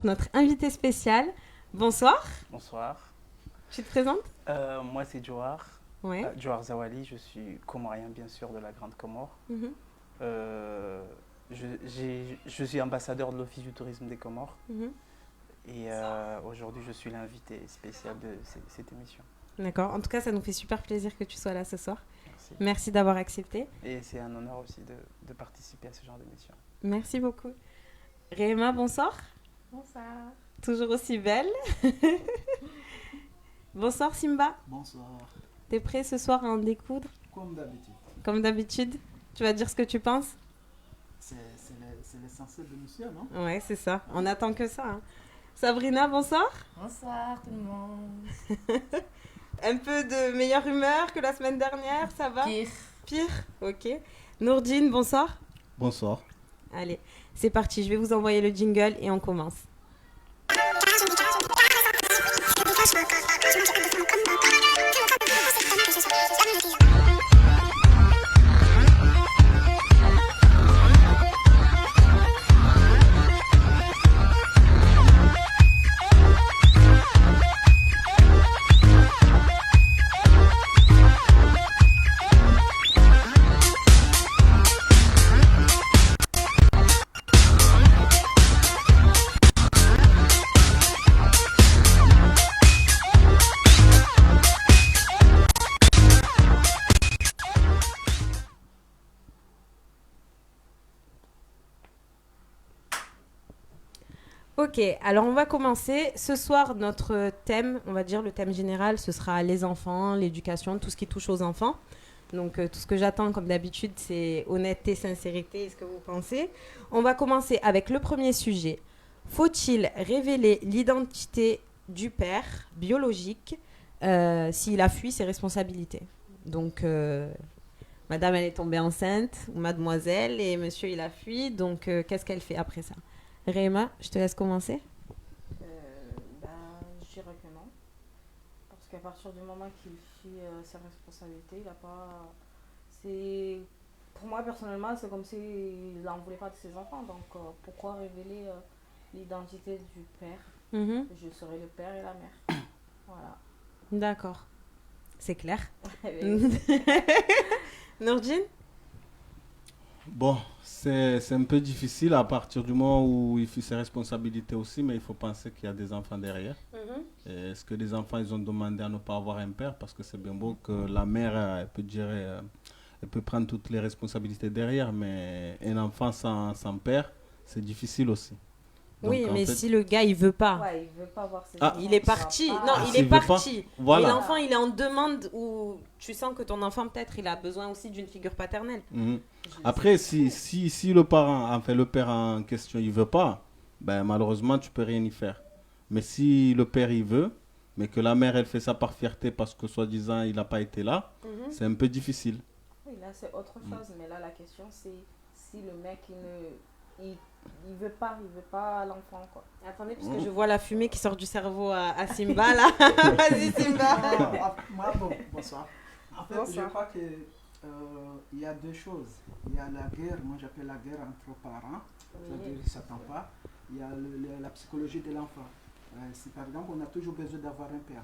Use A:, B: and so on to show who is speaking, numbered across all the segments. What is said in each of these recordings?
A: Notre invité spécial. Bonsoir,
B: Bonsoir.
A: tu te présentes?
B: Moi, c'est Djouar,
A: Ouais.
B: Djouar Zawali. Je suis comorien, bien sûr, de la Grande Comore.
A: Mhm,
B: Euh, je suis ambassadeur de l'Office du tourisme des Comores.
A: mhm.
B: Et aujourd'hui, je suis l'invité spécial de cette émission.
A: D'accord. En tout cas, ça nous fait super plaisir que tu sois là ce soir.
B: Merci.
A: Merci d'avoir accepté.
B: Et c'est un honneur aussi de participer à ce genre d'émission.
A: Merci beaucoup. Réma, bonsoir.
C: Bonsoir.
A: Toujours aussi belle. Bonsoir Simba.
D: Bonsoir.
A: T'es prêt ce soir à en découdre?
D: Comme d'habitude,
A: Comme d'habitude. Tu vas dire ce que tu penses?
D: c'est l'essentiel de l'émission, non?
A: Ouais, c'est ça. On attend que ça, hein. Sabrina, bonsoir.
C: Bonsoir tout le monde.
A: Un peu de meilleure humeur que la semaine dernière, ça va?
C: Pire.
A: Pire. Ok. Nourdine, bonsoir.
D: Bonsoir.
A: Allez, c'est parti, je vais vous envoyer le jingle et on commence. Ok, alors on va commencer. Ce soir, notre thème, on va dire le thème général, ce sera les enfants, l'éducation, tout ce qui touche aux enfants. Donc tout ce que j'attends comme d'habitude, c'est honnêteté, sincérité, est-ce que vous pensez? On va commencer avec le premier sujet. Faut-il révéler l'identité du père biologique s'il a fui ses responsabilités? Donc madame, elle est tombée enceinte, ou mademoiselle, et monsieur, il a fui. Donc qu'est-ce qu'elle fait après ça? Réma, je te laisse commencer.
C: Je dirais que non. Parce qu'à partir du moment qu'il fuit ses responsabilités, il n'a pas. C'est. Pour moi, personnellement, c'est comme s'il n'en voulait pas de ses enfants. Donc, pourquoi révéler l'identité du père?
A: Mhm.
C: Je serai le père et la mère. Voilà.
A: D'accord. C'est clair.
C: Et
A: Nourdine?
D: Bon, c'est un peu difficile à partir du moment où il fait ses responsabilités aussi, mais il faut penser qu'il y a des enfants derrière. Et est-ce que les enfants, ils ont demandé à ne pas avoir un père? Parce que c'est bien beau que la mère, elle peut gérer, elle peut prendre toutes les responsabilités derrière, mais un enfant sans père, c'est difficile aussi. Donc,
A: Oui,
D: en
A: mais
D: fait,
A: si le gars, il veut pas.
C: ouais, il veut pas voir ses
D: Ah,
C: enfants.
A: Il est
C: va
A: parti.
C: pas-
A: Non,
D: Ah,
A: il
D: s'il
A: est
D: veut pas,
A: parti.
D: voilà.
A: Mais l'enfant, il est en demande où tu sens que ton enfant, peut-être, il a besoin aussi d'une figure paternelle.
D: Mhm.
C: Je
D: Après,
C: sais.
D: si le parent, enfin le père en question, il veut pas, ben malheureusement, tu peux rien y faire. Mais si le père, il veut, mais que la mère, elle fait ça par fierté parce que soi-disant, il n'a pas été là,
A: Mhm.
D: c'est un peu difficile.
C: Oui, là, c'est autre chose. Mais là, la question, c'est si le mec, il veut pas l'enfant, quoi.
A: Attendez, parce que je vois la fumée qui sort du cerveau à Simba, là. Vas-y, Simba.
E: Moi, bonsoir. En fait,
C: Bonsoir.
E: je crois que il y a deux choses. Il y a la guerre, moi j'appelle la guerre entre parents, c'est-à-dire ils ne s'attendent pas. Il y a la psychologie de l'enfant. Si par exemple on a toujours besoin d'avoir un père.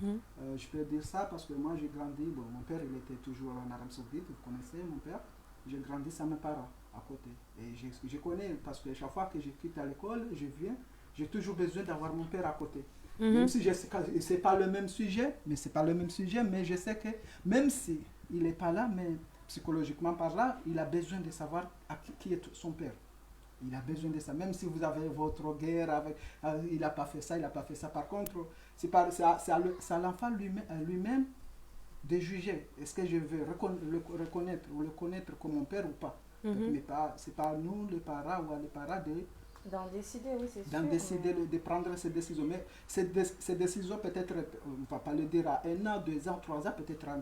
A: Mhm.
E: Je peux dire ça parce que moi j'ai grandi, bon, mon père il était toujours en Arabie Saoudite, vous connaissez mon père. J'ai grandi sans mes parents à côté. Et je connais parce que chaque fois que je quitte à l'école, je viens, j'ai toujours besoin d'avoir mon père à côté.
A: Mhm.
E: Même si je sais que c'est pas le même sujet, mais je sais que même si il n'est pas là, mais psychologiquement par là, il a besoin de savoir qui est son père. Il a besoin de ça. Même si vous avez votre guerre avec, il n'a pas fait ça, il n'a pas fait ça. Par contre, c'est à l'enfant lui-même de juger. Est-ce que je veux le reconnaître ou le connaître comme mon père ou pas?
A: Mhm.
E: Mais c'est pas nous, les parents ou les parents,
C: D'en décider, oui, c'est sûr.
E: d'en décider,
C: mais-
E: de prendre ces décisions. Mais ces décisions, peut-être, on ne va pas le dire à 1 an, 2 ans, 3 ans, peut-être à un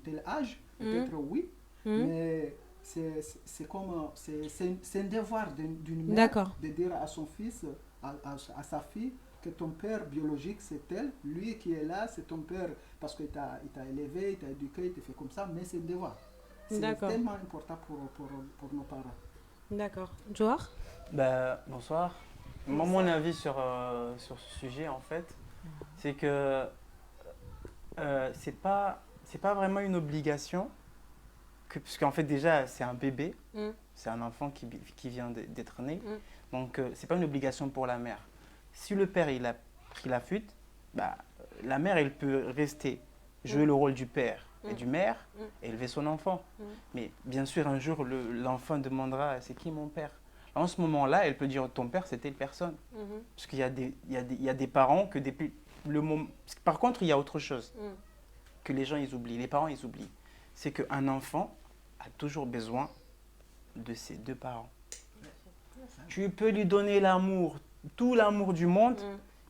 E: tel âge, peut-être oui,
A: Mhm.
E: mais c'est comme, c'est un devoir d'une mère
A: D'accord.
E: de dire à son fils, à sa fille, que ton père biologique c'est tel, lui qui est là, c'est ton père parce qu'il t'a élevé, il t'a éduqué, il t'a fait comme ça, mais c'est un devoir. C'est
A: D'accord.
E: tellement important pour nos parents.
A: D'accord. Joar?
B: Bonsoir. Moi, mon avis sur ce sujet, en fait, c'est que c'est pas vraiment une obligation, parce qu'en fait, déjà, c'est un bébé, c'est un enfant qui vient d'être né, donc c'est pas une obligation pour la mère. Si le père, il a pris la fuite, bah, la mère, elle peut rester, jouer le rôle du père et du mère, et élever son enfant. Mais bien sûr, un jour, l'enfant demandera, c'est qui mon père? En ce moment-là, elle peut dire, ton père, c'est telle personne. Parce qu'il y a des parents que depuis le moment... Par contre, il y a autre chose que les gens, ils oublient, les parents, ils oublient. C'est qu'un enfant a toujours besoin de ses deux parents. Tu peux lui donner l'amour, tout l'amour du monde,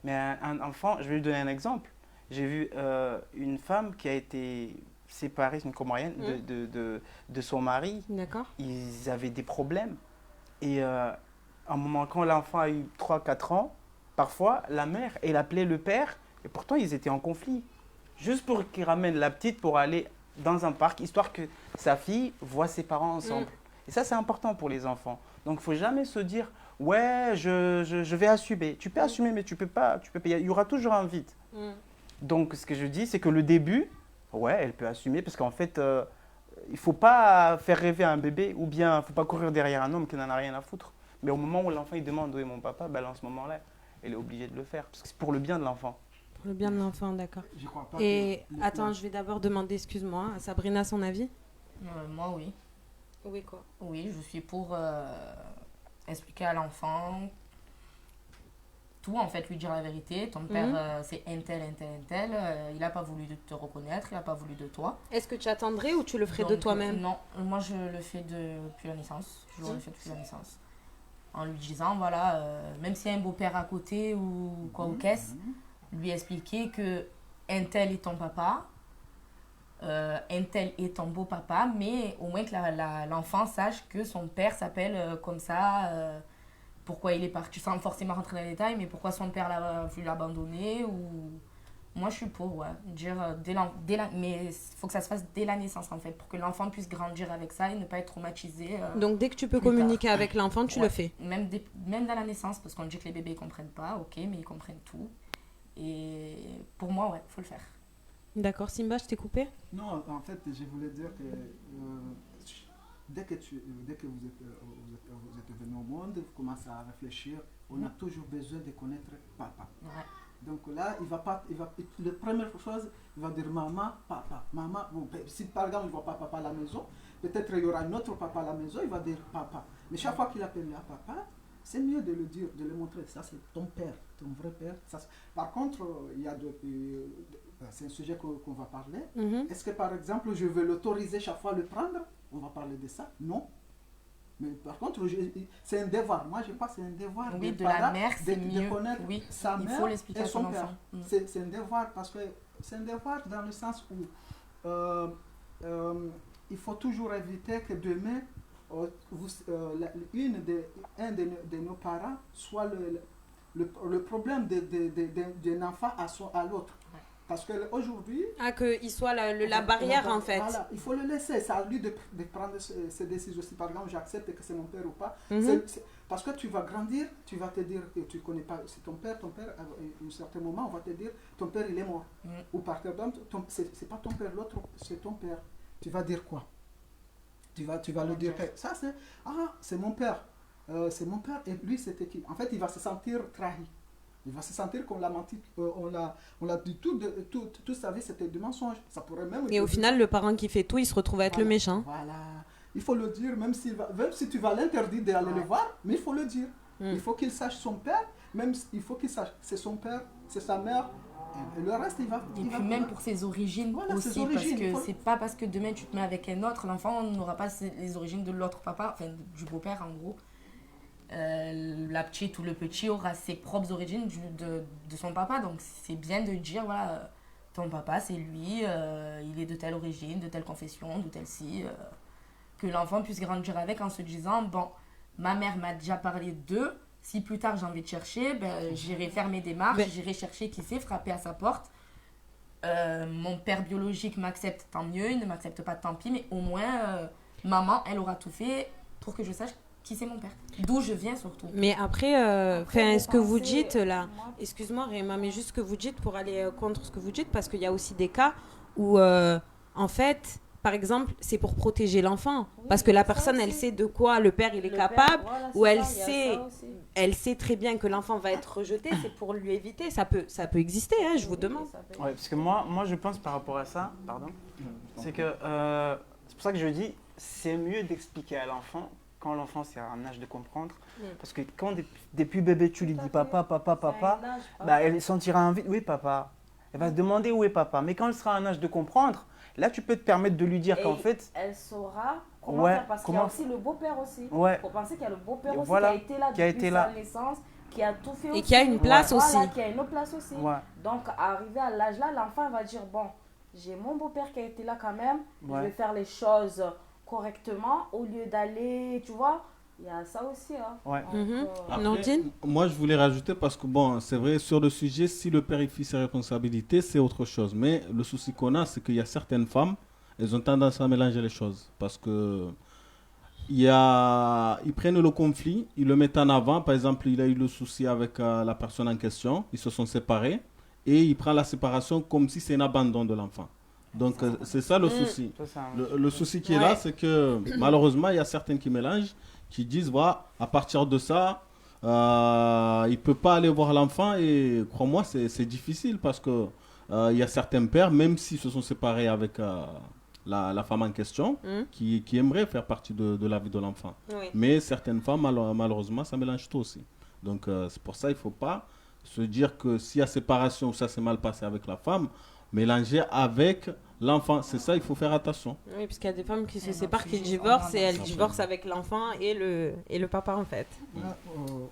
B: mais un enfant, je vais lui donner un exemple. J'ai vu une femme qui a été séparée, une Comorienne, de son mari.
A: D'accord.
B: Ils avaient des problèmes. Et à un moment, quand l'enfant a eu 3-4 ans, parfois, la mère, elle appelait le père, et pourtant, ils étaient en conflit. Juste pour qu'il ramène la petite pour aller dans un parc, histoire que sa fille voit ses parents ensemble. Et ça, c'est important pour les enfants. Donc, il ne faut jamais se dire, ouais, je vais assumer. Tu peux assumer, mais tu peux pas. Il y aura toujours un vide. Donc, ce que je dis, c'est que le début, ouais, elle peut assumer, parce qu'en fait, il ne faut pas faire rêver un bébé, ou bien il ne faut pas courir derrière un homme qui n'en a rien à foutre. Mais au moment où l'enfant il demande où est mon papa, ben, en ce moment-là, elle est obligée de le faire, parce que c'est pour le bien de l'enfant.
A: Pour le bien de l'enfant, d'accord.
E: Je crois pas
A: Et
E: que-
A: attends, je vais d'abord demander, excuse-moi, à Sabrina son avis.
F: Moi, oui.
A: Oui, quoi.
F: Oui, je suis pour expliquer à l'enfant tout, en fait, lui dire la vérité. Ton père, c'est un tel, il n'a pas voulu de te reconnaître, il n'a pas voulu de toi.
A: Est-ce que tu attendrais ou tu le ferais de
F: Donc,
A: toi-même?
F: Non, moi je le fais depuis la naissance. Je l'aurais fait depuis la naissance. En lui disant, voilà, même s'il y a un beau-père à côté ou quoi ou qu'est-ce, lui expliquer que un tel est ton papa, un tel est ton beau-papa, mais au moins que l'enfant sache que son père s'appelle comme ça, pourquoi il est parti, sans forcément rentrer dans les détails, mais pourquoi son père l'a voulu l'abandonner ou... Moi, je suis pour, ouais. Dire mais il faut que ça se fasse dès la naissance, en fait, pour que l'enfant puisse grandir avec ça et ne pas être traumatisé.
A: Donc, dès que tu peux
F: plus
A: communiquer
F: tard.
A: avec l'enfant, tu le fais.
F: Même dans la naissance, parce qu'on dit que les bébés ne comprennent pas, ok, mais ils comprennent tout. Et pour moi, ouais, il faut le faire.
A: D'accord, Simba, je t'ai coupé?
E: Non, en fait, je voulais dire que dès que vous êtes venu au monde, vous commencez à réfléchir, on a toujours besoin de connaître papa.
F: Ouais.
E: Donc là, la première chose, il va dire maman, papa. Maman, bon, si par exemple il ne voit pas papa à la maison, peut-être il y aura un autre papa à la maison, il va dire papa. Mais chaque fois qu'il appelle là papa, c'est mieux de le dire, de le montrer. Ça, c'est ton père, ton vrai père. Ça, par contre, il y a c'est un sujet qu'on va parler. Est-ce que par exemple, je veux l'autoriser chaque fois à le prendre? On va parler de ça. Non. Mais par contre, c'est un devoir. Moi, je crois que c'est un devoir
F: Oui,
E: des
F: de
E: parents
F: la mère, c'est
E: de
F: mieux.
E: connaître
F: Oui,
E: sa
F: il
E: mère
F: faut l'expliquer
E: et
F: à
E: son
F: son
E: père.
F: enfant.
E: C'est un devoir parce que c'est un devoir dans le sens où il faut toujours éviter que demain, un de nos parents soit le problème d'un enfant à l'autre.
F: Ouais.
E: Parce qu'aujourd'hui...
A: Ah, qu'il soit la barrière, en fait.
E: Voilà, il faut le laisser. C'est à lui de prendre ses décisions. Si par exemple j'accepte que c'est mon père ou pas. Parce que tu vas grandir, tu vas te dire que tu ne connais pas. C'est ton père, à un certain moment, on va te dire ton père il est mort. Ou par terre c'est pas ton père, l'autre, c'est ton père. Tu vas dire quoi? Tu vas lui dire que ça c'est mon père. C'est mon père et lui c'était qui? En fait, il va se sentir trahi. Il va se sentir qu'on l'a menti, on l'a dit toute sa vie, c'était du mensonge. Ça pourrait même...
A: Et au final, le parent qui fait tout, il se retrouve à être le méchant.
E: Voilà. Il faut le dire, même si tu vas l'interdire d'aller le voir, mais il faut le dire. Il faut qu'il sache son père, il faut qu'il sache c'est son père, c'est sa mère, et le reste, il va...
F: Et puis même pour ses origines aussi,
E: ses origines,
F: parce que c'est pas parce que demain tu te mets avec un autre, l'enfant n'aura pas les origines de l'autre papa, enfin du beau-père en gros. La petite ou le petit aura ses propres origines de son papa, donc c'est bien de dire voilà, ton papa c'est lui, il est de telle origine, de telle confession, de telle ci, que l'enfant puisse grandir avec en se disant bon, ma mère m'a déjà parlé d'eux, si plus tard j'ai envie de chercher, j'irai faire mes démarches, j'irai chercher qui sait, frapper à sa porte. Mon père biologique m'accepte, tant mieux, il ne m'accepte pas, tant pis, mais au moins maman elle aura tout fait pour que je sache qui c'est mon père, d'où je viens surtout.
A: Mais après,
C: Après,
A: ce que vous
C: pensez,
A: dites là,
C: moi,
A: excuse-moi Réma, mais juste ce que vous dites pour aller contre ce que vous dites, parce qu'il y a aussi des cas où, en fait, par exemple, c'est pour protéger l'enfant.
C: Oui,
A: Parce que la
C: ça
A: personne, elle
C: aussi.
A: sait de quoi le père, il est
C: le père,
A: capable,
C: voilà,
A: ou
C: c'est
A: elle
C: ça, il y a
A: sait,
C: ça aussi.
A: elle sait très bien que l'enfant va être rejeté, c'est pour lui éviter. Ça peut exister, hein, je vous
C: Oui,
A: demande.
C: ça peut-
B: Ouais, parce que moi, je pense par rapport à ça, pardon, c'est que c'est pour ça que je dis, c'est mieux d'expliquer à l'enfant quand l'enfant c'est à un âge de comprendre. Parce que quand depuis bébé tu lui
C: Tout à
B: dis
C: fait.
B: papa, papa,
C: C'est un
B: papa,
C: âge,
B: bah, elle sentira envie, oui papa. Elle va se demander où est papa. Mais quand elle sera à un âge de comprendre, là tu peux te permettre de lui dire
C: Et
B: qu'en fait,
C: elle saura comment
B: Ouais,
C: faire parce qu'il y a
B: comment-
C: aussi le beau-père aussi.
B: ouais,
C: Faut penser qu'il y a le beau-père
B: Et
C: aussi
B: voilà,
C: qui a été là
B: qui a
C: depuis
B: été
C: sa
B: là.
C: naissance, qui a tout fait
A: Et
C: aussi.
A: qui a une place
C: Voilà,
A: aussi.
C: qui a une autre place aussi.
B: ouais,
C: Donc, arrivé à l'âge là, l'enfant va dire bon, j'ai mon beau-père qui a été là quand même, je
B: Ouais.
C: vais faire les choses correctement au lieu d'aller, tu vois. Il y a ça aussi. Hein.
B: ouais.
C: Donc,
A: Mhm.
D: Après,
A: Nordine?
D: moi, je voulais rajouter parce que, bon, c'est vrai, sur le sujet, si le père il fait ses responsabilités, c'est autre chose. Mais le souci qu'on a, c'est qu'il y a certaines femmes, elles ont tendance à mélanger les choses. Parce que ils prennent le conflit, ils le mettent en avant. Par exemple, il a eu le souci avec la personne en question, ils se sont séparés. Et il prend la séparation comme si c'est un abandon de l'enfant. Donc, c'est ça le souci.
B: Ça, c'est un-
D: Le souci qui est
A: Ouais.
D: là, c'est que malheureusement, il y a certaines qui mélangent, qui disent, voilà, à partir de ça, il ne peut pas aller voir l'enfant. Et crois-moi, c'est difficile parce que il y a certains pères, même s'ils se sont séparés avec la femme en question, qui aimeraient faire partie de la vie de l'enfant.
A: Oui.
D: Mais certaines femmes, malheureusement, ça mélange tout aussi. Donc, c'est pour ça qu'il ne faut pas se dire que s'il y a séparation, ça s'est mal passé avec la femme, mélanger avec l'enfant. C'est ça, il faut faire attention.
A: Oui, parce qu'il y a des femmes qui se
F: Et
A: séparent,
F: donc,
A: qui
F: c'est
A: divorcent,
F: juste
A: et elles
F: en
A: divorcent avec l'enfant et le papa, en fait.
E: Là,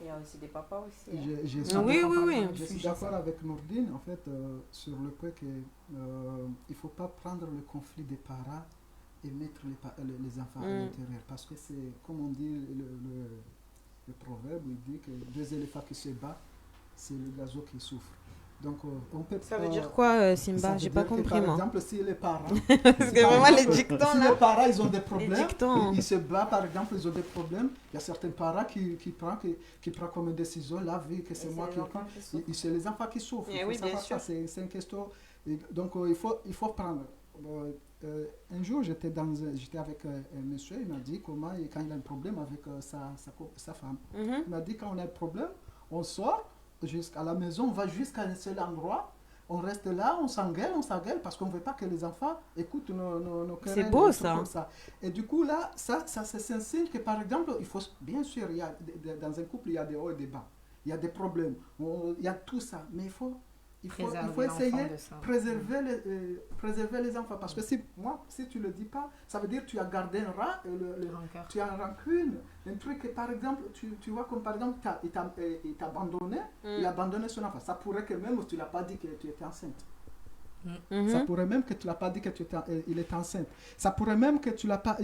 C: il y a aussi des papas aussi. hein.
E: je
A: Oui,
E: suis
A: oui.
E: Je suis d'accord avec Nourdine, en fait, sur le point qu'il ne faut pas prendre le conflit des parents et mettre les enfants à l'intérieur. Parce que c'est, comme on dit, le proverbe, il dit que deux éléphants qui se battent, c'est le gazon qui souffre. Donc, on peut
A: Ça veut dire quoi,
E: ça
A: Simba?
E: veut
A: J'ai pas
E: dire que,
A: compris,
E: par
A: moi.
E: exemple, si les parents...
A: Parce que vraiment, les dictons,
E: si
A: là.
E: les parents, ils ont des
A: Les
E: problèmes,
A: dictons.
E: ils se battent, par exemple, ils ont des problèmes, il y a certains parents qui prennent comme une décision, la vie, que c'est
C: Et
E: moi
C: c'est
E: qui...
C: les enfants qui souffrent.
E: C'est les enfants qui souffrent.
A: Eh
E: Il faut
A: oui, bien
E: savoir ça,
A: sûr.
E: c'est une question. Et donc, il faut prendre. Un jour, j'étais avec un monsieur, il m'a dit comment, quand il a un problème avec sa femme.
A: Mhm.
E: Il m'a dit quand on a un problème, on sort jusqu'à la maison, on va jusqu'à un seul endroit, on reste là, on s'engueule parce qu'on ne veut pas que les enfants écoutent nos querelles.
A: C'est beau,
E: des trucs
A: ça.
E: comme ça. Et du coup, là, ça c'est un signe que, par exemple, il faut, bien sûr, dans un couple, il y a des hauts et des bas. Il y a des problèmes, il y a tout ça, mais il faut
F: Préserver
E: essayer
F: l'enfant de ça.
E: préserver les enfants. Parce que si tu ne le dis pas, ça veut dire que tu as gardé un rat,
F: Rancœur.
E: tu as une rancune, un truc que par exemple, tu vois comme par exemple, il t'a abandonné, il a abandonné son enfant. Ça pourrait que même tu ne l'as pas dit que tu étais enceinte.
A: Mhm.
E: Ça pourrait même que tu ne l'as pas dit que il est enceinte. Ça pourrait même que tu l'as pas...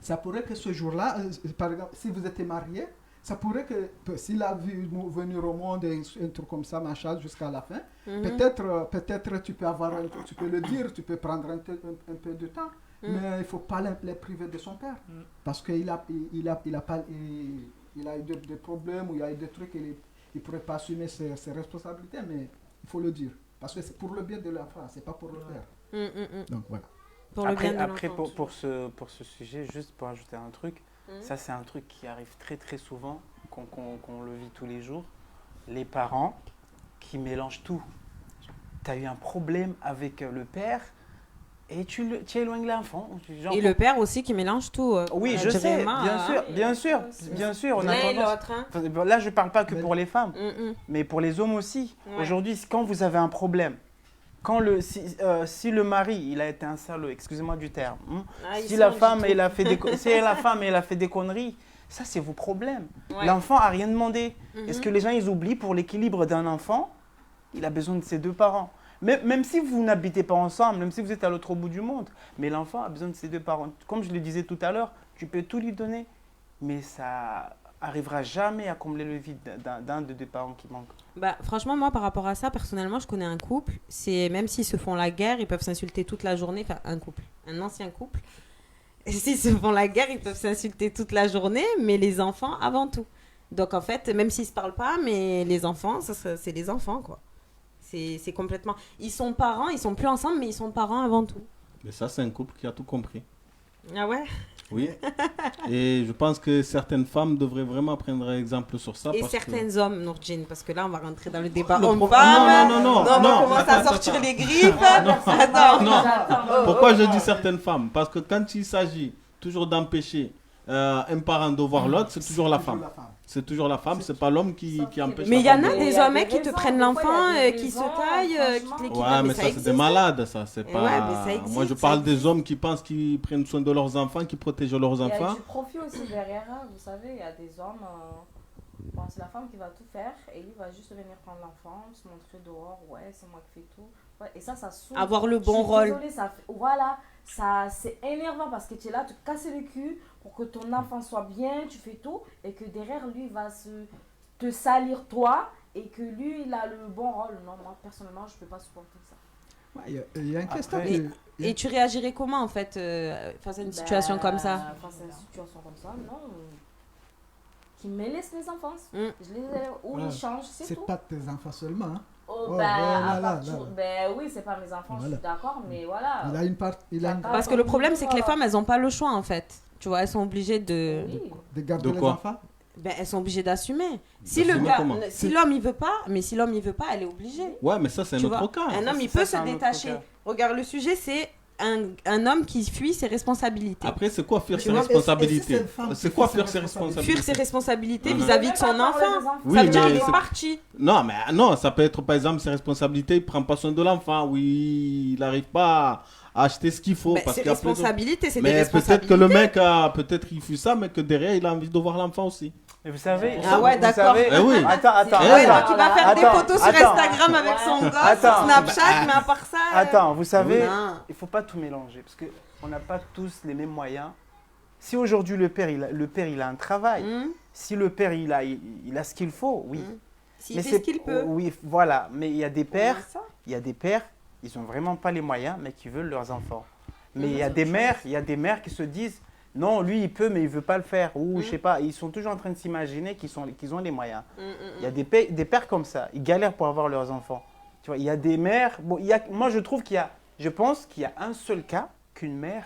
E: Ça pourrait que ce jour-là, par exemple, si vous étiez mariés, ça pourrait que s'il a vu venir au monde un truc comme ça, machin, jusqu'à la fin, peut-être tu peux tu peux le dire, tu peux prendre un peu de temps, mais il ne faut pas les priver de son père. Parce qu'il a eu des problèmes ou il a eu des trucs, il ne pourrait pas assumer ses responsabilités, mais il faut le dire. Parce que c'est pour le bien de l'enfant, c'est pas pour le père. Donc voilà.
A: Pour le bien de
B: Après
A: l'enfant.
B: pour ce sujet, juste pour ajouter un truc, ça c'est un truc qui arrive très très souvent, qu'on le vit tous les jours. Les parents qui mélangent tout. Tu as eu un problème avec le père et tu éloignes l'enfant. Genre,
A: Et le père aussi qui mélange tout.
B: oui,
A: on
B: je
A: dirait
B: sais,
A: Emma,
B: bien sûr. On a
A: L'un et
B: tendance-
A: l'autre. Hein.
B: Enfin, là, je parle pas que pour les femmes,
A: Mm-mm.
B: mais pour les hommes aussi.
A: Ouais.
B: Aujourd'hui, quand vous avez un problème, si le mari il a été un salaud, excusez-moi du terme,
A: Ah,
B: si
A: ici,
B: la
A: on dit
B: femme
A: tout.
B: elle a fait des conneries, ça c'est vos problèmes.
A: Ouais.
B: L'enfant a rien demandé.
A: Mhm.
B: Est-ce que les gens ils oublient pour l'équilibre d'un enfant, il a besoin de ses deux parents. Même si vous n'habitez pas ensemble, même si vous êtes à l'autre bout du monde, mais l'enfant a besoin de ses deux parents. Comme je le disais tout à l'heure, tu peux tout lui donner, mais ça arrivera jamais à combler le vide d'un de deux parents qui manque.
A: Bah, franchement, moi, par rapport à ça, personnellement, je connais un couple. C'est même s'ils se font la guerre, ils peuvent s'insulter toute la journée. Enfin, un ancien couple. s'ils se font la guerre, ils peuvent s'insulter toute la journée, mais les enfants avant tout. Donc en fait, même s'ils se parlent pas, mais les enfants, c'est les enfants, quoi. C'est complètement... Ils sont parents, ils sont plus ensemble, mais ils sont parents avant tout.
D: Mais ça, c'est un couple qui a tout compris.
A: Ah ouais?
D: Oui. Et je pense que certaines femmes devraient vraiment prendre exemple sur ça.
A: Et
D: parce
A: certains hommes, Nourdine, parce que là, on va rentrer dans le débat
D: Le
A: homme-femme.
D: non,
A: on va commencer à sortir les griffes. Attends.
D: Non. Pourquoi je dis certaines femmes? Parce que quand il s'agit toujours d'empêcher un parent de voir l'autre, c'est toujours la femme. C'est toujours la femme, c'est pas l'homme qui empêche.
A: Mais il y
D: la
A: en
D: femme
A: a
D: de-
A: des hommes qui te prennent l'enfant, qui se taillent, qui te les
D: Ouais, mais ça, c'est
A: existe.
D: des malades, ça. C'est pas...
A: Ouais, mais ça existe,
D: Moi, je
A: ça
D: parle
A: existe.
D: des hommes qui pensent qu'ils prennent soin de leurs enfants, qui protègent leurs
C: Il y a
D: enfants.
C: du profit aussi derrière, hein. Vous savez, il y a des hommes, bon, c'est la femme qui va tout faire et lui va juste venir prendre l'enfant, se montrer dehors, ouais, c'est moi qui fais tout. Ouais, et ça saoule.
A: Avoir le
C: Je
A: bon
C: suis
A: rôle.
C: désolée, voilà, ça c'est énervant parce que tu es là, te casser le cul pour que ton enfant soit bien, tu fais tout et que derrière lui il va te salir toi et que lui il a le bon rôle. Non, moi personnellement je peux pas supporter ça.
E: Ouais, il y a une question
B: Après-
E: que...
A: Et tu réagirais comment, en fait, face à une situation comme ça?
C: Face à une situation comme ça, non. Qui me laisse les enfants.
A: Mm.
C: Je les où
E: Voilà.
C: ils changent, c'est
E: C'est
C: tout.
E: pas tes enfants seulement. Hein.
C: Oh,
E: Oh,
C: ben,
E: voilà,
C: à partir-
E: là.
C: ben oui, c'est pas mes enfants, je
E: Voilà.
C: suis d'accord, mais voilà.
E: Il a une part, il a une
A: Parce que le problème, c'est que les femmes, elles n'ont pas le choix, en fait. Tu vois, elles sont obligées de...
C: Oui.
E: de garder
D: De
E: les
D: quoi
E: enfants.
A: Ben, elles sont obligées d'assumer. Si le
D: D'assumer
A: gars,
D: comment?
A: si l'homme il veut pas, mais si l'homme il veut pas, elle est obligée.
D: Ouais, mais ça, c'est un
A: Tu
D: autre
A: vois,
D: cas.
A: un homme il
B: Ça,
A: peut
B: c'est
A: se
B: un autre
A: détacher.
B: cas.
A: Regarde, le sujet c'est un homme qui fuit ses responsabilités.
D: Après, c'est quoi fuir
A: Tu
D: ses
A: vois,
D: responsabilités?
E: et si c'est une femme
D: C'est
E: qui
D: quoi
E: fuit
D: fuir
E: ses
D: ses
E: responsabilités?
A: Fuir
D: responsabilités?
A: ses responsabilités
D: Mhm.
A: vis-à-vis de son
C: Même pas parler
A: enfant.
C: des enfants.
D: Oui,
A: Ça veut dire
D: mais
A: qu'il est
D: c'est-
A: parti.
D: Non, mais non, ça peut être par exemple ses responsabilités, il prend pas soin de l'enfant, oui, il n'arrive pas à acheter ce qu'il faut.
A: Ben,
D: parce
A: ses
D: qu'il y a plein de-
A: responsabilités, c'est des
D: Mais peut-être
A: responsabilités.
D: que le mec a, peut-être il fuit ça, mais que derrière il a envie de voir l'enfant aussi.
B: Mais vous savez...
A: Ah ouais,
B: vous
A: d'accord.
B: savez-
D: Eh oui.
B: Attends.
C: Ah
A: Ouais,
D: Attends,
A: donc il va faire des
B: attends,
A: photos sur
B: attends.
A: Instagram avec son gosse, sur
B: Attends.
A: Snapchat, mais à part ça.
B: Attends, vous savez,
A: Non.
B: il faut pas tout mélanger parce que on n'a pas tous les mêmes moyens. Si aujourd'hui le père il a un travail,
A: Hum,
B: si le père il a ce qu'il faut, oui.
A: hum. S'il
B: Mais
A: fait
B: c'est
A: ce qu'il peut.
B: Oui, voilà. Mais il y a des pères,
A: Ça.
B: ils ont vraiment pas les moyens, mais qui veulent leurs enfants. Mais
A: Mhm.
B: il y a des mères qui se disent non, lui il peut, mais il veut pas le faire. Ou je sais pas, ils sont toujours en train de s'imaginer qu'ils ont les moyens. Il y a des pères comme ça, ils galèrent pour avoir leurs enfants. Tu vois, il y a des mères. Bon, moi je pense qu'il y a un seul cas qu'une mère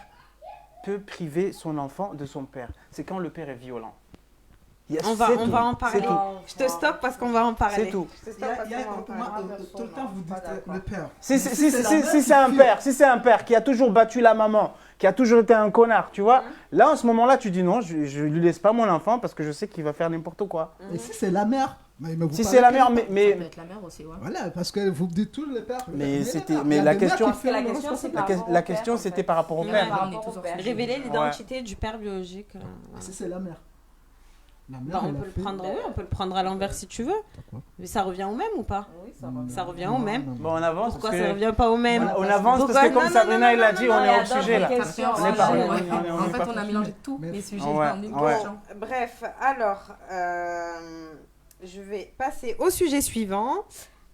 B: peut priver son enfant de son père. C'est quand le père est violent.
A: On va en parler.
B: C'est tout.
A: Je te stoppe parce qu'on va en parler.
B: C'est tout.
A: Je te
E: Il y
A: stoppe
E: a,
A: parce
E: il y a-
A: qu'on va en parler.
E: moi, tout le temps vous
C: Pas
E: dites
C: d'accord.
E: le père.
B: Si
E: Mais
B: c'est
E: la mère
B: si
E: qui
B: c'est un
E: fuit,
B: père, si c'est un père qui a toujours battu la maman, qui a toujours été un connard, tu vois, là en ce moment-là tu dis non, je lui laisse pas mon enfant parce que je sais qu'il va faire n'importe quoi.
E: Et si c'est la mère, mais vous
B: Si
E: parlez
B: c'est la
E: que-
B: mère,
F: Ça peut
B: mais
F: être la mère aussi, ouais.
E: Voilà, parce que vous dites tous les pères.
B: Mais
E: les
B: c'était-
E: mères.
B: mais
E: Il y a
B: la
E: des mères
B: question-
E: qui
C: Parce que la
E: fuient leurs
C: question, c'est
E: responsabilités.
C: par rapport
B: la
C: au
B: question
C: père, en
B: c'était
C: fait.
B: par rapport au
F: Ouais,
B: père.
F: on est tous au père.
A: Révéler l'identité du père biologique.
E: Si c'est la mère. La mère,
A: Bah, on
E: elle a
A: peut le
E: fait-
A: prendre, oui, on peut le prendre à l'envers si tu veux.
E: Pourquoi
A: Mais ça revient au même ou pas?
C: Oui, ça va.
A: Ça revient au même.
E: Non,
B: Bon, on avance
A: Pourquoi
B: parce
A: ça
B: que
A: revient pas au même?
B: on avance
A: Pourquoi-
B: parce que comme
A: non,
B: Sabrina
A: non,
B: il l'a
A: non,
B: dit,
A: non,
B: on
C: il y
B: est
C: a
B: hors sujet là.
C: d'autres
F: Après,
C: questions.
F: on
B: On est
F: est
B: pas-
F: ouais.
B: on est
F: En fait,
B: pas
F: on a
B: foutu.
F: mélangé tous les
E: Merci.
F: sujets
B: Ouais,
F: dans une
B: ouais.
F: question.
A: Bref, alors, je vais passer au sujet suivant.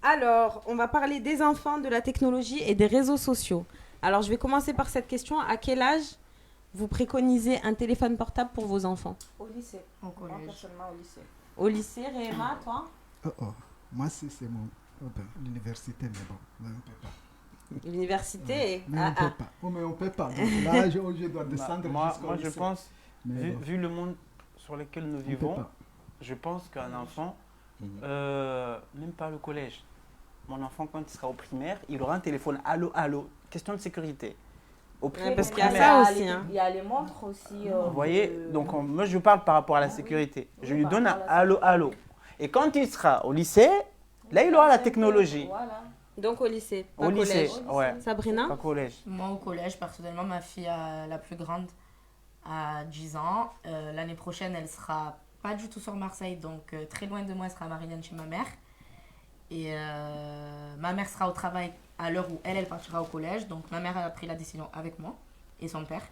A: Alors, on va parler des enfants, de la technologie et des réseaux sociaux. Alors, je vais commencer par cette question. À quel âge vous préconisez un téléphone portable pour vos enfants?
C: Au lycée.
F: Au
C: Moi,
F: collège.
C: personnellement, au lycée.
A: Au lycée, Réma, toi?
E: Oh, oh. Moi, c'est mon. Oh, ben, l'université, mais bon, mais on peut pas.
A: L'université?
E: Mais
A: Ah,
E: on peut pas. Oh, mais on peut pas. Donc là, je dois descendre
B: Moi,
E: jusqu'au
B: moi je
E: lycée.
B: pense,
E: Mais bon,
B: vu le monde sur lequel nous
E: on peut
B: vivons,
E: pas.
B: je pense qu'un enfant, même pas le collège, mon enfant quand il sera au primaire, il aura un téléphone. Allô, allô, question de sécurité. Au
A: Ouais, parce qu'il y a
B: primaire.
A: ça
C: Il y a
A: aussi,
C: les-
A: hein.
C: Il y a les montres aussi.
B: Vous voyez, donc moi je parle par rapport à la sécurité. Je
C: Oui,
B: lui
C: par
B: donne un
C: rapport à la
B: allô, allô. Et quand il sera au lycée, là il aura la technologie.
C: Voilà.
A: donc au lycée, pas
B: Au lycée,
A: collège.
B: ouais,
A: Sabrina?
B: pas collège.
F: Moi, au collège, personnellement, ma fille, la plus grande, a 10 ans. L'année prochaine, elle sera pas du tout sur Marseille, donc très loin de moi, elle sera à Marignane chez ma mère. Et ma mère sera au travail à l'heure où elle partira au collège. Donc ma mère a pris la décision avec moi et son père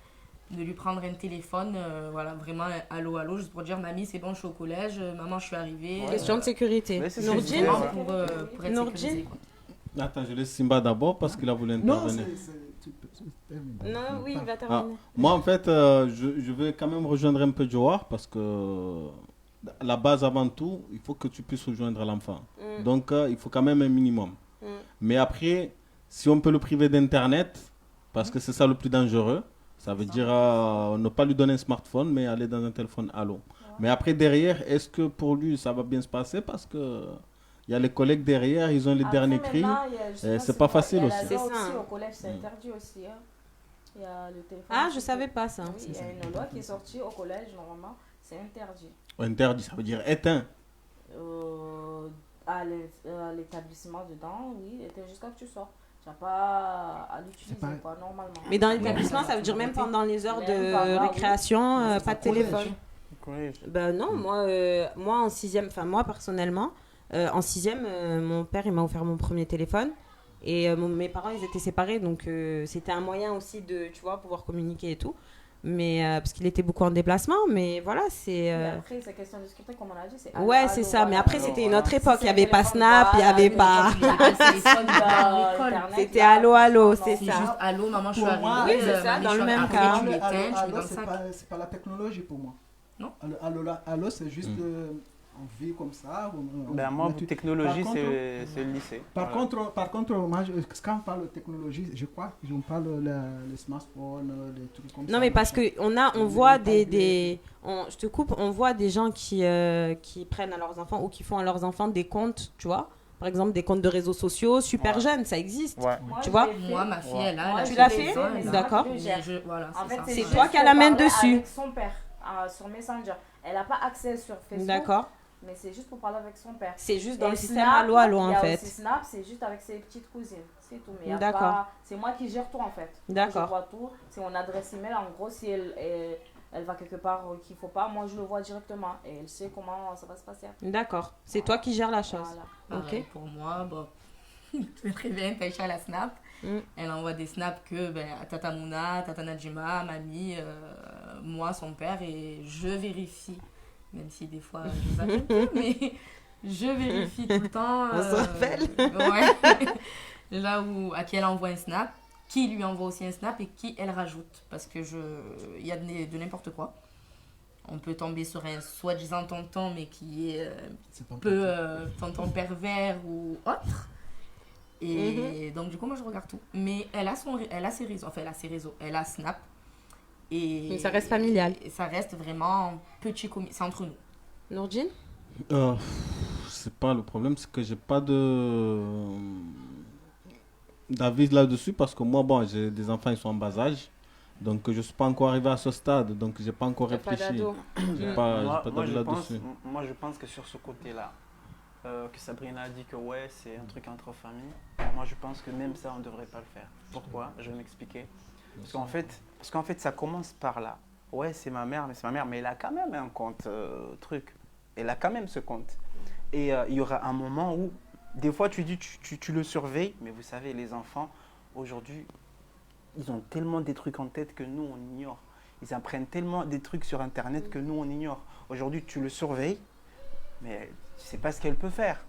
F: de lui prendre un téléphone, voilà, vraiment allô, allô, juste pour dire mamie, c'est bon, je suis au collège, maman, je suis arrivée.
A: Question de sécurité.
B: Ouais, c'est
A: Nourdine?
B: sécurité,
F: Vraiment
B: ouais.
F: pour être
A: Nourdine?
F: sécurisée, quoi.
D: Attends, je laisse Simba d'abord parce qu'il a voulu
E: Non,
D: intervenir.
E: tu peux terminer.
A: Non, oui, il va
D: Ah,
A: terminer.
D: moi, en fait, je vais quand même rejoindre un peu Johar parce que la base avant tout, il faut que tu puisses rejoindre l'enfant. Donc, il faut quand même un minimum. Mais après, si on peut le priver d'Internet, parce que c'est ça le plus dangereux, ça veut dire ne pas lui donner un smartphone, mais aller dans un téléphone Allo. Mais après, derrière, est-ce que pour lui, ça va bien se passer? Parce que il y a les collègues derrière, ils ont les derniers cris. C'est pas facile aussi.
C: C'est ça. Au collège, c'est interdit aussi. Hein. Il y a le téléphone.
A: Ah, je savais pas ça.
C: Oui, il y a une loi qui est sortie au collège, normalement, c'est interdit.
D: Interdit, ça veut dire éteint.
C: À l'établissement dedans, oui, était jusqu'à que tu sors. Tu n'as pas à l'utiliser, quoi, normalement.
A: Mais dans l'établissement, ça veut dire même pendant les heures de récréation, pas de téléphone. Ben non, moi en sixième, enfin moi personnellement, en sixième, mon père il m'a offert mon premier téléphone et mes parents ils étaient séparés, donc c'était un moyen aussi de, tu vois, pouvoir communiquer et tout. Mais parce qu'il était beaucoup en déplacement, mais voilà, c'est.
C: Mais après, c'est question de discuter, comme on a dit.
A: Ouais, c'est ça, mais après, c'était une autre époque. Il n'y avait pas Snap, il n'y avait pas. C'était Allo, c'est ça.
F: Juste Allo, maman, je suis arrivée.
A: Oui, c'est ça, dans le même cas.
E: Allo, c'est pas la technologie pour moi.
F: Non.
E: Allo, c'est juste on vit comme ça.
B: Moi, technologie, c'est le lycée.
E: Par contre, moi, quand on parle de technologie, je crois qu'on parle les smartphones, des trucs comme ça.
A: Non, mais parce qu'on voit je te coupe, on voit des gens qui prennent à leurs enfants ou qui font à leurs enfants des comptes, tu vois. Par exemple, des comptes de réseaux sociaux, super jeunes, ça existe. Ouais. Tu vois.
F: Moi, ma fille, elle a.
A: Tu l'as fait? D'accord. C'est toi qui as la main dessus.
C: Avec son père, sur Messenger. Elle n'a pas accès sur Facebook.
A: D'accord.
C: Mais c'est juste pour parler avec son père.
A: C'est juste dans le système Allo en fait.
C: Il y a aussi Snap, c'est juste avec ses petites cousines. C'est tout. Mais
A: d'accord.
C: C'est moi qui gère tout en fait.
A: D'accord.
C: Je vois tout. C'est mon adresse email. En gros, si elle va quelque part qu'il ne faut pas, moi je le vois directement. Et elle sait comment ça va se passer.
A: D'accord. C'est toi qui gères la chose.
F: Voilà. Ok. Pour moi, bon, tu es très bien, Taïcha la Snap. Elle envoie des snaps que à Tata Mouna, Tata Najima, Mamie, moi, son père, et je vérifie. Même si des fois je zappe, mais je vérifie tout le temps.
A: On se rappelle.
F: Ouais. Là où à qui elle envoie un snap, qui lui envoie aussi un snap et qui elle rajoute. Parce que il y a de n'importe quoi. On peut tomber sur un soi-disant tonton, mais qui est un peu tonton pervers ou autre. Et donc du coup, moi je regarde tout. Mais elle a ses réseaux. Enfin, elle a Snap.
A: Mais ça reste familial.
F: Et ça reste vraiment petit, c'est entre nous.
A: Nourdine?
D: C'est pas le problème, c'est que j'ai pas d'avis là-dessus parce que moi, bon, j'ai des enfants, ils sont en bas âge. Donc je suis pas encore arrivé à ce stade, donc j'ai pas encore réfléchi. J'ai pas d'avis là-dessus.
B: Moi je pense que sur ce côté-là, que Sabrina a dit que ouais, c'est un truc entre familles. Moi je pense que même ça, on devrait pas le faire. Pourquoi? Je vais m'expliquer. Parce qu'en fait, ça commence par là. Ouais, c'est ma mère, mais elle a quand même un compte truc. Elle a quand même ce compte. Et il y aura un moment où, des fois, tu dis, tu le surveilles, mais vous savez, les enfants, aujourd'hui, ils ont tellement des trucs en tête que nous, on ignore. Ils apprennent tellement des trucs sur Internet que nous, on ignore. Aujourd'hui, tu le surveilles, mais tu ne sais pas ce qu'elle peut faire.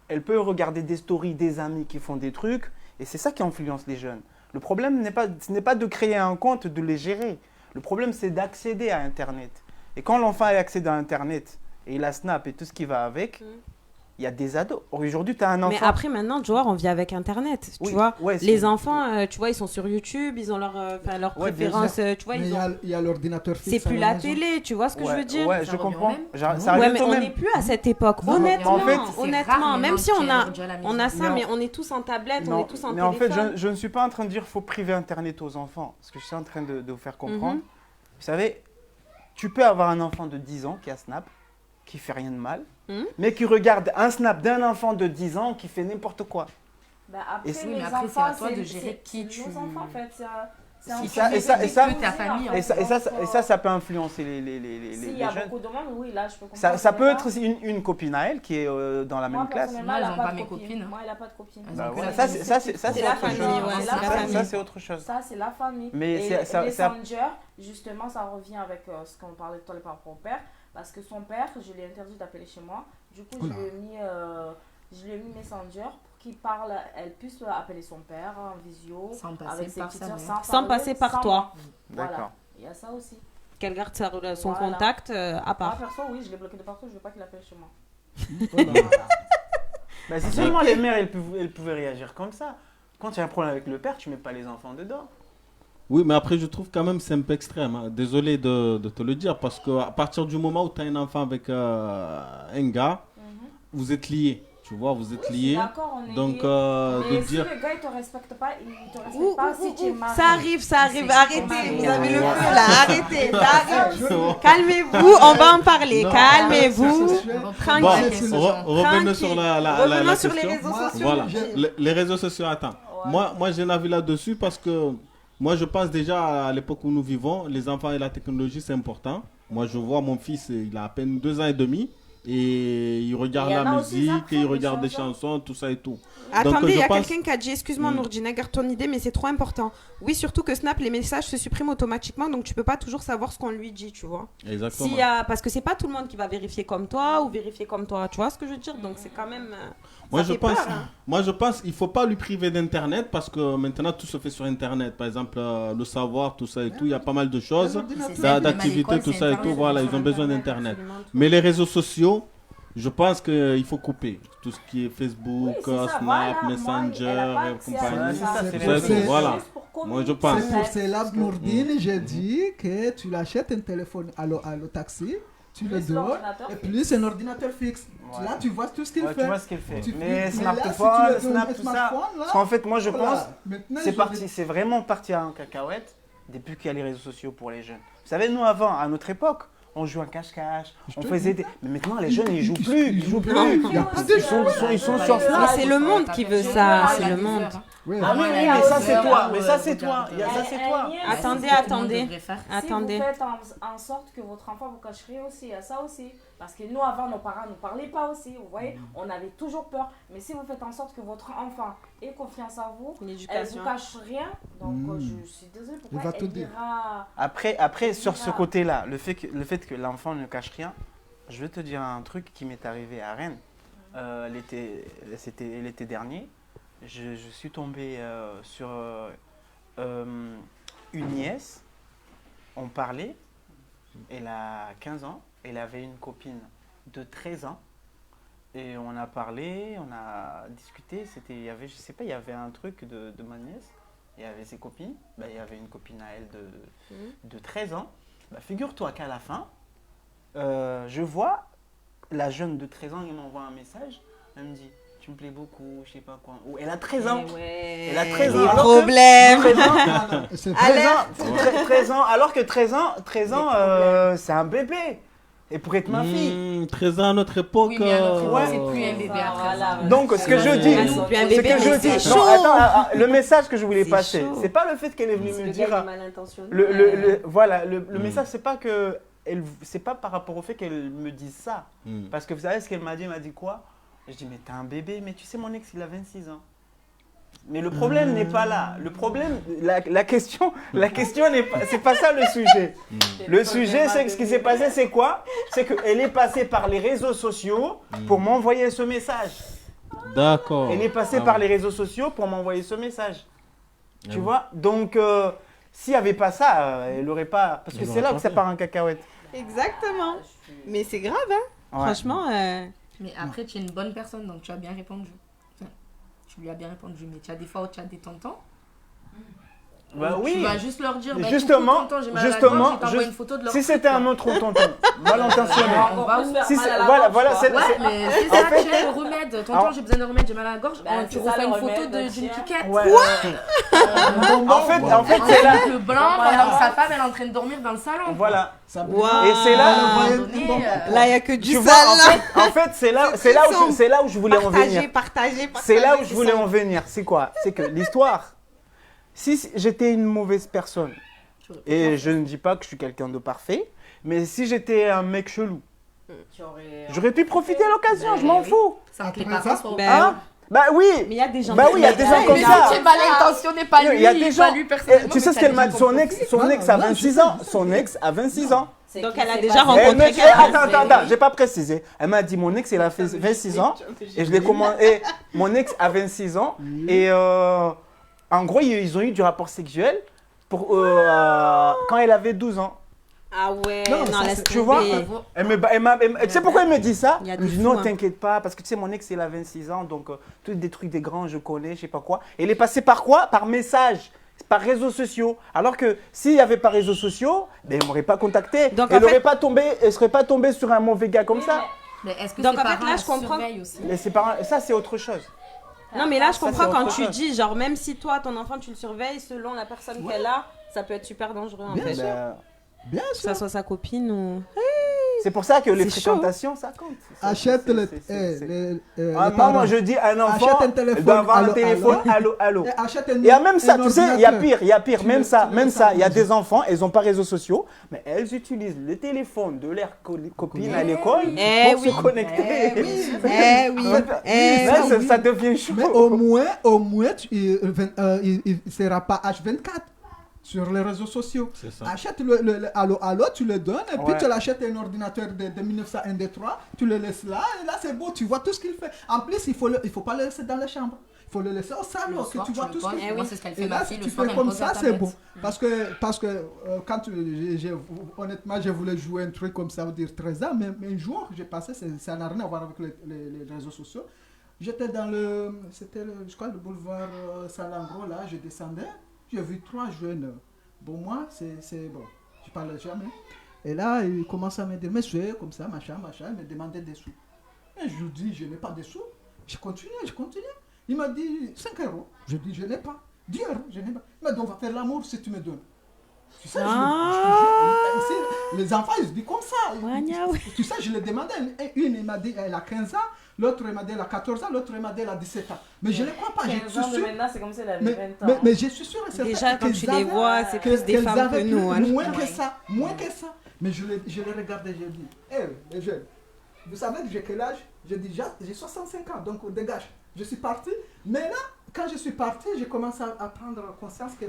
B: Elle peut regarder des stories des amis qui font des trucs, et c'est ça qui influence les jeunes. Le problème ce n'est pas de créer un compte, de les gérer. Le problème, c'est d'accéder à Internet. Et quand l'enfant accède à Internet, et il a Snap et tout ce qui va avec, il y a des ados. Aujourd'hui, tu as un enfant...
A: Mais après, maintenant, Johar, on vit avec Internet, tu vois. Ouais, les enfants, tu vois, ils sont sur YouTube, ils ont leurs préférences, tu vois.
E: Il y a l'ordinateur fixe.
A: C'est plus la télé, tu vois ce que je veux dire?
B: Ouais, je comprends.
A: Ouais, mais on n'est plus à cette époque. Honnêtement, même si on a ça, mais on est tous en tablette, on est tous en téléphone.
B: Mais en fait, je ne suis pas en train de dire qu'il faut priver Internet aux enfants. Ce que je suis en train de vous faire comprendre. Vous savez, tu peux avoir un enfant de 10 ans qui a Snap, qui fait rien de mal, mais qui regarde un Snap d'un enfant de 10 ans qui fait n'importe quoi.
C: Après,
F: c'est à toi de gérer qui tu...
C: Nos enfants, en fait,
B: ça peut influencer les jeunes.
C: Il y a beaucoup de monde, oui, là, je peux comprendre.
B: Ça peut être une copine à elle qui est dans la même classe.
F: Moi, elles n'ont pas mes copines.
C: Moi, elle n'a pas de copine.
B: Ça, c'est
A: la famille.
B: Ça, c'est autre chose.
C: Ça, c'est la famille.
B: Mais
C: les Messenger, justement, ça revient avec ce qu'on parlait tout à l'heure par rapport au père. Parce que son père, je lui ai interdit d'appeler chez moi. Du coup, je lui ai mis Messenger pour qu'il parle, elle puisse appeler son père en visio,
F: Sans passer
C: avec ses
F: par
C: petites
F: sa
C: sœurs,
F: mère.
A: Sans
C: parler,
A: passer par
C: sans
A: toi.
C: moi.
B: D'accord.
C: Voilà, il y a ça aussi.
A: Qu'elle garde son
C: Voilà.
A: contact à
C: Moi,
A: part.
C: perso, oui, je l'ai bloqué de partout, je veux pas qu'il appelle chez moi.
B: Bah, si seulement les mères, elles pouvaient réagir comme ça. Quand il y a un problème avec le père, tu mets pas les enfants dedans.
D: Oui, mais après, je trouve quand même c'est un peu extrême. Hein. Désolé de te le dire, parce qu'à partir du moment où tu as un enfant avec un gars, vous êtes liés. Tu vois, vous êtes liés.
C: D'accord, on est
D: Donc,
C: liés.
D: de
C: Mais
D: dire.
C: si le gars, il te respecte pas, il te respecte pas si tu es marié.
A: Ça arrive.
F: C'est
A: Arrêtez, vous avez le
D: Ouais.
A: feu là. Arrêtez, ça arrive. Calmez-vous, on va en parler.
D: Non.
A: Calmez-vous.
D: Bon,
A: Tranquille.
D: revenons sur la
A: Revenons sur les
D: question.
A: réseaux sociaux.
D: Voilà, les réseaux sociaux, attends. Moi j'ai un avis là-dessus parce que moi, je pense déjà à l'époque où nous vivons, les enfants et la technologie, c'est important. Moi, je vois mon fils, il a à peine 2 ans et demi. Et il regarde
C: Il y en
D: la
C: a aussi,
D: musique,
C: Zach,
D: et il
C: des
D: regarde des
C: chansons.
D: chansons, tout ça et tout.
A: Attendez, il y a
D: pense-
A: quelqu'un qui a dit, excuse-moi Nourdine, garde ton idée, mais c'est trop important. Oui, surtout que Snap, les messages se suppriment automatiquement, donc tu peux pas toujours savoir ce qu'on lui dit, tu vois.
D: Exactement.
A: Parce que c'est pas tout le monde qui va vérifier comme toi ou vérifier comme toi, tu vois ce que je veux dire. Donc c'est quand même.
D: Moi
A: ça
D: je,
A: fait
D: pense,
A: peur, hein.
D: moi, je pense qu'il ne faut pas lui priver d'Internet parce que maintenant, tout se fait sur Internet. Par exemple, le savoir, tout ça et tout, il y a pas mal de choses, d'activités, tout ça et tout. Voilà, ils ont besoin d'Internet.
A: Absolument tout.
D: Mais les réseaux sociaux, je pense qu'il faut couper. Tout ce qui est Facebook,
C: Oui, c'est ça,
D: Snap,
C: voilà.
D: Messenger
C: Moi, elle a pas
D: et
C: accès à
D: compagnie.
B: ça, c'est
D: Tout ça et
B: les
D: tout,
B: réseaux.
D: voilà.
C: Juste pour
D: Moi, je
C: communiquer.
D: pense.
E: C'est pour cela, Nourdine, j'ai dit que tu l'achètes un téléphone à le taxi, tu le
C: Plus
E: donnes,
C: l'ordinateur
E: et
C: fixe.
E: plus un ordinateur fixe.
B: Ouais.
E: Là, tu vois tout ce qu'il
B: Ouais,
E: fait.
B: tu vois ce qu'elle fait.
E: Tu-
B: Mais
E: là, si
B: smartphone,
E: tu le donnes
B: Snap,
E: un
B: tout ça.
E: smartphone, là,
B: Parce qu'en fait, moi, je
E: voilà.
B: pense,
E: Maintenant,
B: c'est
E: je
B: parti,
E: vais-
B: c'est vraiment parti en cacahuète depuis qu'il y a les réseaux sociaux pour les jeunes. Vous savez, nous, avant, à notre époque, on jouait un cache-cache, on faisait des... Mais maintenant, les jeunes, ils jouent plus. Ils jouent plus.
E: Il y a pas de
B: Ils sont sur
A: Mais
B: Snap.
A: c'est le monde qui veut ça, c'est le monde.
E: Oui.
B: Ah oui,
F: Ouais,
B: oui,
F: là,
B: mais ça,
F: ouais,
B: c'est toi.
F: ouais,
B: Mais ça,
F: ouais,
B: c'est toi. Il y a ça, c'est toi.
A: Attendez,
F: C'est ce que tout le monde
A: attendez.
F: devrait faire.
A: Attendez.
C: Si vous faites en sorte que votre enfant vous cache rien aussi, il y a ça aussi. Parce que nous, avant, nos parents ne nous parlaient pas aussi. Vous voyez, on avait toujours peur. Mais si vous faites en sorte que votre enfant ait confiance en vous, elle ne
A: L'éducation.
C: vous cache rien. Donc, je suis désolée,
E: Il va
C: pourquoi
E: tout
C: elle
E: dire.
C: dira...
B: Après, sur ce côté-là, le fait que l'enfant ne cache rien, je vais te dire un truc qui m'est arrivé à Rennes. C'était l'été dernier. Je suis tombé sur une nièce. On parlait. Elle a 15 ans. Elle avait une copine de 13 ans. Et on a parlé, on a discuté. Il y avait, je sais pas, il y avait un truc de ma nièce. Il y avait ses copines. Ben, il y avait une copine à elle de 13 ans. Ben, figure-toi qu'à la fin, je vois la jeune de 13 ans, elle m'envoie un message. Elle me dit, tu me plais beaucoup, je sais pas quoi. Ou elle a 13 ans. Elle a 13 ans.
A: Les
B: alors que
A: problèmes.
B: 13 ans,
E: C'est
B: 13 ans, alors que 13 ans, c'est un bébé. Et pour être ma fille.
D: 13 ans à notre époque.
F: Oui, mais à notre époque,
B: Ouais.
F: c'est plus un bébé à 13 ans.
B: Donc, ce que je dis,
A: Ah, c'est plus un
B: ce
A: bébé,
B: que je
A: mais
B: dis,
A: c'est
B: non,
A: chaud.
B: attends, le message que je voulais
A: C'est
B: passer,
A: chaud.
B: c'est pas le fait qu'elle est venue me dire.
A: mal intentionné.
B: Le message, c'est pas que. C'est pas par rapport au fait qu'elle me dise ça. Parce que vous savez ce qu'elle m'a dit? Elle m'a dit quoi? Je dis, mais t'as un bébé, mais tu sais, mon ex, il a 26 ans. Mais le problème n'est pas là. Le problème, la question n'est pas, c'est pas ça le sujet. Le sujet, c'est que ce qui s'est passé, c'est quoi? C'est qu'elle est passée par les réseaux sociaux pour m'envoyer ce message.
D: D'accord.
B: Elle est passée par les réseaux sociaux pour m'envoyer ce message. Tu vois? Donc, s'il n'y avait pas ça, elle n'aurait pas... Parce que
D: Elle
B: c'est
D: l'aurait
B: là
D: pas
B: que ça
D: fait.
B: part en cacahuète.
A: Exactement. Mais c'est grave, hein.
B: Ouais.
A: Franchement.
F: Mais après, tu es une bonne personne, donc tu as bien répondu. Enfin, tu lui as bien répondu, mais tu as des fois où tu as des tontons.
B: Bah
F: Tu
B: oui.
F: vas juste leur dire, bah,
B: Justement,
F: coucou, tonton, j'ai mal à la
B: justement,
F: gorge, je t'envoie
B: juste-
F: une photo de leur
B: Si
F: truc,
B: c'était
F: quoi.
B: un autre tonton, mal intentionné.
F: On va où?
B: Si c'est- voilà, c'est...
F: Ouais,
B: c'est-
F: mais c'est ça, tu as le remède. Tonton,
B: Alors-
F: j'ai besoin de remède, j'ai mal à la gorge.
C: Bah,
F: Tu
C: c'est ça,
F: refais
C: le
F: une photo
C: remède,
F: d'une
C: tiens.
F: piquette.
B: Ouais, en fait, c'est là...
F: Le blanc, pendant que sa femme elle est en train de dormir dans le salon.
B: Voilà.
A: Waouh.
B: Et c'est là...
F: À un moment donné,
A: Là, il n'y a que du
B: Tu
A: sale.
B: vois, en fait, c'est là
A: très
B: où je voulais en venir.
A: Partager.
B: C'est là où je voulais en venir. C'est quoi? C'est que l'histoire, si j'étais une mauvaise personne, et je ne dis pas que je suis quelqu'un de parfait, mais si j'étais un mec chelou, j'aurais pu profiter à l'occasion, je m'en fous.
F: sans que les
E: Après
F: parents
E: ça,
F: soient
A: Ben,
B: Hein? Bah oui.
A: Mais il y a des gens.
B: Bah oui, il y a des gens comme
F: Mais
B: ça.
F: si tu es mal intentionné, pas lui,
B: Il y a des gens.
F: pas lui personnellement.
B: Tu sais
F: mais
B: ce qu'elle
F: t'as
B: m'a
F: des
B: dit?
F: gens
B: Son ex a 26 ans. Son ex a 26 ans.
C: C'est
A: Donc
C: qu'il
A: elle a
C: s'est
A: déjà
C: passé-
A: rencontré
B: mais
A: quelqu'un.
B: attends, j'ai pas précisé. Elle m'a dit, mon ex, il a fait 26 ans. Et je l'ai commandé. Mon ex a 26 ans. Et en gros, ils ont eu du rapport sexuel quand elle avait 12 ans.
A: Ah ouais,
E: Non,
A: non,
E: ça,
A: laisse
E: c'est-
B: Tu vois,
A: tomber.
B: tu sais pourquoi elle me dit ça?
A: Il y a
B: Elle me
A: des
B: dit
A: fous,
B: non,
A: hein.
B: t'inquiète pas, parce que tu sais, mon ex, il a 26 ans, donc tous des trucs des grands, je connais, je sais pas quoi. Et il est passé par quoi? Par message, par réseaux sociaux. Alors que s'il n'y avait pas réseaux sociaux, ben, il m'aurait pas contacté.
A: Donc,
B: Elle
A: en fait-
B: serait pas tombée sur un mauvais gars comme ça.
F: Mais est-ce que
A: Donc,
F: ses
A: en fait,
F: parents
A: là,
F: la
A: je comprends.
F: surveillent aussi?
B: Mais ses parents, ça, c'est autre chose.
A: Non, mais là, je
B: Ça,
A: comprends
B: c'est
A: quand
B: autre
A: tu
B: chose.
A: dis, genre, même si toi, ton enfant, tu le surveilles, selon la personne qu'elle a, ça peut être super dangereux, en
E: Bien
A: fait.
E: sûr.
B: Ben,
E: Bien
A: Que ça
E: sûr.
A: soit sa copine ou...
B: c'est pour ça que les
A: C'est chaud.
B: fréquentations, ça compte.
E: Achète
B: Ah,
E: les
B: moi,
E: parents.
B: je dis un enfant,
E: Achète un téléphone,
B: il doit avoir un
E: allô,
B: téléphone, allô.
E: Et achète un
B: Il y a même ça,
E: un
B: tu sais, il y a
E: ordinateur.
B: pire,
E: Tu
B: même
E: le-
B: ça,
E: tu le sais,
B: il y a
E: oui.
B: des enfants, elles n'ont pas réseaux sociaux, mais elles utilisent le téléphone de leur copine à l'école
A: Eh
B: pour
A: oui.
B: se connecter.
A: Eh oui, eh
B: Là,
A: oui.
B: ça devient chaud.
E: Mais au moins, il ne sera pas H24 sur les réseaux sociaux.
D: C'est ça.
E: Achète le allô, tu le donnes, et puis
B: Ouais.
E: tu l'achètes un ordinateur de 1901 D3, tu le laisses là, et là c'est beau, tu vois tout ce qu'il fait. En plus, il faut pas le laisser dans la chambre. Il faut le laisser au salon,
F: Le
E: que
F: soir,
E: tu vois
F: le
E: tout ce
F: poses.
E: qu'il
A: Eh
E: fait.
F: Moi, c'est ce qu'elle
E: Et
F: fait,
E: là,
F: ma
E: si
F: fille.
E: tu
F: Le soir,
E: fais
F: elle
E: comme
F: pose
E: ça,
F: la
E: c'est
F: tablette.
E: bon. Parce que quand honnêtement, je voulais jouer un truc comme ça, veut dire 13 ans, mais un jour, j'ai passé, ça n'a rien à voir avec les réseaux sociaux. J'étais dans je crois, le boulevard Salangro, là, je descendais, j'ai vu 3 jeunes. Bon, moi, c'est bon, je parle jamais. Et là, il commence à me dire, monsieur, comme ça, machin, il me demandait des sous. Et je lui dis, je n'ai pas de sous. Je continue. Il m'a dit 5 euros. Je dis, je n'ai pas. 10 euros, je n'ai pas. Il m'a dit, on va faire l'amour si tu me donnes. Tu sais, les enfants, ils se disent comme ça. Tu sais, je l'ai demandé. Une, il m'a dit, elle a 15 ans. L'autre, il m'a dit, elle a 14 ans. L'autre, il m'a dit, elle a 17 ans. Mais je ne crois pas.
C: 15 ans de maintenant, c'est comme si elle avait 20 ans.
E: Mais je suis sûr et certain
A: Déjà, quand
E: qu'elles
A: tu les
E: avaient-
A: vois, c'est plus des
E: qu'elles
A: femmes que
E: avaient
A: nous. hein.
E: Moins que ça. Mais je les regardais, j'ai dit, les jeunes, vous savez que j'ai quel âge? J'ai dit, j'ai 65 ans, donc dégage. Je suis parti. Mais là, quand je suis parti, j'ai commencé à prendre conscience que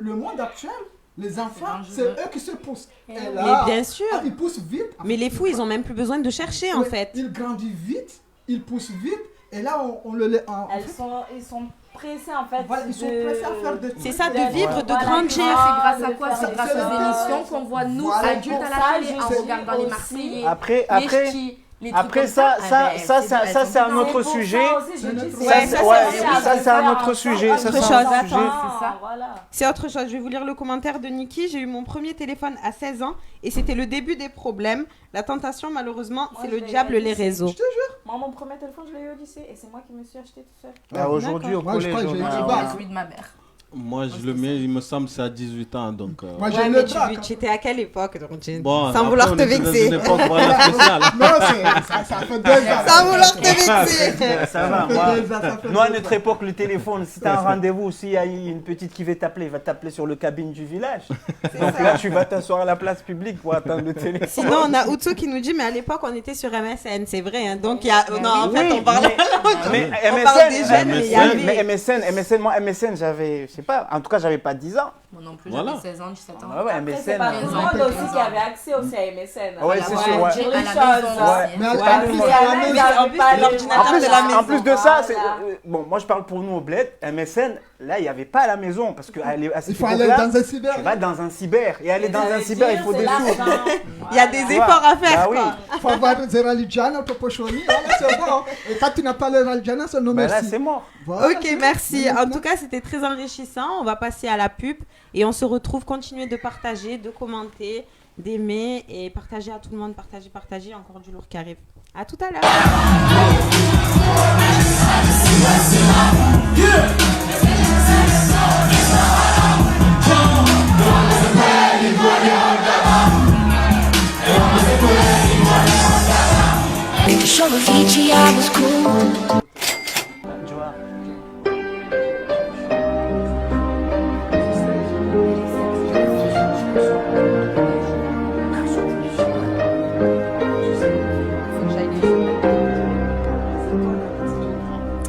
E: le monde actuel, les enfants, c'est
F: dangereux.
E: eux qui se poussent. Et
A: Mais
E: là,
A: bien sûr.
E: ils poussent vite.
A: Mais les fous, ils ont même plus besoin de chercher, en
E: Ouais,
A: fait.
E: Ils grandissent vite, ils poussent vite. Et là, on le...
C: Ils sont pressés en fait.
E: Voilà, ils sont pressés à faire des trucs.
A: C'est ça, de vivre, de
C: Voilà,
A: grandir.
F: C'est grâce à quoi?
C: de
F: C'est
C: faire
F: grâce
C: des
F: aux
C: choses.
F: émissions qu'on voit nous,
E: Voilà.
F: adultes à
C: Ça,
F: la télé,
C: je
F: en
C: sais
F: regardant les
C: aussi.
F: Marseillais,
B: Après,
F: les ch'tis, les trucs
B: après
F: comme
B: ça,
F: ah
B: ça,
F: ben,
B: ça, ça,
F: elles
B: ça,
F: sont
B: c'est un
F: dedans.
B: autre sujet.
A: Ouais,
B: Ça, c'est un autre sujet. Ça,
A: Autre
B: c'est
A: chose,
B: un autre
A: attends.
B: sujet.
F: C'est ça.
C: Voilà.
A: C'est autre chose. Je vais vous lire le commentaire de Niki. J'ai eu mon premier téléphone à 16 ans et c'était le début des problèmes. La tentation, malheureusement,
C: Moi,
A: c'est
C: je
A: le
C: l'ai
A: diable,
C: eu au
A: les
C: lycée.
A: réseaux.
C: Moi, mon premier téléphone, je l'ai eu au lycée et c'est moi qui me suis acheté tout seul.
B: Bah, aujourd'hui, au
E: Moi, je
B: collège,
E: crois que j'ai
B: on
E: eu
B: a-
E: du
F: Moi,
E: bac.
F: j'ai celui de ma mère.
D: Moi, le mien, il me semble, c'est à 18 ans. Donc,
E: Moi, j'ai
A: Ouais,
E: le
A: mais
E: bac.
A: tu étais à quelle époque, donc, Jane
D: bon,
A: Sans
D: après,
A: vouloir
D: on
A: te
D: était dans
A: vexer.
D: une époque voilà, spéciale.
E: Non, ça fait 2 ans.
A: Sans vouloir te vexer.
B: Ça va,
E: Ça fait
B: moi.
E: 2 ans, ça fait
B: Nous, à
E: 2
B: notre
E: ans.
B: époque, le téléphone, si tu as un rendez-vous, s'il y a une petite qui veut t'appeler, il va t'appeler sur le cabine du village. Donc là, tu vas t'asseoir à la place publique pour attendre le téléphone.
A: Sinon, on a Outsu qui nous dit, mais à l'époque, on était sur MSN. C'est vrai, hein. Donc, il y a... Non, en fait,
B: Oui,
A: on parle...
B: mais
A: On parle des jeunes, mais il y avait-
B: mais MSN, j'avais, je sais pas, en tout cas, j'avais pas 10 ans.
F: Moi non plus,
D: Voilà.
F: j'avais 16 ans, 17 ans.
B: Ouais,
C: Après, c'est pas tout le
F: MSN,
C: monde aussi qui avait accès aussi à MSN.
B: Ouais, c'est sûr, ouais.
C: Dire les
F: À la
C: choses.
F: maison
B: Ouais.
F: aussi.
E: Mais
F: hein.
E: à
A: Ouais,
E: la
A: mais
E: plus,
A: il y
E: à
A: en
E: la
A: a,
E: maison.
A: mais en plus, c'est l'ordinateur de la maison.
B: En plus de ça, c'est,
C: Voilà.
B: bon, moi je parle pour nous au bled, MSN, là il n'y avait pas à la maison parce qu'à cette
E: Il faut aller
B: époque-là,
E: dans un cyber.
B: tu vas dans un cyber et aller dans un cyber, il faut des sous.
A: Il y a des efforts à faire,
B: Bah oui.
A: quoi.
E: Il faut avoir des Ralijana, Popochoni. Voilà, c'est bon. Et quand tu n'as pas les Ralijana, c'est non
B: Bah là
E: merci.
B: c'est mort.
E: Voilà,
A: Ok,
E: c'est-
A: merci.
E: c'est-
A: En tout cas, c'était très enrichissant. On va passer à la pub et on se retrouve. Continuez de partager, de commenter, d'aimer et partager à tout le monde. Partager. Encore du lourd qui arrive. À tout à l'heure.
G: Show Avicii, I was cool.
B: Tu vois.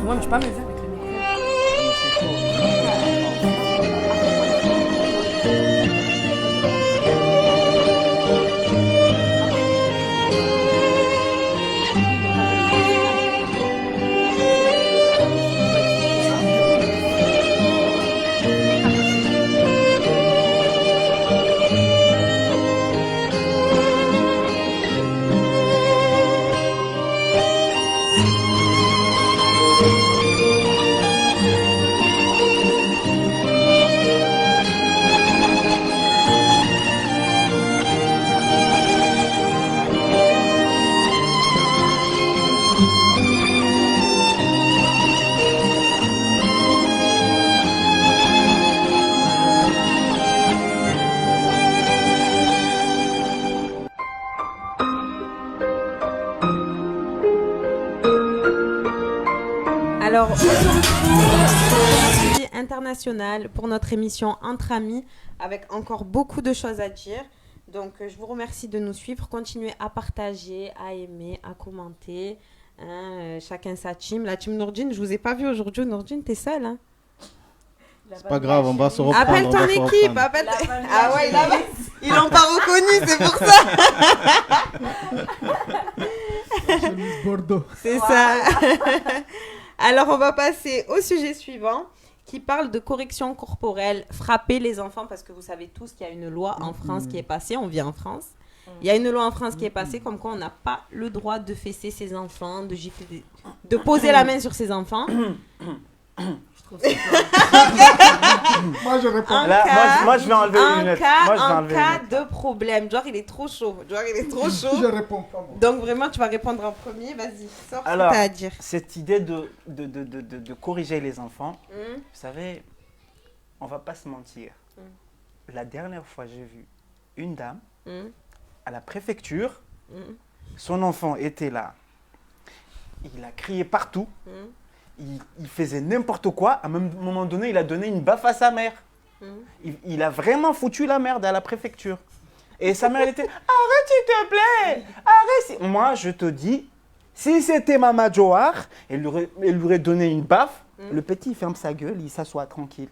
F: Ouais, mais je peux pas me le faire avec le micro.
A: Alors, aujourd'hui, international pour notre émission Entre Amis, avec encore beaucoup de choses à dire. Donc, je vous remercie de nous suivre. Continuez à partager, à aimer, à commenter. Hein, chacun sa team. La team Nourdine, je vous ai pas vu aujourd'hui. Nourdine, t'es seule. Hein.
D: C'est pas grave, on va se reprendre.
A: Appelle ton équipe. Ah ouais, ils l'ont pas reconnu, c'est pour ça.
E: Bordeaux.
A: C'est ça. Alors, on va passer au sujet suivant qui parle de correction corporelle, frapper les enfants, parce que vous savez tous qu'il y a une loi en France qui est passée, on vit en France. Il y a une loi en France qui est passée comme quoi on n'a pas le droit de fesser ses enfants, de gifler, de poser la main sur ses enfants.
E: Moi, je réponds.
B: Moi, je vais enlever les lunettes.
A: En cas de problème, genre il est trop chaud.
E: Je réponds pas, moi.
A: Donc vraiment, tu vas répondre en premier. Vas-y, sors
B: Alors,
A: ce que t'as à dire.
B: cette idée de corriger les enfants, vous savez, on va pas se mentir. La dernière fois, j'ai vu une dame à la préfecture. Son enfant était là. Il a crié partout. Il faisait n'importe quoi. À un moment donné, il a donné une baffe à sa mère. Il a vraiment foutu la merde à la préfecture. Et sa mère, elle était « Arrête, s'il te plaît! Arrête !» Moi, je te dis, si c'était Mama Johar, elle lui aurait donné une baffe. Le petit, il ferme sa gueule, il s'assoit tranquille.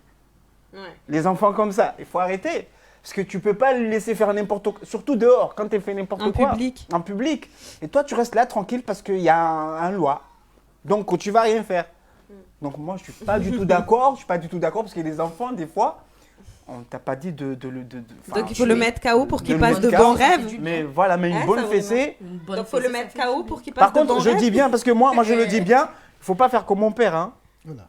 A: Ouais.
B: Les enfants comme ça, il faut arrêter. Parce que tu peux pas le laisser faire n'importe quoi, surtout dehors, quand elle fait n'importe quoi. En public. Et toi, tu restes là tranquille parce qu'il y a un loi. Donc, tu vas rien faire. Donc, moi, je suis pas du tout d'accord. Je suis pas du tout d'accord parce que les enfants, des fois, on t'a pas dit de
A: donc, il faut le mettre KO pour qu'il
B: de
A: passe
B: le
A: de bons rêves.
B: Mais voilà, mais une bonne fessée.
A: Donc, il faut le mettre KO pour qu'il passe
B: Par
A: de bons
B: contre, je
A: rêves.
B: dis bien, parce que moi, je le dis bien, il faut pas faire comme mon père. Hein.
E: Voilà.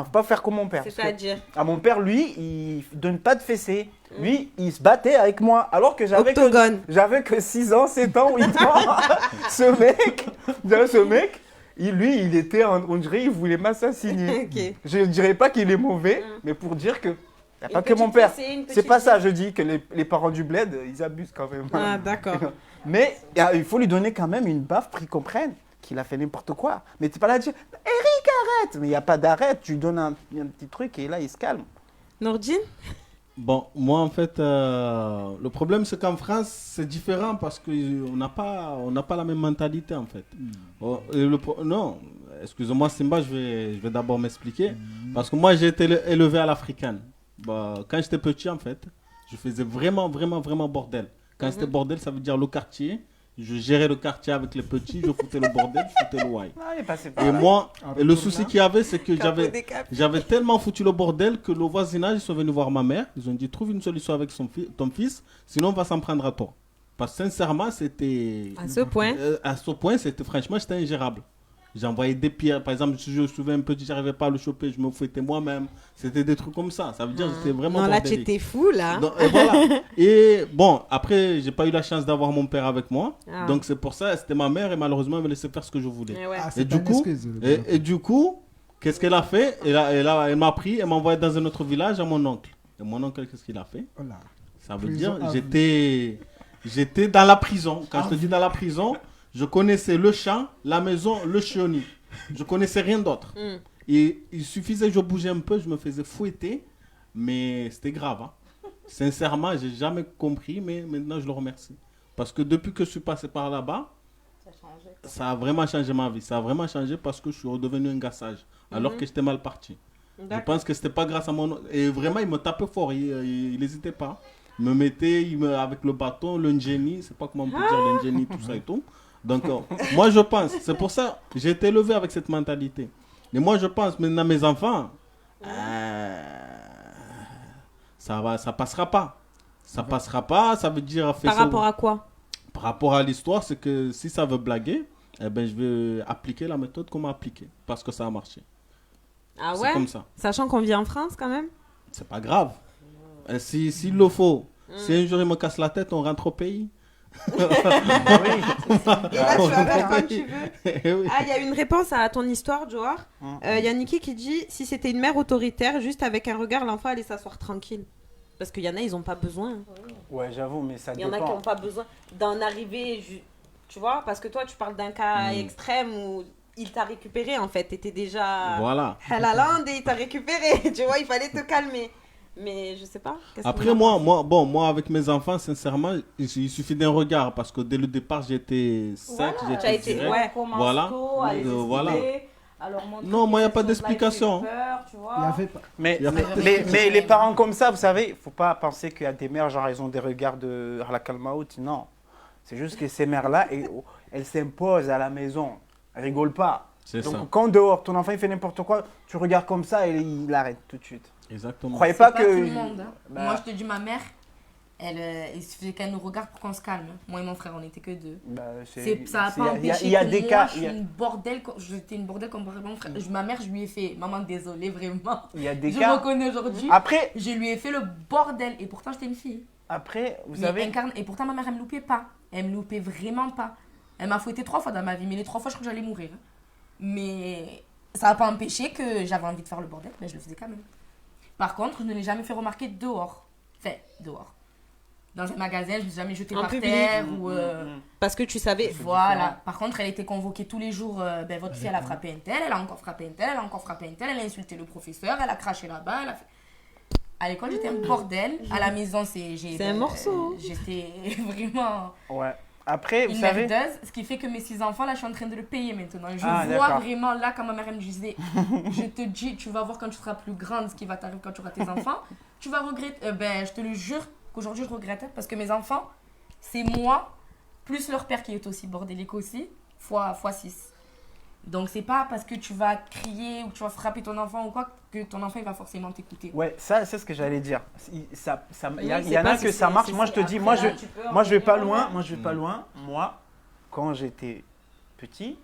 B: Faut pas faire comme mon père. parce que-
A: C'est-à-dire
B: mon père, lui, il donne pas de fessée. Lui, il se battait avec moi. Alors que j'avais que 6 ans, 7 ans, 8 ans. Ce mec, il était, on dirait, il voulait m'assassiner.
A: Ok.
B: Je ne dirais pas qu'il est mauvais, mais pour dire que il n'y a pas que mon père. C'est pas ça, je dis que les parents du bled, ils abusent quand même.
A: Ah, d'accord.
B: Mais il faut lui donner quand même une baffe pour qu'il comprenne qu'il a fait n'importe quoi. Mais tu n'es pas là à dire « Eric, arrête !» Mais il n'y a pas d'arrête, tu lui donnes un petit truc et là, il se calme.
A: Nourdine?
D: Bon, moi en fait, le problème c'est qu'en France c'est différent parce qu'on n'a pas la même mentalité en fait. Non, excusez-moi Simba, je vais d'abord m'expliquer. Parce que moi j'ai été élevé à l'africaine. Quand j'étais petit en fait, je faisais vraiment bordel. Quand c'était bordel, ça veut dire le quartier. Je gérais le quartier avec les petits, je foutais le bordel, je foutais le why. Et moi, le souci qu'il y avait, c'est que j'avais tellement foutu le bordel que le voisinage, ils sont venus voir ma mère. Ils ont dit, trouve une solution avec ton fils, sinon on va s'en prendre à toi. Parce que sincèrement, c'était...
A: À ce point
D: franchement, c'était ingérable. J'envoyais des pierres. Par exemple, si je souviens un petit, j'arrivais pas à le choper, je me fouettais moi-même. C'était des trucs comme ça. Ça veut dire que c'était vraiment
A: non, là,
D: bordélique.
A: tu étais fou, là.
D: Donc, et voilà. Et bon, après, j'ai pas eu la chance d'avoir mon père avec moi.
A: Ah.
D: Donc, c'est pour ça, c'était ma mère et malheureusement, elle me laissait faire ce que je voulais.
A: Eh ouais.
D: Et du coup, qu'est-ce qu'elle a fait? Elle m'a pris, elle m'a envoyé dans un autre village à mon oncle. Et mon oncle, qu'est-ce qu'il a fait?
E: Voilà.
D: Ça veut dire, j'étais dans la prison. Quand je te dis dans la prison, je connaissais le champ, la maison, le chioni. Je connaissais rien d'autre. Et il suffisait que je bougeais un peu, je me faisais fouetter. Mais c'était grave. Hein. Sincèrement, j'ai jamais compris, mais maintenant je le remercie. Parce que depuis que je suis passé par là-bas, ça a vraiment changé ma vie. Ça a vraiment changé parce que je suis redevenu un gassage. Alors que j'étais mal parti. Je pense que c'était pas grâce à mon... Et vraiment, il me tapait fort. Il n'hésitait pas. Il me mettait avec le bâton, l'ingénie. C'est pas comment on peut dire l'ingénie, tout ça et tout. Donc, moi, je pense, c'est pour ça que j'ai été élevé avec cette mentalité. Mais moi, je pense, maintenant, mes enfants, ça passera pas. Ça passera pas, ça veut dire...
A: Par rapport à quoi?
D: Par rapport à l'histoire, c'est que si ça veut blaguer, eh ben, je vais appliquer la méthode qu'on m'a appliquée. Parce que ça a marché.
A: Ah ouais?
D: C'est comme ça.
A: Sachant qu'on vit en France, quand même?
D: C'est pas grave. S'il le faut, si un jour il me casse la tête, on rentre au pays.
A: Et là, tu vas comme tu veux. Ah, il y a une réponse à ton histoire, Johar. Il y a Niki qui dit, si c'était une mère autoritaire, juste avec un regard, l'enfant allait s'asseoir tranquille. Parce qu'il y en a, ils n'ont pas besoin.
B: Ouais, j'avoue, mais ça dépend.
A: Il y en a qui n'ont pas besoin d'en arriver, tu vois, parce que toi, tu parles d'un cas extrême où il t'a récupéré en fait. T'étais déjà
D: Voilà.
A: Halaland et il t'a récupéré. Tu vois, il fallait te calmer. Mais je sais pas. qu'est-ce que
D: Après,
A: vous en pensez?
D: moi, avec mes enfants, sincèrement, il suffit d'un regard parce que dès le départ, j'étais sec,
C: Voilà,
A: Tu as
D: j'étais
A: été-
D: direct.
A: ouais.
C: On commence
D: Voilà.
C: tôt à les expliquer,
D: Voilà.
C: à leur montrer
D: Non,
C: que
D: moi, y a
C: cette
D: pas
C: chose-là, il fait
D: d'explication.
C: peur, tu vois.
E: Il y avait pas.
B: Mais,
D: Y a pas de
B: mais les parents comme ça, vous savez, il ne faut pas penser qu'il y a des mères, genre, ils ont des regards de Harlakal Maout. Non. C'est juste que ces mères-là, elles s'imposent à la maison. Elles rigolent pas.
D: C'est
B: Donc,
D: ça.
B: quand dehors, ton enfant il fait n'importe quoi, tu regardes comme ça et il arrête tout de suite.
D: Exactement.
B: Croyez
F: C'est
B: pas
F: pas
B: que.
F: tout le monde. Hein.
B: Bah,
F: Moi, je te dis, ma mère, il suffisait qu'elle nous regarde pour qu'on se calme. Moi et mon frère, on n'était que deux.
B: bah,
F: Ça n'a pas empêché
B: il y a
F: que
B: des
F: moi,
B: cas.
F: je suis une bordel. J'étais une bordel comme mon frère. Ma mère, je lui ai fait, maman, désolée, vraiment.
B: Il y a des
F: Je
B: cas.
F: reconnais aujourd'hui.
B: Après,
F: Je lui ai fait le bordel. Et pourtant, j'étais une fille.
B: vous
F: Mais
B: savez.
F: Et pourtant, ma mère, elle me loupait pas. Elle me loupait vraiment pas. Elle m'a fouetté 3 fois dans ma vie. Mais les 3 fois, je crois que j'allais mourir. Mais ça n'a pas empêché que j'avais envie de faire le bordel. Mais je le faisais quand même. Par contre, je ne l'ai jamais fait remarquer dehors. Enfin, dehors. Dans un magasin, je ne l'ai jamais jeté
A: En
F: par
A: public.
F: terre. Ou,
A: Parce que tu savais.
F: Voilà. Par contre, elle était convoquée tous les jours. Votre fille, elle a frappé un tel, elle a encore frappé un tel, elle a encore frappé un tel, elle a insulté le professeur, elle a craché là-bas. Elle a fait... À l'école, j'étais un bordel. À la maison, c'est
A: un morceau.
F: J'étais vraiment
B: Ouais. Après, vous
F: une
B: savez.
F: merdeuse. Ce qui fait que mes 6 enfants, là, je suis en train de le payer maintenant. Je
B: Ah,
F: vois
B: d'accord.
F: vraiment là, quand ma mère elle me disait, je te dis, tu vas voir quand tu seras plus grande ce qui va t'arriver quand tu auras tes enfants. Tu vas regretter. Je te le jure qu'aujourd'hui, je regrette parce que mes enfants, c'est moi, plus leur père qui est aussi bordélique aussi, fois 6. Donc, c'est pas parce que tu vas crier ou que tu vas frapper ton enfant ou quoi que ton enfant il va forcément t'écouter.
B: Ouais, ça, c'est ce que j'allais dire. Il y,
A: Oui,
B: y
A: c'est
B: en
A: pas
B: a
A: si
B: que ça
A: c'est-
B: marche.
A: c'est-
B: Moi, je te dis, moi, je vais pas loin. Moi, je vais pas loin. Moi, quand j'étais petit,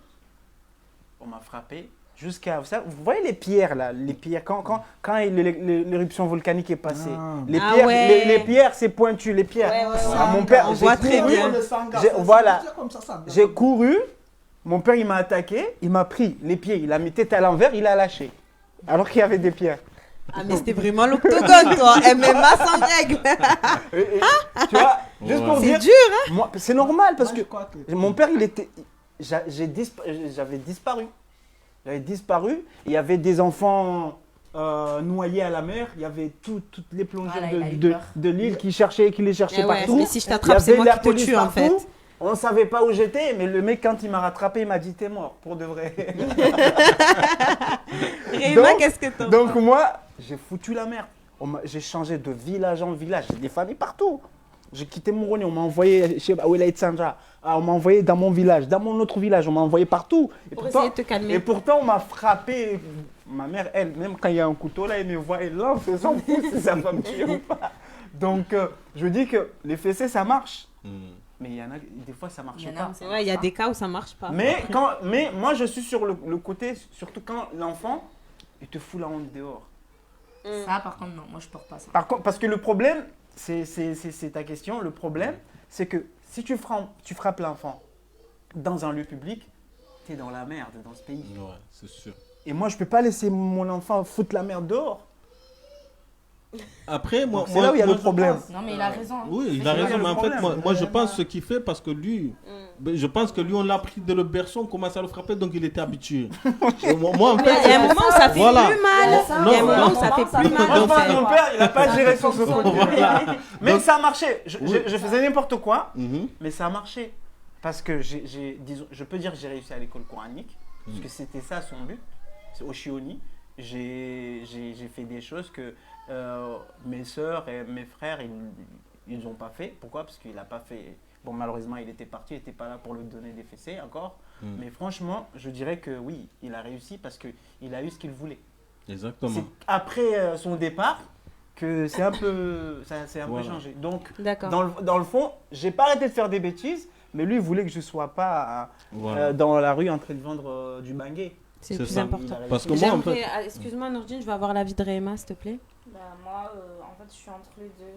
B: on m'a frappé jusqu'à. Vous voyez les pierres là, les pierres. Quand l'éruption volcanique est passée,
E: Ah.
B: les
A: Ah
B: pierres,
A: ouais.
B: les pierres, c'est pointu, les pierres.
A: Ouais, ouais, ouais.
B: Ah, mon père,
A: On
B: j'ai
A: voit très
B: couru,
A: bien.
B: Voilà. J'ai couru. Mon père, il m'a attaqué. Il m'a pris les pieds. Il a mis tête à l'envers. Il a lâché. Alors qu'il y avait des pierres.
A: Ah, mais c'était vraiment l'octogone, toi. MMA sans règle.
B: Tu vois, juste pour
A: C'est
B: dire.
A: dur, hein.
B: Moi, c'est normal parce
E: Moi,
B: que
E: je crois que-
B: mon père, il était. J'avais disparu. J'avais disparu. Il y avait des enfants noyés à la mer. Il y avait toutes les plongeurs
F: Voilà, il a eu
B: de
F: peur.
B: l'île qui cherchaient
A: Eh ouais,
B: partout.
A: mais si je
B: Il y
A: t'attrape, c'est
B: avait
A: moi
B: la
A: qui te
B: police
A: tue, en fait.
B: partout. On ne savait pas où j'étais, mais le mec, quand il m'a rattrapé, il m'a dit t'es mort, pour de vrai.
A: Réma,
B: Donc-
A: qu'est-ce que t'en
B: Donc moi, j'ai foutu la merde. J'ai changé de village en village. J'ai des familles partout. J'ai quitté Moroni, on m'a envoyé chez Awelaïd Sandra. On m'a envoyé dans mon village, dans mon autre village, on m'a envoyé partout.
A: Pour essayer de te calmer.
B: Et pourtant, on m'a frappé. Ma mère, elle, même quand il y a un couteau là, elle me voit, elle lance, elle s'en fout si ça va me tuer ou pas. Donc, je dis que les fessées, ça marche. Mais il y en a, des fois, ça marche
F: Il y en a
B: pas.
F: où ça
A: Ouais, il y a des cas où ça marche pas.
B: Mais moi, je suis sur le côté, surtout quand l'enfant, il te fout la honte dehors.
F: Ça, par contre, non, moi je porte pas ça.
B: Par contre, parce que le problème, c'est ta question, le problème, c'est que si tu frappes l'enfant dans un lieu public, tu es dans la merde dans ce pays.
D: Ouais, c'est sûr.
B: Et moi, je peux pas laisser mon enfant foutre la merde dehors.
D: Après, moi,
B: C'est là où il y a
D: moi,
B: le
D: je
B: problème.
D: pense-
F: Non, mais il a raison. hein.
D: Oui, il
F: C'est
D: a
F: vrai.
D: raison, mais en fait,
B: problème.
D: moi je pense ce qu'il fait parce que lui, je pense que lui, on l'a pris de le berceau, on commence à le frapper, donc il était habitué. Et moi, en
A: Mais il y a un
D: fait,
A: moment où ça fait
D: Voilà.
A: plus mal. Il y a un
D: Non,
A: moment où
D: non.
A: ça fait plus
B: Moi, je
A: mal.
B: pense que mon père, il n'a pas géré sur ce côté.
D: Voilà.
B: Mais
D: Donc-
B: ça a marché.
D: Oui.
B: Je faisais n'importe quoi,
D: Mhm.
B: mais ça a marché. Parce que disons, je peux dire que j'ai réussi à l'école coranique, parce que c'était ça son but. C'est au Chioni. J'ai fait des choses que mes sœurs et mes frères, ils n'ont pas fait. Pourquoi? Parce qu'il n'a pas fait. Bon, malheureusement, il était parti, il n'était pas là pour lui donner des fessées encore. Mais franchement, je dirais que oui, il a réussi parce qu'il a eu ce qu'il voulait.
D: Exactement.
B: C'est après son départ que c'est un peu, ça s'est un peu
D: Voilà.
B: changé. Donc,
A: D'accord.
B: dans le fond, j'ai pas arrêté de faire des bêtises, mais lui, il voulait que je sois pas
D: Voilà.
B: dans la rue en train de vendre du bangay.
A: C'est le
D: C'est
A: plus
D: ça.
A: important.
D: Parce que moi, en
A: J'aimerais,
D: fait,
A: excuse-moi Nordine, je vais avoir l'avis de Réma, s'il te plaît.
C: Bah, moi, en fait, je suis entre les deux.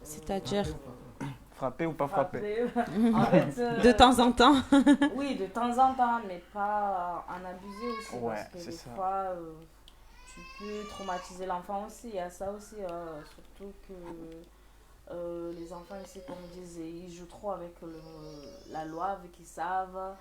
A: C'est-à-dire
B: Frapper ou pas frapper.
C: En fait,
A: de temps en temps.
C: oui, de temps en temps, mais pas en abuser aussi.
B: Ouais,
C: parce que
B: c'est
C: des
B: ça.
C: fois, tu peux traumatiser l'enfant aussi. Il y a ça aussi, surtout que les enfants ici, comme on disait, ils jouent trop avec la loi, vu qu'ils savent.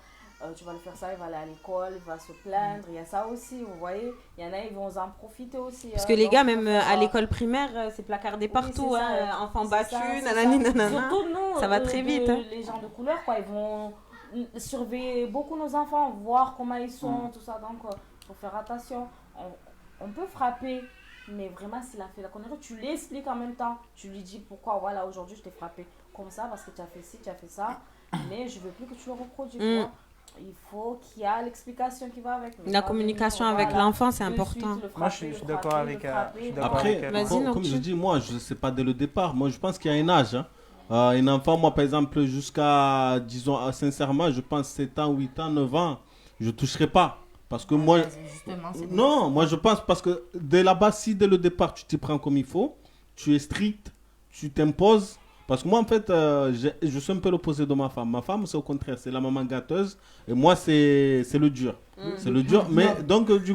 C: tu vas lui faire ça, il va aller à l'école, il va se plaindre. Il y a ça aussi, vous voyez. Il y en a, ils vont en profiter aussi.
A: Parce que les
C: donc,
A: gars, même à
C: faut-
A: l'école primaire, c'est placardé
C: Oui,
A: partout.
C: c'est ça,
A: Enfants
C: c'est
A: battus,
C: ça, c'est
A: nanani,
C: ça.
A: nanana.
C: Surtout nous,
A: Ça va très vite, hein.
C: les gens de couleur, quoi, ils vont surveiller beaucoup nos enfants, voir comment ils sont, tout ça. Donc, faut faire attention. On peut frapper, mais vraiment, s'il a fait la connerie, tu l'expliques en même temps. Tu lui dis pourquoi, voilà, aujourd'hui, je t'ai frappé comme ça parce que tu as fait ci, tu as fait ça, mais je veux plus que tu le reproduises. tu vois. Il faut qu'il y ait l'explication qui va avec. Mais
A: La
C: pas
A: communication
C: venir,
A: avec
C: voilà,
A: l'enfant, c'est
C: de
A: important.
C: suite le
B: Moi,
C: frapper,
B: je suis
C: le
B: d'accord
C: frapper,
B: avec,
C: le frapper.
B: je suis d'accord
D: Après,
B: avec elle.
A: Vas-y,
D: comme
A: Nourti.
D: je dis, moi, je sais pas dès le départ. Moi, je pense qu'il y a un âge. Hein. Un enfant, moi, par exemple, jusqu'à, disons, sincèrement, je pense 7 ans, 8 ans, 9 ans, je toucherai pas. Parce que moi,
F: Justement, c'est
D: non, moi, je pense parce que dès là-bas, si dès le départ, tu t'y prends comme il faut, tu es strict, tu t'imposes. Parce que moi, en fait, je suis un peu l'opposé de ma femme. Ma femme, c'est au contraire, c'est la maman gâteuse. Et moi, c'est le dur. C'est le dur. Mais donc, du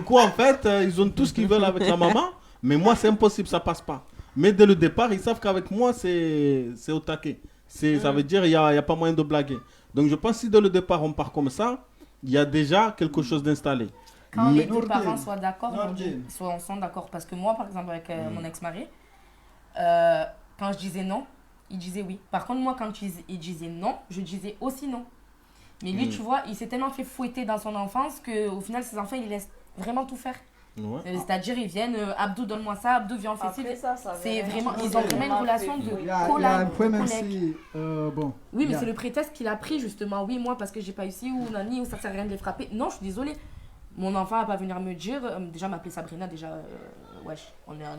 D: coup, en fait, ils ont tout ce qu'ils veulent avec la maman. Mais moi, c'est impossible, ça passe pas. Mais dès le départ, ils savent qu'avec moi, c'est au taquet. Ça veut dire qu'il n'y a pas moyen de blaguer. Donc, je pense que si dès le départ, on part comme ça, il y a déjà quelque chose d'installé.
F: Quand les deux
E: Nordine.
F: parents soient d'accord,
E: Nordine.
F: on sont d'accord. Parce que moi, par exemple, avec mon ex-mari, quand je disais non, il disait oui. Par contre, moi, quand il disait non, je disais aussi non. Mais lui, tu vois, il s'est tellement fait fouetter dans son enfance qu'au final, ses enfants, ils laissent vraiment tout faire.
D: Ouais.
F: C'est-à-dire, ils viennent, Abdou, donne-moi ça, Abdou, viens, on fait ci.
C: Après ça, ça
F: C'est
C: veut
F: vraiment,
C: rien
F: ils
C: dire.
F: ont vraiment une relation de
E: Il y a un point, même
F: collègue.
E: si. Bon.
F: Oui,
E: il y
F: mais
E: a-
F: c'est le prétexte qu'il a pris, justement. Oui, moi, parce que j'ai pas réussi, ou nani, ou ça sert à rien de les frapper. Non, je suis désolée. Mon enfant va pas venir me dire, déjà m'appeler Sabrina, déjà, wesh, vraiment,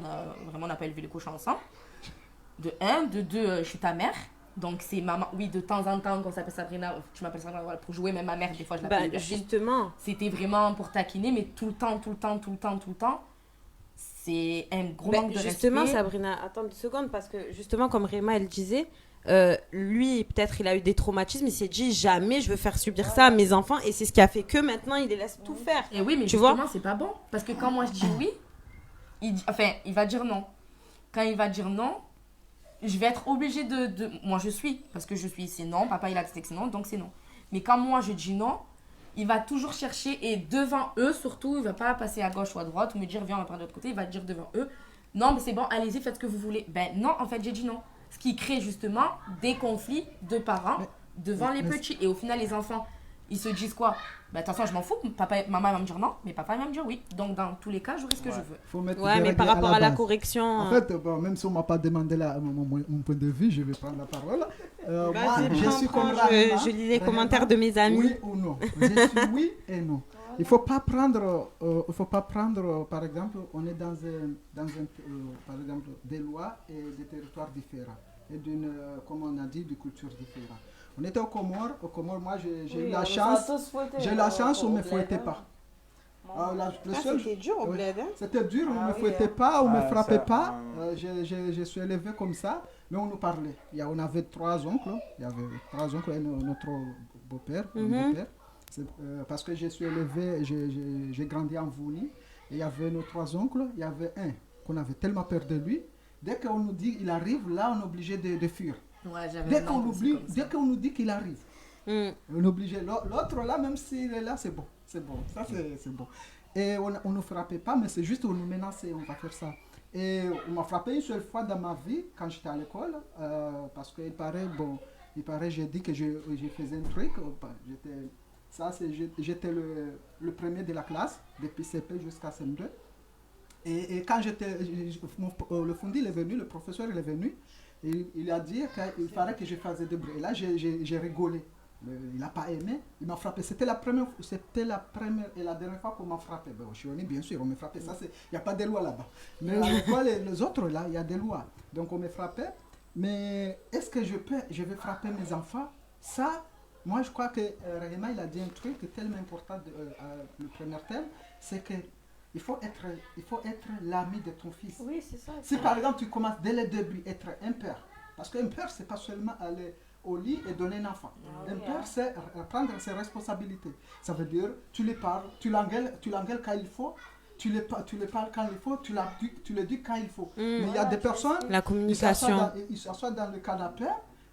F: on n'a pas élevé les cochons ensemble. De un, de deux, je suis ta mère. Donc, c'est maman. Oui, de temps en temps, quand on s'appelle Sabrina, tu m'appelles Sabrina, voilà, pour jouer, même ma mère, des fois, je l'appelle.
A: Bah, justement.
F: C'était vraiment pour taquiner, mais tout le temps, c'est un gros
A: Ben,
F: manque de
A: justement,
F: respect.
A: Sabrina, attends 2 secondes, parce que justement, comme Réma, elle disait, lui, peut-être, il a eu des traumatismes, il s'est dit, jamais je veux faire subir ça à mes enfants, et c'est ce qui a fait que maintenant, il les laisse tout faire.
F: Et oui, mais
A: Tu
F: justement, c'est pas bon. Parce que quand moi je dis oui, il va dire non. Quand il va dire non, je vais être obligée de... Moi, je suis. Parce que je suis, c'est non. Papa, il a dit que c'est non, donc c'est non. Mais quand moi, je dis non, il va toujours chercher, et devant eux, surtout, il va pas passer à gauche ou à droite, ou me dire, viens, on va prendre de l'autre côté. Il va dire devant eux, non, mais c'est bon, allez-y, faites ce que vous voulez. Ben non, en fait, j'ai dit non. Ce qui crée justement des conflits de parents devant les petits. Et au final, les enfants, ils se disent quoi? Ben de toute façon, je m'en fous. Maman va me dire non, mais papa va me dire oui. Donc, dans tous les cas, j'aurai ce que je veux.
E: Faut mettre
A: Ouais,
E: des
A: mais
E: règles
A: par rapport à la
E: base.
A: correction...
E: En fait, bon, même si on ne m'a pas demandé mon point de vue, je vais prendre la parole. Moi,
A: Vas-y,
E: je suis comme
A: je lis les commentaires de mes amis.
E: Oui ou non. Je suis oui et non. Il ne faut pas prendre, par exemple, on est dans par exemple, des lois et des territoires différents. Et comme on a dit, de cultures différentes. On était au Comores. Moi, j'ai eu la chance. J'ai la chance, on ne me fouettait pas.
A: C'était dur au bled, hein.
E: C'était dur, on ne me
C: oui,
E: fouettait
C: hein.
E: pas, on ne me
B: Ah,
E: frappait
B: ça,
E: pas. Je suis élevé comme ça, mais on nous parlait. On avait 3 oncles. Il y avait 3 oncles et notre beau-père. mon beau-père. Parce que je suis élevé, j'ai grandi en Vouni. Et il y avait nos 3 oncles. Il y avait un qu'on avait tellement peur de lui. Dès qu'on nous dit qu'il arrive, là, on est obligé de fuir.
F: Ouais, j'avais
E: Dès
F: un
E: qu'on
F: oncle aussi
E: oublie,
F: comme ça.
E: dès qu'on nous dit qu'il arrive,
A: Mm.
E: on est obligé. L'autre là, même s'il est là, c'est bon. C'est bon. Ça, c'est bon. Et on ne frappait pas, mais c'est juste on nous menaçait, on va faire ça. Et on m'a frappé une seule fois dans ma vie, quand j'étais à l'école, parce qu'il paraît, j'ai dit que je faisais un truc. J'étais le premier de la classe, depuis CP jusqu'à CM2. Et quand le fundi il est venu, le professeur il est venu, et il a dit qu'il fallait que je fasse des bruits. Et là, j'ai rigolé. Il n'a pas aimé, il m'a frappé. C'était la première et la dernière fois qu'on m'a frappé. Ben, je suis venu, bien sûr, on m'a frappé. Il n'y a pas de loi là-bas. Mais à l'école, les autres, là, il y a des lois. Donc on m'a frappé. Mais est-ce que je vais frapper mes enfants? Ça, moi, je crois que Rahima, il a dit un truc tellement important, le premier thème, c'est que il faut être l'ami de ton fils.
C: Oui, c'est ça.
E: Si par exemple tu commences dès le début à être un père, parce qu'un père c'est pas seulement aller au lit et donner un enfant. Un père c'est prendre ses responsabilités. Ça veut dire tu les parles, tu l'engueules quand il faut, tu les parles quand il faut, tu le dis quand il faut. Mais il y a des personnes,
A: La communication.
E: ils s'assoient dans le canapé,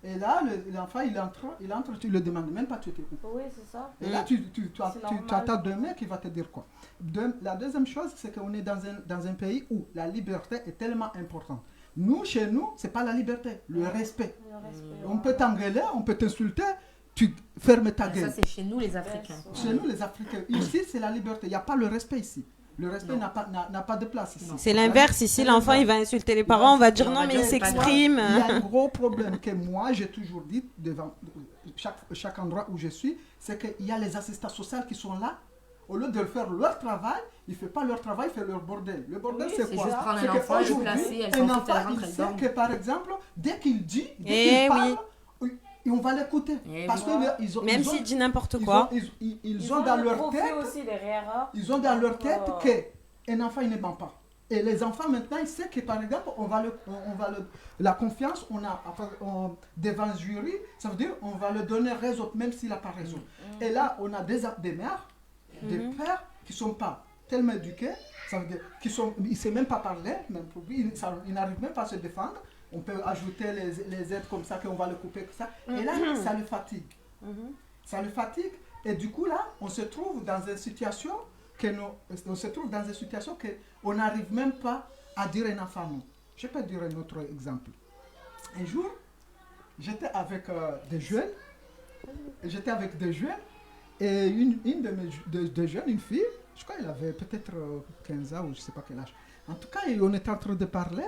E: Et là, l'enfant, il entre, tu le demandes même pas, tu t'écoutes.
C: Oui, c'est ça.
E: Et là, tu
C: C'est normal.
E: attends demain qui va te dire quoi. La deuxième chose, c'est qu'on est dans un pays où la liberté est tellement importante. Nous, chez nous, c'est pas la liberté, le respect.
C: Le respect,
E: On peut t'engueuler, on peut t'insulter, tu fermes ta
F: Ça,
E: gueule.
F: c'est chez nous, les Africains.
E: Chez nous, les Africains, ici, c'est la liberté. Il n'y a pas le respect ici. Le respect n'a pas de place ici.
A: C'est l'inverse. Ici, l'enfant, il va insulter les parents. On va dire non, mais il s'exprime.
E: Il y a un gros problème que moi, j'ai toujours dit devant chaque endroit où je suis, c'est qu'il y a les assistants sociaux qui sont là. Au lieu de faire leur travail, ils ne font pas leur travail, ils font leur bordel. Le bordel,
C: Oui,
E: c'est
F: C'est
E: quoi?
F: juste prendre
E: C'est
F: un enfant, le
E: qu'aujourd'hui,
F: placer, elle
E: un
F: s'en fout,
E: enfant,
F: elle rentre,
E: il
F: elle
E: sait
F: dort.
E: que par exemple, dès qu'il dit,
A: Eh
E: dès qu'il
A: oui.
E: parle, on va l'écouter.
F: Eh
E: Parce
F: oui.
E: qu'ils ont,
A: Même
E: ils ont-
A: s'il dit n'importe
E: ils
A: quoi.
E: ont- ils ont dans
C: le
E: leur
C: profil
E: tête,
C: aussi derrière. Hein.
E: ils ont dans leur
C: Donc,
E: tête qu'un enfant, il ne ment pas. Et les enfants, maintenant, ils savent que, par exemple, la confiance, devant le jury, ça veut dire on va le donner raison, même s'il n'a pas raison. Et là, on a des mères, des pères qui ne sont pas tellement éduqués, ça veut dire qu'ils ne savent même pas parler, même pour lui, ils n'arrivent même pas à se défendre. On peut ajouter les aides comme ça, qu'on va le couper, comme ça. Et là, ça le fatigue. Ça le fatigue. Et du coup, là, on se trouve dans une situation qu'on n'arrive même pas à dire un enfant non. Je peux dire un autre exemple. Un jour, j'étais avec des jeunes. Et une de jeunes, une fille, je crois qu'elle avait peut-être 15 ans ou je ne sais pas quel âge. En tout cas, on était en train de parler.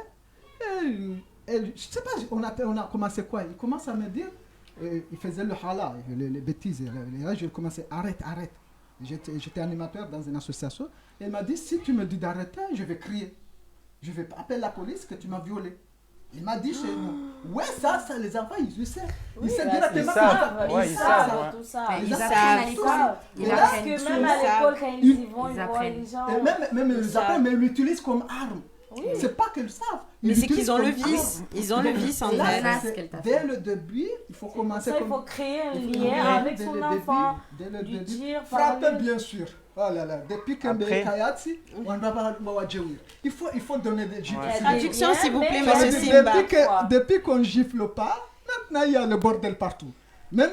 E: Je ne sais pas, on a commencé quoi? Il commence à me dire, il faisait le hala, les bêtises. Et là, je commençais, arrête. J'étais animateur dans une association. Et il m'a dit, si tu me dis d'arrêter, je vais crier. Je vais appeler la police que tu m'as violé. Il m'a dit chez nous. Ouais, ça, les enfants, ils le savent. Ils savent directement.
B: ils savent, ouais, ils savent,
C: tout ça.
F: Ils
E: Ils
F: apprennent à
E: savent.
F: l'école. Ils
E: Parce
C: Parce
F: apprennent
C: que
F: tout.
C: même à l'école, quand ils y vont,
F: Ils
C: ils voient
F: apprennent.
C: les gens.
E: Et même ils
C: savent.
E: apprennent, mais ils l'utilisent comme arme.
C: Oui.
E: C'est pas qu'ils le savent.
A: Mais
E: Ils
A: c'est qu'ils
E: l'utilisent
A: ont le
E: comme
A: vice.
E: arme.
A: Ils ont le vice en
F: C'est
E: Là,
F: la
A: fait.
F: menace
E: c'est-
F: qu'elle t'a
E: dès
F: fait.
E: le début, il faut commencer
C: Ça, il
E: comme
C: faut créer un
E: il faut
C: lien
E: créer
C: avec
E: dès
C: son
E: le
C: enfant.
E: dès le
C: Lui
E: début.
C: dire,
E: Frapper,
C: parler.
E: bien sûr. Oh là là, depuis que
B: Après-
E: Kayatsi, on doit pas il faut donner des gifles.
B: Ouais.
A: Traduction, s'il vous plaît,
C: Mais-
E: Ça veut
A: monsieur
E: dire,
A: Simba.
E: depuis qu'on gifle pas, maintenant il y a le bordel partout. Il y a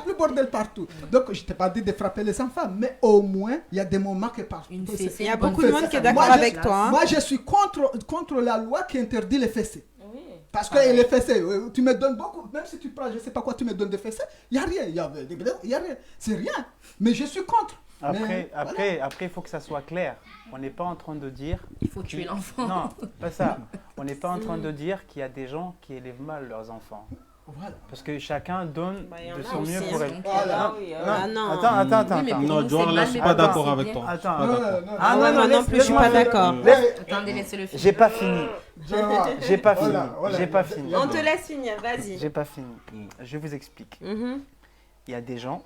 E: plus bordel partout. Donc je t'ai pas dit de frapper les enfants, mais au moins il y a des moments que partout.
F: Une fessée,
A: Il y a
F: une bonne
A: beaucoup de
F: fessée,
A: monde qui est
F: ça
A: d'accord
F: met en
A: avec
F: place.
A: toi, hein.
E: Moi je suis contre la loi qui interdit les fessées.
C: Oui.
E: Parce que les fessées, tu me donnes beaucoup, même si tu prends, je sais pas quoi, tu me donnes des fessées, il n'y a rien, il y a rien, c'est rien. Mais je suis contre. Mais,
B: Après, il faut que ça soit clair. On n'est pas en train de dire...
F: Il faut tuer l'enfant.
B: Non, pas ça. On n'est pas en train de dire qu'il y a des gens qui élèvent mal leurs enfants.
E: Voilà.
B: Parce que chacun donne
A: Bah, il y en
B: de
A: a
B: son mieux
A: aussi,
B: pour
A: hein.
B: elle.
E: Voilà.
C: Ah oui,
A: Ah non.
B: Attends.
F: Oui, mais pour
D: Non,
F: nous,
D: Dior,
F: c'est
D: là,
F: mal,
D: je suis
F: mais
D: pas
F: pour
D: d'accord
F: nous,
D: avec
F: c'est
D: toi.
F: bien.
B: Attends.
E: Non,
B: attends.
E: non, non,
B: Ah
E: non,
A: Ouais, moi non plus, je suis pas d'accord.
F: Attendez, laissez-le finir.
B: J'ai pas fini. J'ai pas fini.
E: Voilà.
B: J'ai pas fini.
A: On te laisse finir, vas-y.
B: J'ai pas fini. Je vous explique.
A: Mhm.
B: Il y a des gens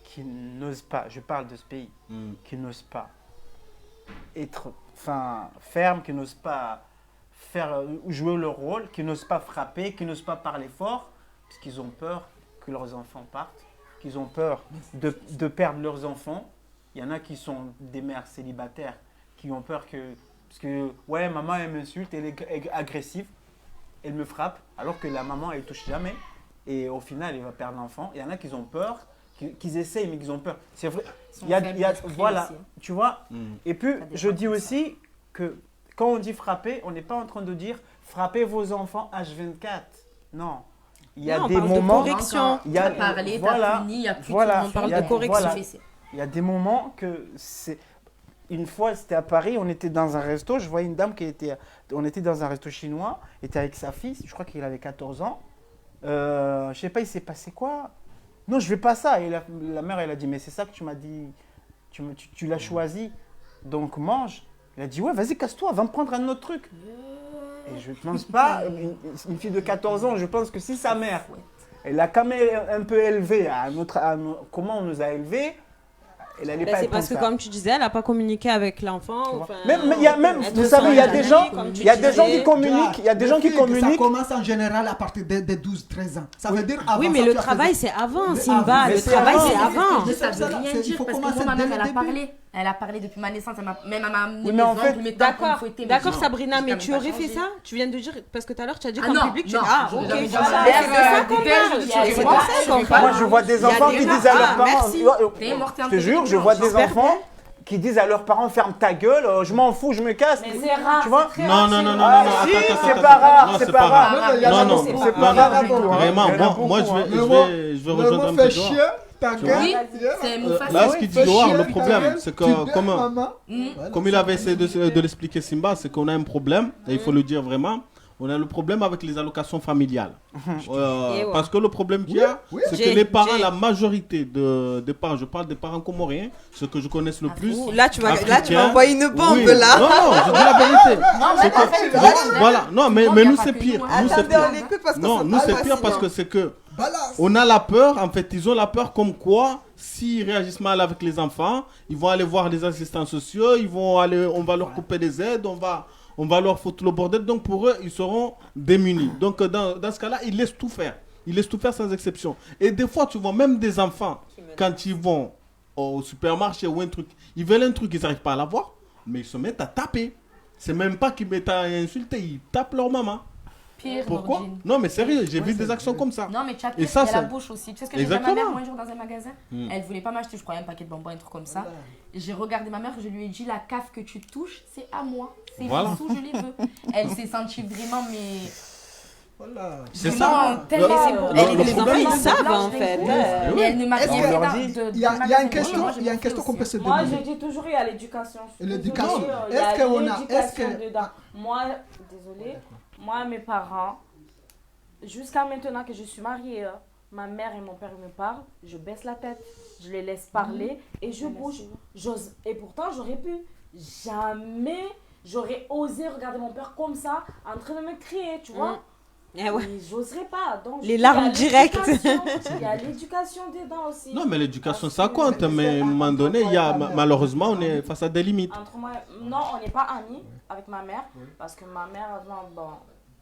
B: qui n'osent pas, je parle de ce pays, qui n'osent pas être fermes, qui n'osent pas jouer leur rôle, qui n'osent pas frapper, qui n'osent pas parler fort, parce qu'ils ont peur que leurs enfants partent, qu'ils ont peur de perdre leurs enfants. Il y en a qui sont des mères célibataires, qui ont peur parce que, ouais, maman, elle m'insulte, elle est agressive, elle me frappe, alors que la maman, elle touche jamais. Et au final, elle va perdre l'enfant. Il y en a qui ont peur, qu'ils essayent, mais qu'ils ont peur. C'est vrai.
F: Ils sont
B: Voilà,
F: faibles aussi.
B: tu vois. Et puis,
F: Ça dépend
B: je dis
F: de ça.
B: aussi que quand on dit frapper, on n'est pas en train de dire frappez vos enfants H24. Non. Il y a
A: Non, on
B: des
A: parle de
B: moments.
A: correction.
B: Il y a-
F: T'as parlé,
B: voilà,
F: t'as puni, il n'y a plus
B: voilà,
F: on parle
B: il y a-
F: de correction.
B: voilà.
F: Fessée.
B: Il y a des moments que c'est. Une fois, c'était à Paris, on était dans un resto, je voyais une dame on était dans un resto chinois, était avec sa fille, je crois qu'il avait 14 ans. Je sais pas, il s'est passé quoi? Non, je vais pas ça. Et la mère, elle a dit, mais c'est ça que tu m'as dit, tu l'as choisi, donc mange. Elle a dit, ouais, vas-y, casse-toi, va me prendre un autre truc. Et je ne pense pas, une fille de 14 ans, je pense que si sa mère, elle a quand même un peu élevé, comment on nous a élevés, elle allait
A: Bah,
B: pas
A: c'est
B: être
A: parce que
B: comme ça.
A: comme tu disais, elle n'a pas communiqué avec l'enfant.
B: Tu vois.
A: enfin,
B: Même, il y a même,
A: elle
B: vous
A: te
B: savez, il y a
A: sent
B: des
A: jamais,
B: gens,
A: comme tu
B: il y a des gens qui
A: disais.
B: communiquent, il y a des gens qui
E: Ça
B: communiquent.
E: commence en général à partir des 12-13 ans. Ça veut dire avant
A: Oui, mais
E: ça,
A: le
E: tu as fait
A: travail,
E: ça.
A: c'est avant,
E: Mais
A: Simba.
E: avant,
A: Le
B: mais c'est
A: travail,
B: avant.
A: c'est avant.
E: Mais
F: Ça
E: c'est
F: veut
E: ça,
F: rien
E: il
F: dire
E: faut
F: parce que
E: commencer
F: moi, ma
E: dès
F: mère,
E: le
F: elle a
E: début.
F: parlé. Elle a parlé depuis ma naissance. Même elle m'a amené
B: Oui,
F: mes
B: mais en
F: ongles,
B: fait-
F: mes dents pour me
A: D'accord,
F: fouetter, mais
A: d'accord
F: non,
A: Sabrina,
F: j'ai
A: mais
F: quand
A: tu
F: même pas
A: aurais fait
F: changé.
A: ça? Tu viens de dire, parce que tout à l'heure tu as dit
F: Ah
A: qu'en
F: non,
A: public, tu
F: non,
A: ah,
F: je
A: ok,
F: l'ai jamais
A: voilà,
F: fait.
A: c'est
F: Mais
A: de ça
F: avec
A: qu'on
F: des
A: parle.
F: jeux de
A: C'est
F: société,
A: de
F: moi,
A: ça qu'on
F: je
A: parle.
B: Moi, je vois des
F: Il y a
B: enfants
F: des
B: qui
F: gens-
B: disent à leurs
A: Ah,
B: parents.
A: merci.
F: T'es morte
B: Je te jure, je vois des
A: J'espère
B: enfants qui disent à leurs parents ferme ta gueule, je m'en fous, je me casse.
C: Mais c'est rare,
B: Tu vois?
C: c'est très
D: Non,
C: rare
D: non,
C: chez
D: non,
C: nous.
D: non,
B: Ah,
D: non,
B: si,
D: attends,
B: c'est
D: attends,
B: pas
D: attends.
B: rare,
D: Non,
B: c'est
D: c'est
B: pas
D: pas
B: rare.
D: rare.
E: Il y en a
D: Non, non,
E: beaucoup.
B: c'est
E: Il y
B: pas
E: en a
B: rare.
E: beaucoup, hein.
D: Vraiment,
B: Il y en a
D: bon, moi
B: beaucoup, hein.
D: je vais
E: Le
D: rejoindre
E: mot
D: un peu
E: fait
D: Johan.
E: chier, ta
F: Oui,
E: gueule.
F: c'est Mufasa.
D: Là, ce qu'il dit Johan, le problème, c'est
E: Tu
D: que
E: dis,
D: comme,
E: maman.
F: Mm.
D: comme il avait essayé de l'expliquer Simba, c'est qu'on a un problème, et il faut le dire vraiment, on a le problème avec les allocations familiales.
A: Et ouais.
D: Parce que le problème qu'il y a,
E: Oui,
D: c'est que
A: J'ai-
D: les parents,
A: j'ai-
D: la majorité des parents, je parle des parents comoriens, ceux que je connaisse le plus.
A: Ouh, Là, tu m'as
D: Africains.
A: envoyé une bombe,
D: Oui.
A: là.
D: Non, non, je dis la vérité.
F: Non, mais en fait,
D: Voilà, non, mais
F: Non, mais y a
D: nous
F: pas
D: c'est
F: que
D: pire.
F: nous, hein.
D: Nous c'est
A: Attendez, on
D: pire.
A: l'écoute parce que
D: Non,
A: c'est
D: nous
A: pas
D: c'est pire
A: facile,
D: parce
A: hein.
D: que c'est que
E: Balance.
D: on a la peur, en fait, ils ont la peur comme quoi, s'ils réagissent mal avec les enfants, ils vont aller voir les assistants sociaux, on va leur couper des aides, on va leur foutre le bordel. Donc pour eux, ils seront démunis. Donc dans ce cas-là, ils laissent tout faire. Ils laissent tout faire sans exception. Et des fois, tu vois, même des enfants, quand ils vont au supermarché ou un truc, ils veulent un truc, ils n'arrivent pas à l'avoir, mais ils se mettent à taper. C'est même pas qu'ils mettent à insulter, ils tapent leur maman.
F: Pire,
D: Pourquoi?
F: Nordine.
D: Non, mais sérieux, j'ai vu des actions comme ça.
F: Non, mais tu as
D: Et
F: pire,
D: ça,
F: il y a la
D: c'est-
F: bouche aussi. Tu sais ce que j'ai dit à ma
D: Exactement.
F: mère moi, un jour dans un magasin? Elle voulait pas m'acheter, je crois, un paquet de bonbons, un truc comme ça. J'ai regardé ma mère, je lui ai dit la café que tu touches, c'est à moi. C'est
D: Voilà.
F: sous, je les veux. Elle s'est sentie vraiment, mais.
E: Voilà.
D: C'est
F: vraiment
D: ça.
F: tellement.
A: Le
F: Elle
A: les
F: était
A: enfants, ils
F: vraiment
A: savent,
F: blanche
A: en
F: d'un
A: fait.
F: coup.
A: Ouais.
F: Et elle ne m'a
E: Est-ce
F: rien
E: qu'on
B: leur
F: fait
B: dit
E: Il y a une question,
F: Moi,
E: il y a une question qu'on peut se
C: Moi,
E: demander.
C: je dis toujours, il y a l'éducation. Je suis
E: L'éducation.
C: désolée, il y
E: Est-ce
C: a
E: qu'on a-
C: l'éducation
E: est-ce que-
C: dedans. Moi, désolée, moi, mes parents, jusqu'à maintenant que je suis mariée, ma mère et mon père me parlent, je baisse la tête, je les laisse parler et je bouge. J'ose. Et pourtant, j'aurais pu. Jamais j'aurais osé regarder mon père comme ça, en train de me crier, tu vois.
A: Eh ouais.
C: Et j'oserais pas. Donc,
A: Les
C: il y a
A: larmes directes.
C: l'éducation, il y a l'éducation dedans aussi.
D: Non, mais l'éducation,
C: Parce
D: ça
C: que-
D: compte, mais à un moment donné, il y a, malheureusement, on est face à des limites.
C: Entre moi, non, on n'est pas amis avec ma mère parce que ma mère avant, bon,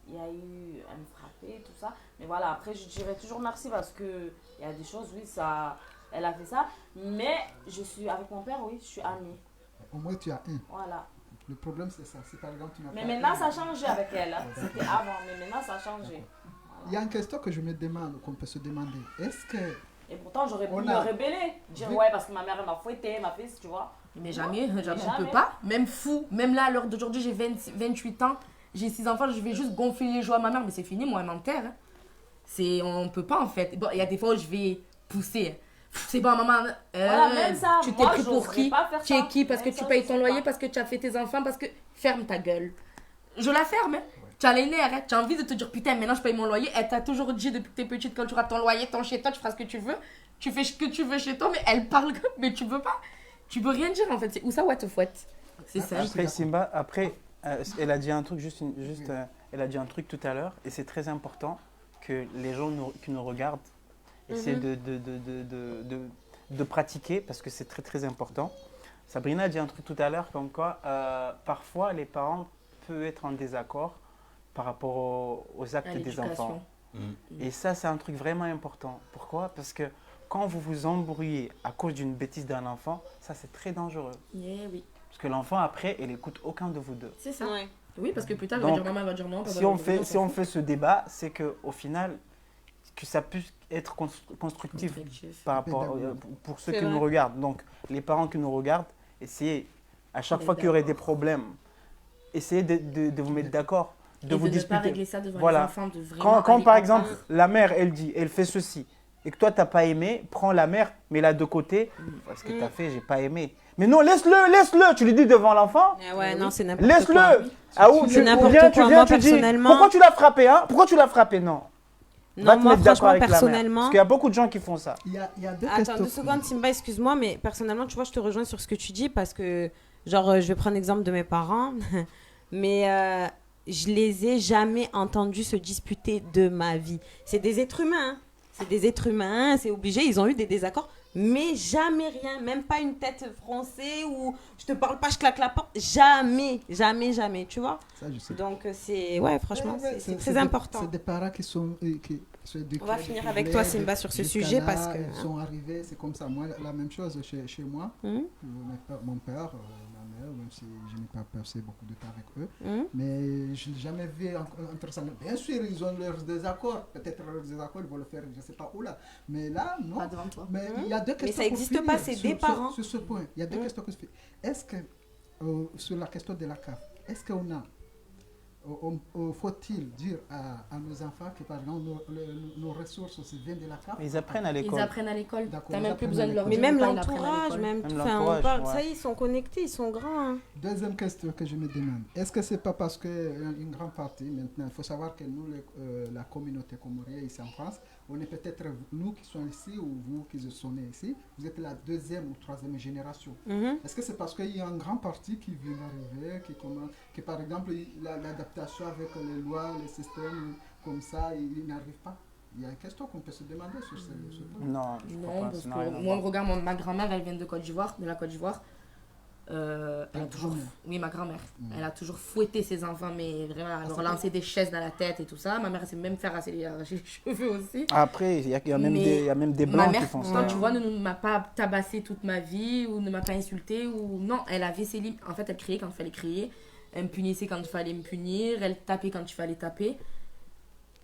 C: il y a eu, elle me frappait tout ça, mais voilà, après je dirais toujours merci parce que il y a des choses, oui, ça, elle a fait ça, mais je suis avec mon père, oui, je suis amie,
E: Au moins, tu as un.
C: voilà.
E: Le problème, c'est ça. Si par exemple, tu n'as
C: Mais
E: pas
C: maintenant
E: un,
C: ça a changé avec elle, hein. C'était avant, mais maintenant ça a changé.
E: il y a une question que je me demande, qu'on peut se demander. Est-ce que
C: Et pourtant j'aurais pu
E: On
C: me
E: a-
C: rebeller, dire
E: Oui.
C: ouais parce que ma mère elle m'a fouetté, m'a fait, tu vois.
F: Mais jamais, jamais, on
C: jamais.
F: peut pas. Même fou, même là, à l'heure d'aujourd'hui, j'ai 28 ans, j'ai 6 enfants, je vais juste gonfler les joues à ma mère, mais c'est fini, moi, elle m'enterre. Hein. On peut pas en fait. Bon, il y a des fois où je vais pousser. C'est bon, maman,
C: Voilà, même ça,
F: tu t'es
C: moi,
F: pris pour
C: j'oserais
F: qui?
C: pas faire
F: Tu es
C: ça.
F: qui? Parce que
C: Même
F: tu
C: ça,
F: payes
C: je
F: ton
C: sais
F: loyer,
C: pas.
F: parce que tu as fait tes enfants, parce que ferme ta gueule. Je la ferme, hein. Tu as les nerfs, hein. Tu as envie de te dire putain, maintenant je paye mon loyer. Elle t'a toujours dit depuis que t'es petite, quand tu auras ton loyer, ton chez toi, tu feras ce que tu veux. Tu fais ce que tu veux chez toi, mais elle parle, mais tu veux pas. Tu peux rien dire en fait. C'est où ça, what the fuck? C'est ça.
B: Après, Simba, elle a dit un truc, elle a dit un truc tout à l'heure, et c'est très important que les gens qui nous regardent essaient de pratiquer, parce que c'est très très important. Sabrina a dit un truc tout à l'heure, comme quoi parfois les parents peuvent être en désaccord par rapport aux actes des enfants. Et ça, c'est un truc vraiment important. Pourquoi? Parce que quand vous vous embrouillez à cause d'une bêtise d'un enfant, ça c'est très dangereux.
F: Yeah, oui.
B: Parce que l'enfant, après, il n'écoute aucun de vous deux.
F: C'est ça.
A: Ouais.
F: Oui, parce que plus tard, il va
B: Donc,
F: dire maman, il va dire non. papa
B: Si
F: va
B: on
F: dire
B: fait,
F: non,
B: si on fait ce débat, c'est qu'au final, que ça puisse être constructif
F: Constructif.
B: par rapport, pour ceux
A: C'est
B: qui
A: vrai.
B: nous regardent. Donc, les parents qui nous regardent, essayez, à chaque
F: D'être
B: fois qu'il y aurait des
F: d'accord.
B: problèmes, essayez de vous mettre d'accord, de
F: Et
B: vous
F: de ne pas
B: disputer.
F: régler ça devant
B: Voilà.
F: les enfants, de vraiment
B: Quand
F: aller
B: par
F: en
B: exemple,
F: face.
B: la mère, elle dit, elle fait ceci, et que toi, tu n'as pas aimé, prends la mère, mets-la de côté. Ce que tu as fait, j'ai pas aimé. Mais non, laisse-le, tu lui dis devant l'enfant.
A: Ah ouais, non, c'est n'importe quoi.
B: Laisse-le. Ah où
A: C'est
B: tu
A: n'importe
B: viens,
A: quoi. Moi,
B: tu dis,
A: personnellement-
B: pourquoi tu l'as frappé, hein? Pourquoi tu l'as frappé? Non. Va
A: Non,
B: te
A: moi,
B: mettre d'accord
A: franchement,
B: avec la mère.
A: personnellement.
B: Parce qu'il y a beaucoup de gens qui font ça.
E: il y a deux
A: Attends,
E: questions.
A: 2 secondes, Simba, excuse-moi, mais personnellement, tu vois, je te rejoins sur ce que tu dis parce que, genre, je vais prendre l'exemple de mes parents, mais je les ai jamais entendus se disputer de ma vie. C'est des êtres humains, hein. C'est des êtres humains, c'est obligé, ils ont eu des désaccords, Mais jamais rien, même pas une tête froncée ou je te parle pas, je claque la porte. Jamais, jamais, jamais, tu vois.
E: Ça, je sais.
A: Donc, c'est, ouais, franchement, c'est très
E: des-
A: important.
E: C'est des parents qui sont.
A: On va finir avec toi, Simba, sur ce sujet parce que.
E: Ils sont arrivés, c'est comme ça. Moi, la même chose chez moi.
A: Mhm.
E: Mon père, ma mère, même si je n'ai pas passé beaucoup de temps avec eux.
A: Mhm.
E: Mais je n'ai jamais vu entre ça. Bien sûr, ils ont leurs désaccords. Peut-être leurs désaccords, ils vont le faire, je ne sais pas où là. Mais là, non.
F: Pas devant toi.
E: Mais il y a deux questions.
A: ça n'existe pas, c'est des parents.
E: Sur ce point, il y a deux questions que je fais. Est-ce que, sur la question de la CAF, est-ce qu'on a. Faut-il dire à nos enfants que par exemple nos ressources aussi viennent de la CAF?
B: Ils apprennent à l'école.
F: Ils apprennent à l'école.
E: D'accord,
F: T'as
E: ils
F: même plus
E: apprennent
F: besoin
E: à
F: de leur
A: Mais
F: dire
A: même
F: pas, ils apprennent à
A: l'entourage,
F: l'école.
A: même,
B: Même
A: enfin, on
B: l'entourage,
A: parle,
B: ouais.
A: ça y est, ils sont connectés, ils sont grands. Hein.
E: Deuxième question que je me demande, est-ce que c'est pas parce que une grande partie, maintenant, il faut savoir que nous, la communauté comorienne ici en France, on est peut-être, nous qui sommes ici ou vous qui sont nés ici, vous êtes la deuxième ou troisième génération.
A: Mhm.
E: Est-ce que c'est parce qu'il y a une grande partie qui vient d'arriver, que par exemple l'adaptation avec les lois, les systèmes comme ça, il n'arrive pas? Il y a une question qu'on peut se demander sur ce point.
B: Non, je crois
F: Non,
B: pas,
F: parce
B: ça
F: que
B: n'a rien à
F: moi,
B: voir.
F: regarde, ma grand-mère, elle vient de Côte d'Ivoire, de la Côte d'Ivoire. Elle
E: Ta
F: a toujours,
E: grand-mère.
F: oui, ma grand-mère.
E: Mm.
F: Elle a toujours fouetté ses enfants, mais vraiment, elle leur
E: c'est
F: lançait des chaises dans la tête et tout ça. Ma mère, elle sait même faire arracher les cheveux aussi.
B: Après, il y a même
F: Mais
B: des, il y a même des
F: Ma
B: blancs
F: mère,
B: qui font
F: quand
B: ça.
F: tu vois, ne m'a pas tabassé toute ma vie ou ne m'a pas insulté ou non, elle avait ses limites. En fait, elle criait quand il fallait crier, elle me punissait quand il fallait me punir, elle tapait quand il fallait taper.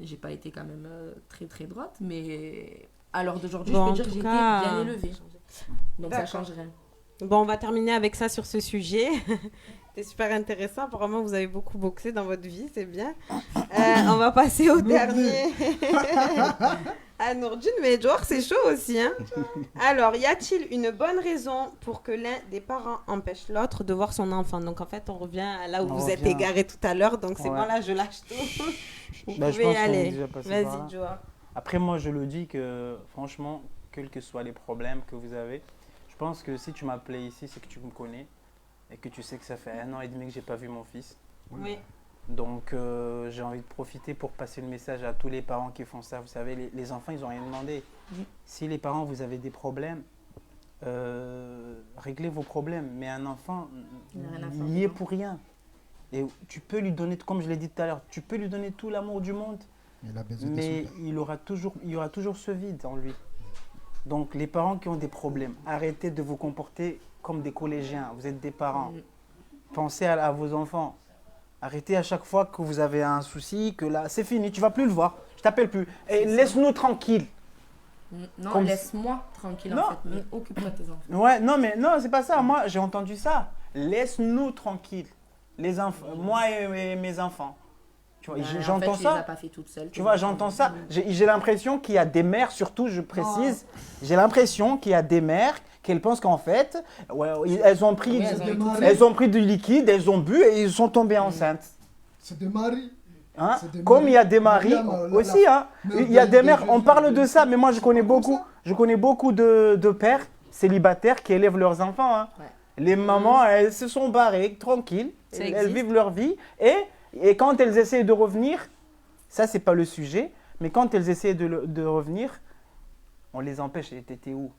F: J'ai pas été quand même très très droite, mais à l'heure d'aujourd'hui,
A: Bon,
F: je
A: en
F: peux dire que
A: tout
F: j'ai été
A: cas,
F: bien élevée. Donc ça
A: D'accord.
F: change rien.
A: Bon, on va terminer avec ça sur ce sujet. C'est super intéressant. Apparemment, vous avez beaucoup boxé dans votre vie, c'est bien. On va passer au dernier. À Nourdine, mais Edouard, c'est chaud aussi. Hein. Alors, y a-t-il une bonne raison pour que l'un des parents empêche l'autre de voir son enfant? Donc, en fait, on revient à là où
B: On
A: vous êtes
B: revient.
A: égaré tout à l'heure. Donc, c'est
B: Ouais.
A: bon, là, je lâche tout. Vous
B: Bah, je
A: pouvez
B: pense
A: y
B: qu'on est
A: aller.
B: déjà passé par là.
A: Vas-y, Joa.
B: Après, moi, je le dis que, franchement, quels que soient les problèmes que vous avez, je pense que si tu m'as appelé ici, c'est que tu me connais et que tu sais que ça fait 1 an et demi que j'ai pas vu mon fils.
A: Oui.
B: Donc, j'ai envie de profiter pour passer le message à tous les parents qui font ça. Vous savez, les enfants, ils n'ont rien demandé. Si les parents, vous avez des problèmes, réglez vos problèmes. Mais un enfant,
F: Il n'a rien à faire
B: il y est
F: dedans.
B: pour rien. Et tu peux lui donner, comme je l'ai dit tout à l'heure, tu peux lui donner tout l'amour du monde.
E: Il a besoin de
B: Mais
E: son père.
B: il y aura toujours ce vide en lui. Donc les parents qui ont des problèmes, arrêtez de vous comporter comme des collégiens. Vous êtes des parents. Pensez à vos enfants. Arrêtez à chaque fois que vous avez un souci, que là, c'est fini, tu vas plus le voir. Je t'appelle plus. Et laisse-nous tranquilles.
F: Non,
B: Comme-
F: laisse-moi tranquille
B: Non.
F: en fait, mais occupe-toi de tes enfants.
B: Ouais, non, mais non, c'est pas ça. Moi, j'ai entendu ça. Laisse-nous tranquilles. Les enfants, moi et mes enfants. Tu vois,
F: Ben,
B: j'entends
F: en fait, tu les as
B: ça.
F: pas fait toutes seules.
B: Tu vois, j'entends ça. J'ai l'impression qu'il y a des mères, surtout, je précise, j'ai l'impression qu'il y a des mères qu'elles pensent qu'en fait, ouais, elles ont pris,
F: Oui, elles ont
E: eu tout
B: elles ont pris du liquide, elles ont bu et ils sont tombées enceintes.
E: C'est des maris.
B: Hein?
E: C'est des
B: Comme
E: maris.
B: il y a des maris
E: La-
B: aussi, hein?
E: la-
B: Il y a des
E: la-
B: mères, on parle de ça, mais moi je connais
E: comme
B: beaucoup,
E: ça.
B: de pères célibataires qui élèvent leurs enfants. Hein.
F: Ouais.
B: Les mamans, elles se sont barrées, tranquilles,
A: Ça
B: elles
A: existe.
B: vivent leur vie et quand elles essaient de revenir, ça c'est pas le sujet, mais quand elles essaient de revenir, on les empêche. Et t'étais où?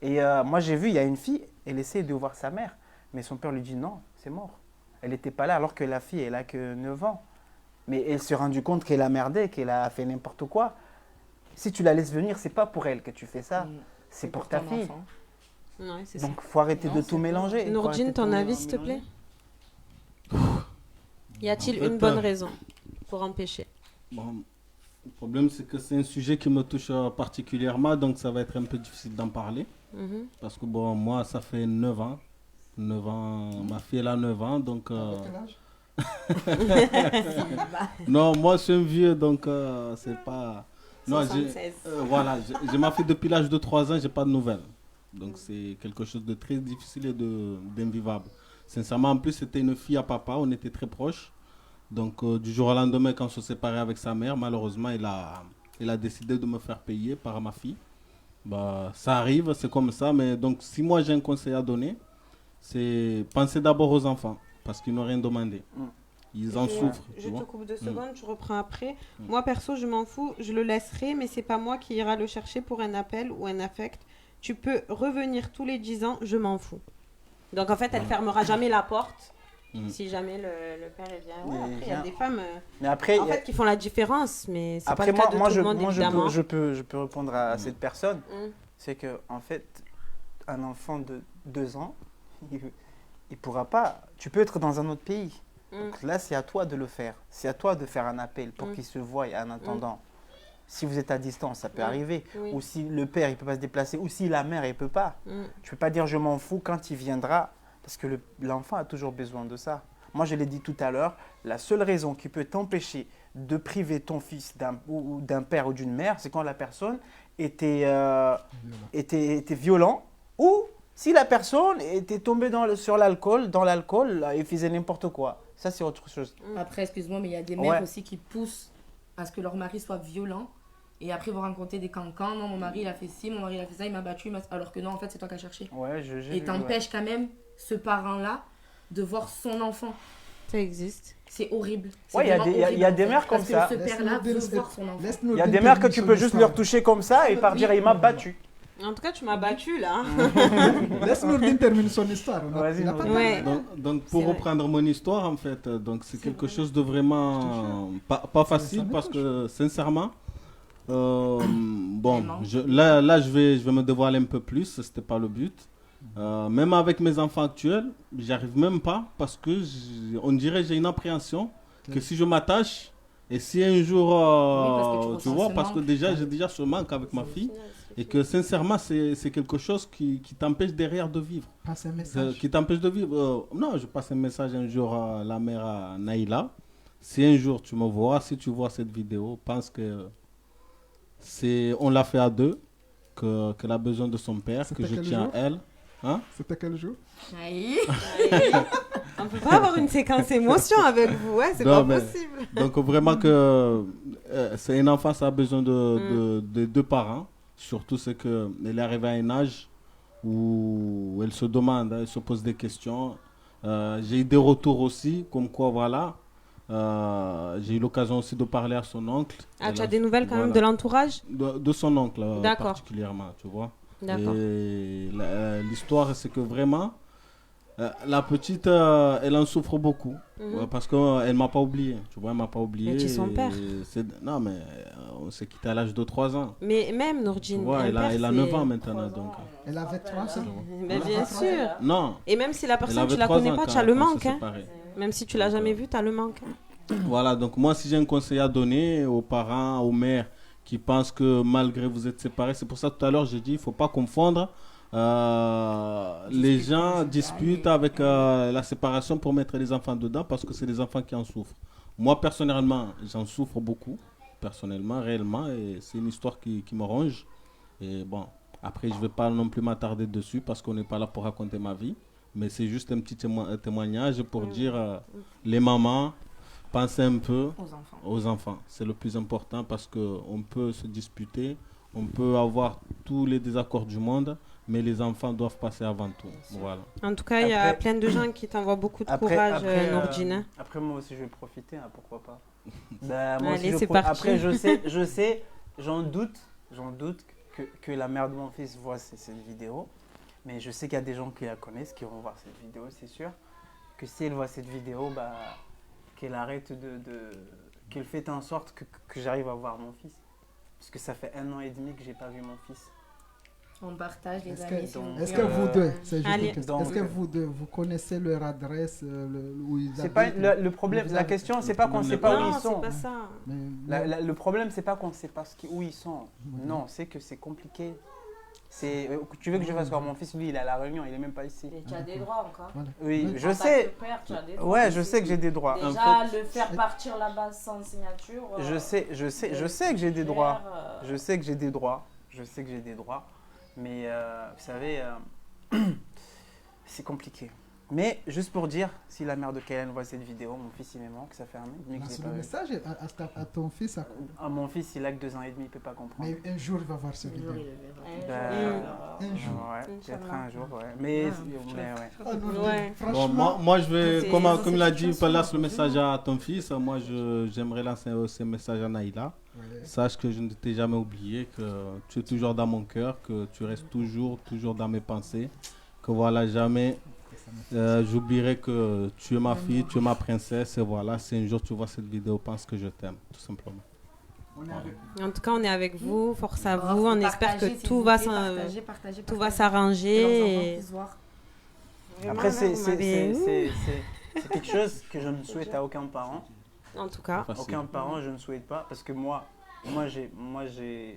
B: Et moi j'ai vu, il y a une fille, elle essaie de voir sa mère, mais son père lui dit non, c'est mort. Elle n'était pas là alors que la fille, elle a que 9 ans. Mais elle s'est rendue compte qu'elle a merdé, qu'elle a fait n'importe quoi. Si tu la laisses venir, c'est pas pour elle que tu fais ça, c'est pour ta
F: ton
B: fille.
F: enfant.
A: Ouais, c'est ça.
B: Donc faut arrêter
F: Non,
B: de
F: c'est
B: tout
F: pas-
B: mélanger. Faut
A: Nourdine,
B: arrêter
A: ton
B: de
A: avis,
B: tout
A: s'il te plaît?
B: mélanger.
A: Y a-t-il
D: En fait,
A: une bonne raison pour empêcher?
D: Bon, le problème, c'est que c'est un sujet qui me touche particulièrement, donc ça va être un peu difficile d'en parler.
A: Mhm.
D: Parce que bon, moi, ça fait 9 ans. 9 ans, ma fille, elle a 9 ans, donc...
E: Quel âge?
D: Non, moi, je suis un vieux, donc c'est pas... Non,
A: 76.
D: voilà, j'ai ma fille depuis l'âge de 3 ans, j'ai pas de nouvelles. Donc c'est quelque chose de très difficile et d'invivable. Sincèrement, en plus, c'était une fille à papa, on était très proches. Donc du jour au lendemain, quand on se séparait avec sa mère, malheureusement, il a décidé de me faire payer par ma fille. Bah, ça arrive, c'est comme ça. Mais donc, si moi j'ai un conseil à donner, c'est penser d'abord aux enfants, parce qu'ils n'ont rien demandé. ils en souffrent.
A: Je
D: tu
A: te
D: vois.
A: coupe 2 secondes, je reprends après.
D: Mm.
A: Moi, perso, je m'en fous, je le laisserai, mais c'est pas moi qui ira le chercher pour un appel ou un affect. Tu peux revenir tous les 10 ans, je m'en fous. Donc, en fait, elle fermera jamais la porte
D: Mm.
A: si jamais le père il vient. Ouais,
B: Il
A: après, il y a
B: vient.
A: des femmes
B: Mais après,
A: en fait, qui font la différence, mais c'est pas
B: après
A: le cas de
B: moi,
A: tout le monde, évidemment.
B: je peux répondre à cette personne.
A: Mm.
B: C'est que en fait, un enfant de 2 ans, il pourra pas. Tu peux être dans un autre pays.
A: Mm.
B: Donc là, c'est à toi de le faire. C'est à toi de faire un appel pour
A: Mm.
B: qu'il se voie en attendant. Si vous êtes à distance, ça peut
A: Mm.
B: arriver.
A: Oui.
B: Ou si le père, il peut pas se déplacer. Ou si la mère, il peut pas.
A: Mm.
B: Tu peux pas dire je m'en fous quand il viendra. Parce que l'enfant a toujours besoin de ça. Moi, je l'ai dit tout à l'heure, la seule raison qui peut t'empêcher de priver ton fils ou d'un père ou d'une mère, c'est quand la personne était violent, ou si la personne était tombée sur l'alcool, et faisait n'importe quoi. Ça, c'est autre chose.
F: Après, excuse-moi, mais il y a des mères
B: Ouais.
F: aussi qui poussent à ce que leur mari soit violent. Et après, vont raconter des cancans. Non, mon mari, il a fait ci, mon mari, il a fait ça, il m'a battu. Alors que non, en fait, c'est toi qui as cherché.
B: Ouais, j'ai
F: Et
B: vu,
F: t'empêches quand même ce parent-là de voir son enfant.
A: Ça existe.
F: C'est horrible. C'est
B: Ouais, il y a
F: vraiment
B: des- il y a- il y a
F: horrible,
B: des
F: en fait.
B: mères comme
F: Parce
B: ça.
F: que ce père-là veut voir son enfant.
B: Il y a des mères que tu peux juste leur toucher comme ça et par
F: Oui.
B: dire il m'a battu.
A: En tout cas, tu m'as battu là.
E: Laisse Nourdine terminer son histoire. on a-
B: Vas-y,
E: il a pas
B: Nourdine.
E: de-
A: Ouais.
D: Donc, pour
A: C'est vrai.
D: reprendre mon histoire, en fait, donc c'est quelque chose de vraiment pas facile
E: me
D: parce
E: touche.
D: que, sincèrement, bon,
F: Vraiment.
D: là, je vais me dévoiler un peu plus, c'était pas le but. Même avec mes enfants actuels, j'arrive même pas parce que on dirait j'ai une appréhension que si je m'attache et si un jour,
F: parce que tu
D: tu
F: ressens
D: vois,
F: ce
D: parce que
F: manque.
D: déjà j'ai déjà ce manque avec ma fille et que sincèrement c'est quelque chose qui t'empêche derrière de vivre.
E: Passe un message.
D: Qui t'empêche de vivre. Non, je passe un message un jour à la mère à Naïla. Si un jour tu me vois, si tu vois cette vidéo, pense que on l'a fait à deux, qu'elle a besoin de son père, que
E: C'était
D: je
E: quel
D: tiens
E: jour
D: à elle. Hein?
E: C'était quel jour?
F: Aïe.
A: On peut pas avoir une séquence émotion avec vous, ouais, c'est
D: Non,
A: pas
D: mais-
A: possible.
D: Donc vraiment que c'est un enfant, ça a besoin de deux parents. Surtout c'est qu'elle est arrivée à un âge où elle se demande, elle se pose des questions. J'ai eu des retours aussi, comme quoi voilà. J'ai eu l'occasion aussi de parler à son oncle.
A: Ah,
D: Elle
A: tu
D: a-
A: as des nouvelles quand même
D: voilà.
A: de l'entourage?
D: De son oncle
A: D'accord.
D: particulièrement, tu vois.
A: D'accord.
D: Et l'histoire, c'est que vraiment, la petite, elle en souffre beaucoup.
A: Mhm.
D: Ouais, parce qu'elle ne m'a pas oublié. Tu vois, elle m'a pas oublié.
A: Mais tu es son
D: et
A: père.
D: Non, mais on s'est quitté à l'âge de 3 ans.
A: Mais même
D: Tu
A: Nourdine,
D: vois,
A: un
D: elle a
A: père,
D: 9
A: c'est-
D: ans maintenant. Donc,
E: Elle avait 3 ans.
A: Mais bien sûr.
D: non.
A: Et même si la
D: Elle
A: personne,
D: avait
A: tu la
D: 3
A: connais
D: ans
A: pas,
D: quand-
A: tu as le
D: quand on s'est
A: manque. Hein.
D: séparés.
A: Même si tu l'as jamais vu, tu as le manque. Hein.
D: Voilà, donc moi, si j'ai un conseil à donner aux parents, aux mères qui pensent que malgré vous êtes séparés, c'est pour ça tout à l'heure j'ai dit il ne faut pas confondre. Les gens disputent avec la séparation pour mettre les enfants dedans parce que c'est les enfants qui en souffrent. Moi, personnellement, j'en souffre beaucoup, personnellement, réellement, et c'est une histoire qui me ronge. Et bon, après, je ne vais pas non plus m'attarder dessus parce qu'on n'est pas là pour raconter ma vie, mais c'est juste un petit témoignage pour dire les mamans, pensez un peu
F: Aux enfants.
D: aux enfants. C'est le plus important parce qu'on peut se disputer, on peut avoir tous les désaccords du monde, mais les enfants doivent passer avant tout. Voilà.
A: En tout cas, il y a
B: Après-
A: plein de gens qui t'envoient beaucoup de courage, Nourdine. Hein.
B: après, moi aussi, je vais profiter, hein, pourquoi pas. Bah, moi aussi,
A: Allez,
B: je
A: c'est
B: pro-
A: parti.
B: Après, je sais, j'en doute que la mère de mon fils voit cette vidéo. Mais je sais qu'il y a des gens qui la connaissent, qui vont voir cette vidéo, c'est sûr. Que si elle voit cette vidéo, bah, qu'elle arrête qu'elle fait en sorte que j'arrive à voir mon fils. Parce que ça fait 1 an et demi que j'ai pas vu mon fils.
F: On partage les
E: Est-ce
F: amis.
E: que,
F: si vous
E: est-ce
F: voulez.
E: que vous deux, c'est juste
A: Allez.
E: une question.
B: Donc,
E: Est-ce que vous deux, vous connaissez leur adresse où ils
B: C'est pas
E: habitent
B: le problème.
E: Vous
B: La
E: avez-
B: question, c'est pas qu'on ne sait
D: problème
B: pas où
A: Non,
B: ils sont.
A: c'est pas ça.
E: Mais-
B: Le problème, c'est pas qu'on ne sait pas où ils sont. Non, c'est que c'est compliqué. Tu veux que je fasse voir mon fils, lui, il est à La Réunion, il est même pas ici.
C: Et tu as des droits encore.
B: Oui,
E: Oui.
B: je
C: En tant
B: sais.
C: que père, tu as des droits
B: Ouais,
C: aussi.
B: je sais que j'ai des droits.
C: Déjà,
D: En fait,
C: le faire partir là-bas sans signature.
B: Je sais que j'ai des droits. Je sais que j'ai des droits. Je sais que j'ai des droits. Mais vous savez, c'est compliqué. Mais juste pour dire, si la mère de Kaylan voit cette vidéo, mon fils il me manque, ça fait 1 an et demi que je
E: Lance
B: l'ai
E: le
B: pas vu.
E: message à ton fils.
B: Mon fils il a que 2 ans et demi, il peut pas comprendre.
E: Mais un jour, il va voir cette vidéo. Un jour.
B: Ouais, peut-être un jour, ouais. Mais ouais.
E: Ah, non,
A: Ouais.
D: Bon,
E: franchement,
D: moi, je vais,
A: C'est-
D: comme il a dit,
A: situation,
D: lance le message à ton fils. Moi, j'aimerais lancer aussi un message à Naïla.
E: ouais.
D: Sache que je ne t'ai jamais oublié, que tu es toujours dans mon cœur, que tu restes toujours dans mes pensées. Que voilà, jamais j'oublierai que tu es ma fille, tu es ma princesse. Et voilà, si un jour tu vois cette vidéo, pense que je t'aime, tout simplement.
E: On est avec vous.
A: En tout cas, on est avec vous. Force à
F: Alors,
A: vous. On espère
F: partagez,
A: que
F: s'il
A: tout
F: vous
A: va
F: plaît, partagez,
A: tout va
F: que leurs
A: s'arranger.
F: enfants
A: et-
F: puissent voir.
B: Après,
A: Vraiment, vous m'avez-
B: c'est quelque chose que je ne souhaite à aucun parent.
A: En tout cas.
D: Facile.
B: Aucun parent, je ne souhaite pas. Parce que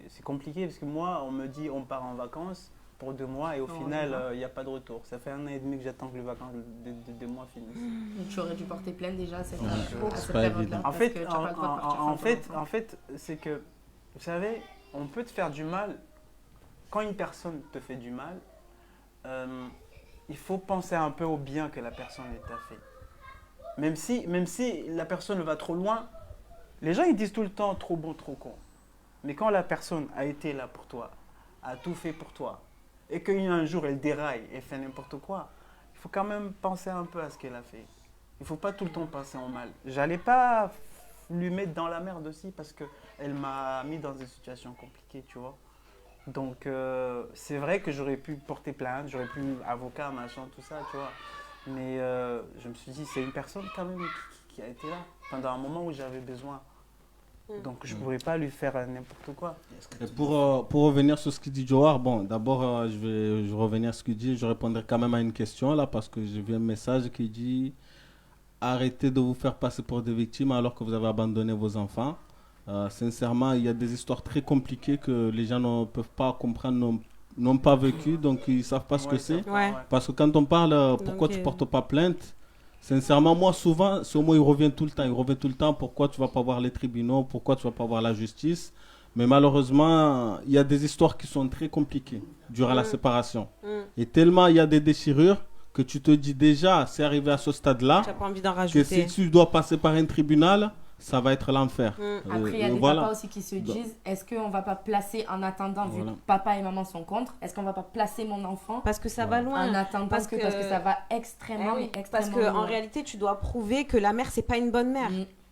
B: c'est compliqué. Parce que moi, on me dit on part en vacances pour 2 mois et au
F: Non,
B: final,
F: on
B: il n'y a pas de retour. Ça fait 1 an et demi que j'attends que les vacances de 2 mois finissent.
F: Donc, tu aurais dû porter plainte déjà à cette,
D: Ouais,
F: à
D: c'est
F: cette
D: pas
F: période-là.
D: évident.
B: En
F: parce
B: fait,
F: que tu n'as pas le droit de partir
B: en
F: sans ton
B: fait,
F: enfant.
B: en fait, c'est que, vous savez, on peut te faire du mal. Quand une personne te fait du mal, il faut penser un peu au bien que la personne t'a fait. Même si la personne va trop loin, les gens ils disent tout le temps trop bon, trop con. Mais quand la personne a été là pour toi, a tout fait pour toi, et qu'un jour elle déraille et fait n'importe quoi, il faut quand même penser un peu à ce qu'elle a fait. Il ne faut pas tout le temps penser en mal. J'allais pas lui mettre dans la merde aussi parce qu'elle m'a mis dans des situations compliquées, tu vois. Donc c'est vrai que j'aurais pu porter plainte, j'aurais pu avocat, machin, tout ça, tu vois. Mais je me suis dit, c'est une personne quand même qui a été là pendant un moment où j'avais besoin. Donc je ne pourrais pas lui faire n'importe quoi.
D: Et pour revenir sur ce que dit Johar, bon, d'abord, je vais revenir à ce qu'il dit. Je répondrai quand même à une question là, parce que j'ai vu un message qui dit arrêtez de vous faire passer pour des victimes alors que vous avez abandonné vos enfants. Sincèrement, il y a des histoires très compliquées que les gens ne peuvent pas comprendre, n'ont pas vécu, donc ils ne savent pas ce que c'est.
A: Ouais.
D: Parce que quand on parle pourquoi tu ne portes pas plainte, sincèrement, moi, souvent, ce mot, il revient tout le temps. Il revient tout le temps. Pourquoi tu ne vas pas voir les tribunaux? Pourquoi tu ne vas pas voir la justice? Mais malheureusement, il y a des histoires qui sont très compliquées durant la séparation. Et tellement il y a des déchirures que tu te dis déjà, c'est arrivé à ce stade-là,
A: Tu n'as pas envie d'en
D: que
A: rajouter.
D: si tu dois passer par un tribunal, ça va être l'enfer.
F: Après, il y a des
D: voilà.
F: papas aussi qui se disent est-ce qu'on va pas placer en attendant, vu
D: Voilà.
F: que papa et maman sont contre, est-ce qu'on va pas placer mon enfant
A: Parce que ça va loin.
F: en attendant
A: parce
F: parce
A: que-
F: que ça va
A: Eh
F: extrêmement,
A: oui,
F: mais
A: parce
F: extrêmement
A: qu'en
F: loin.
A: réalité, tu dois prouver que la mère, c'est pas une bonne mère.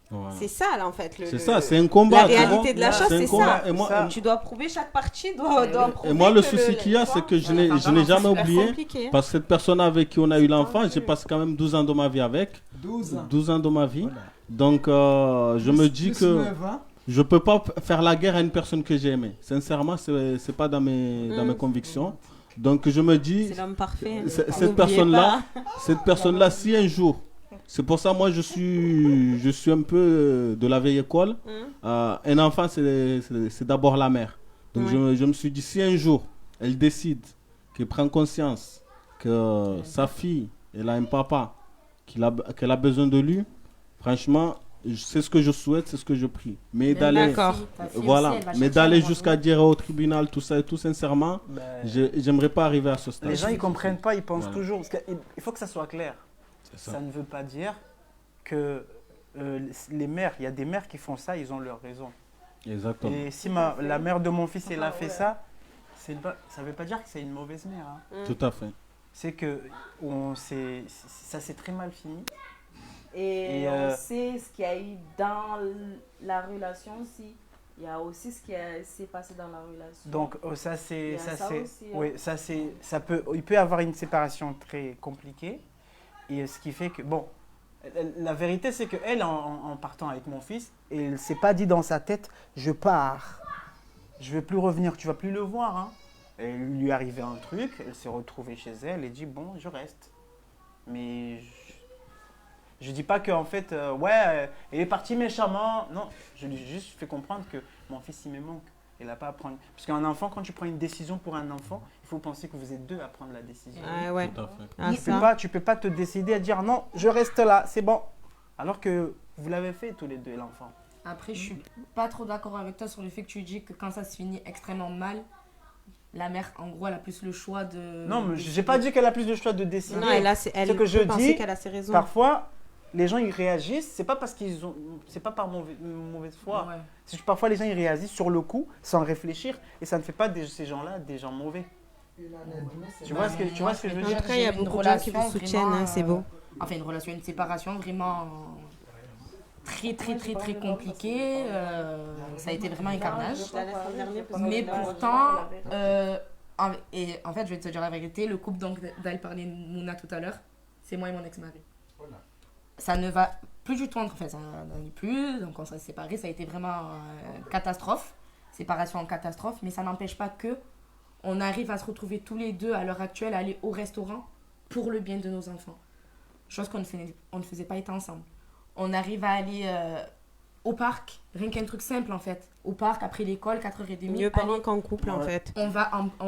D: Voilà.
A: C'est ça, là, en fait.
D: C'est ça, c'est un combat.
A: La
D: tu vois.
A: réalité de la chose,
D: un
A: c'est
D: combat.
A: ça.
D: Et moi,
A: Tu dois prouver, chaque partie doit prouver.
D: et moi, le
A: que
D: souci qu'il y a, c'est que je
F: Voilà,
D: n'ai
F: vraiment,
D: jamais
F: c'est
D: oublié.
A: compliqué.
D: Parce que cette personne avec qui on a eu l'enfant, j'ai passé quand même 12 ans de ma vie avec.
E: 12 ans.
D: 12 ans de ma vie.
E: Voilà.
D: Donc, je me dis
E: Plus
D: que
E: 9 ans.
D: je ne peux pas faire la guerre à une personne que j'ai aimée. Sincèrement, ce n'est pas dans mes convictions. Donc, je me dis,
A: C'est l'homme parfait.
D: cette
A: N'oubliez
D: cette personne-là, si un jour, c'est pour ça, moi, je suis un peu de la vieille école. Un enfant, c'est d'abord la mère. Donc,
A: Ouais.
D: je me suis dit, si un jour, elle décide, qu'elle prend conscience que sa fille, elle a un papa, qu'elle a besoin de lui, franchement, c'est ce que je souhaite, c'est ce que je prie. Mais
F: Même
D: d'aller,
A: D'accord.
F: ta fille aussi,
D: voilà,
F: elle va
D: mais
F: chercher
D: d'aller
F: un droit
D: jusqu'à dire au tribunal tout ça et tout, sincèrement,
B: Ben,
D: j'aimerais pas arriver à ce stade.
B: les gens ils comprennent pas, ils pensent
D: Voilà.
B: toujours. Parce il faut que ça soit clair.
D: C'est
B: Ça ne veut pas dire que les mères, il y a des mères qui font ça, ils ont leur raison.
D: Exactement.
B: Et si la mère de mon fils elle a fait ça, ça ne veut pas dire que c'est une mauvaise mère. Hein.
D: Tout à fait.
B: C'est que ça s'est très mal fini.
C: Et,
B: Et,
C: on sait ce qu'il y a eu dans la relation aussi. Il y a aussi ce qui s'est passé dans la relation.
B: Donc ça
C: Il y
B: c'est
C: a ça aussi, hein.
B: oui, il peut y avoir une séparation très compliquée et ce qui fait que bon, la vérité c'est que elle en partant avec mon fils, elle s'est pas dit dans sa tête je pars, je vais plus revenir, tu vas plus le voir hein. Et il lui est arrivé un truc, elle s'est retrouvée chez elle et dit bon je reste, mais je dis pas qu'en fait il est parti méchamment, non, je lui ai juste fait comprendre que mon fils il me manque. Il a pas à prendre. Parce qu'un enfant, quand tu prends une décision pour un enfant, il faut penser que vous êtes deux à prendre la décision.
A: Ah ouais.
D: Tout à fait.
A: Ah,
B: Tu peux pas te décider à dire non, je reste là, c'est bon. Alors que vous l'avez fait tous les deux, l'enfant.
F: Après, je suis pas trop d'accord avec toi sur le fait que tu dis que quand ça se finit extrêmement mal, La mère, en gros, elle a plus le choix de...
B: Non, mais j'ai pas dit qu'elle a plus de choix de décider.
A: Non, elle
B: Ce que je
A: peut penser
B: dis,
A: qu'elle a ses raisons.
B: parfois, les gens ils réagissent, c'est pas parce qu'ils ont, c'est pas par mauvaise foi.
F: Ouais.
B: C'est que parfois les gens ils réagissent sur le coup, sans réfléchir, et ça ne fait pas ces gens-là des gens mauvais. Tu vois ce que je veux
A: En
B: dire?
A: tout cas, il y a
F: J'ai eu une
A: beaucoup de gens qui vous
F: relation
A: soutiennent,
F: vraiment,
A: hein, c'est beau.
F: Enfin, une relation, une séparation vraiment très compliquée. Ça a été vraiment un carnage. Mais pourtant, et en fait, je vais te dire la vérité, le couple dont elle parlait Mouna tout à l'heure, c'est moi et mon ex-mari. Ça ne va plus du tout entre... Enfin, ça n'en est plus, donc on s'est séparés, ça a été vraiment catastrophe, séparation en catastrophe, mais ça n'empêche pas que on arrive à se retrouver tous les deux à l'heure actuelle, à aller au restaurant pour le bien de nos enfants. Chose qu'on ne faisait pas étant ensemble. On arrive à aller au parc, rien qu'un truc simple en fait. Au parc, après l'école, 4h30.
A: Mieux parents qu'en couple, en fait.
F: On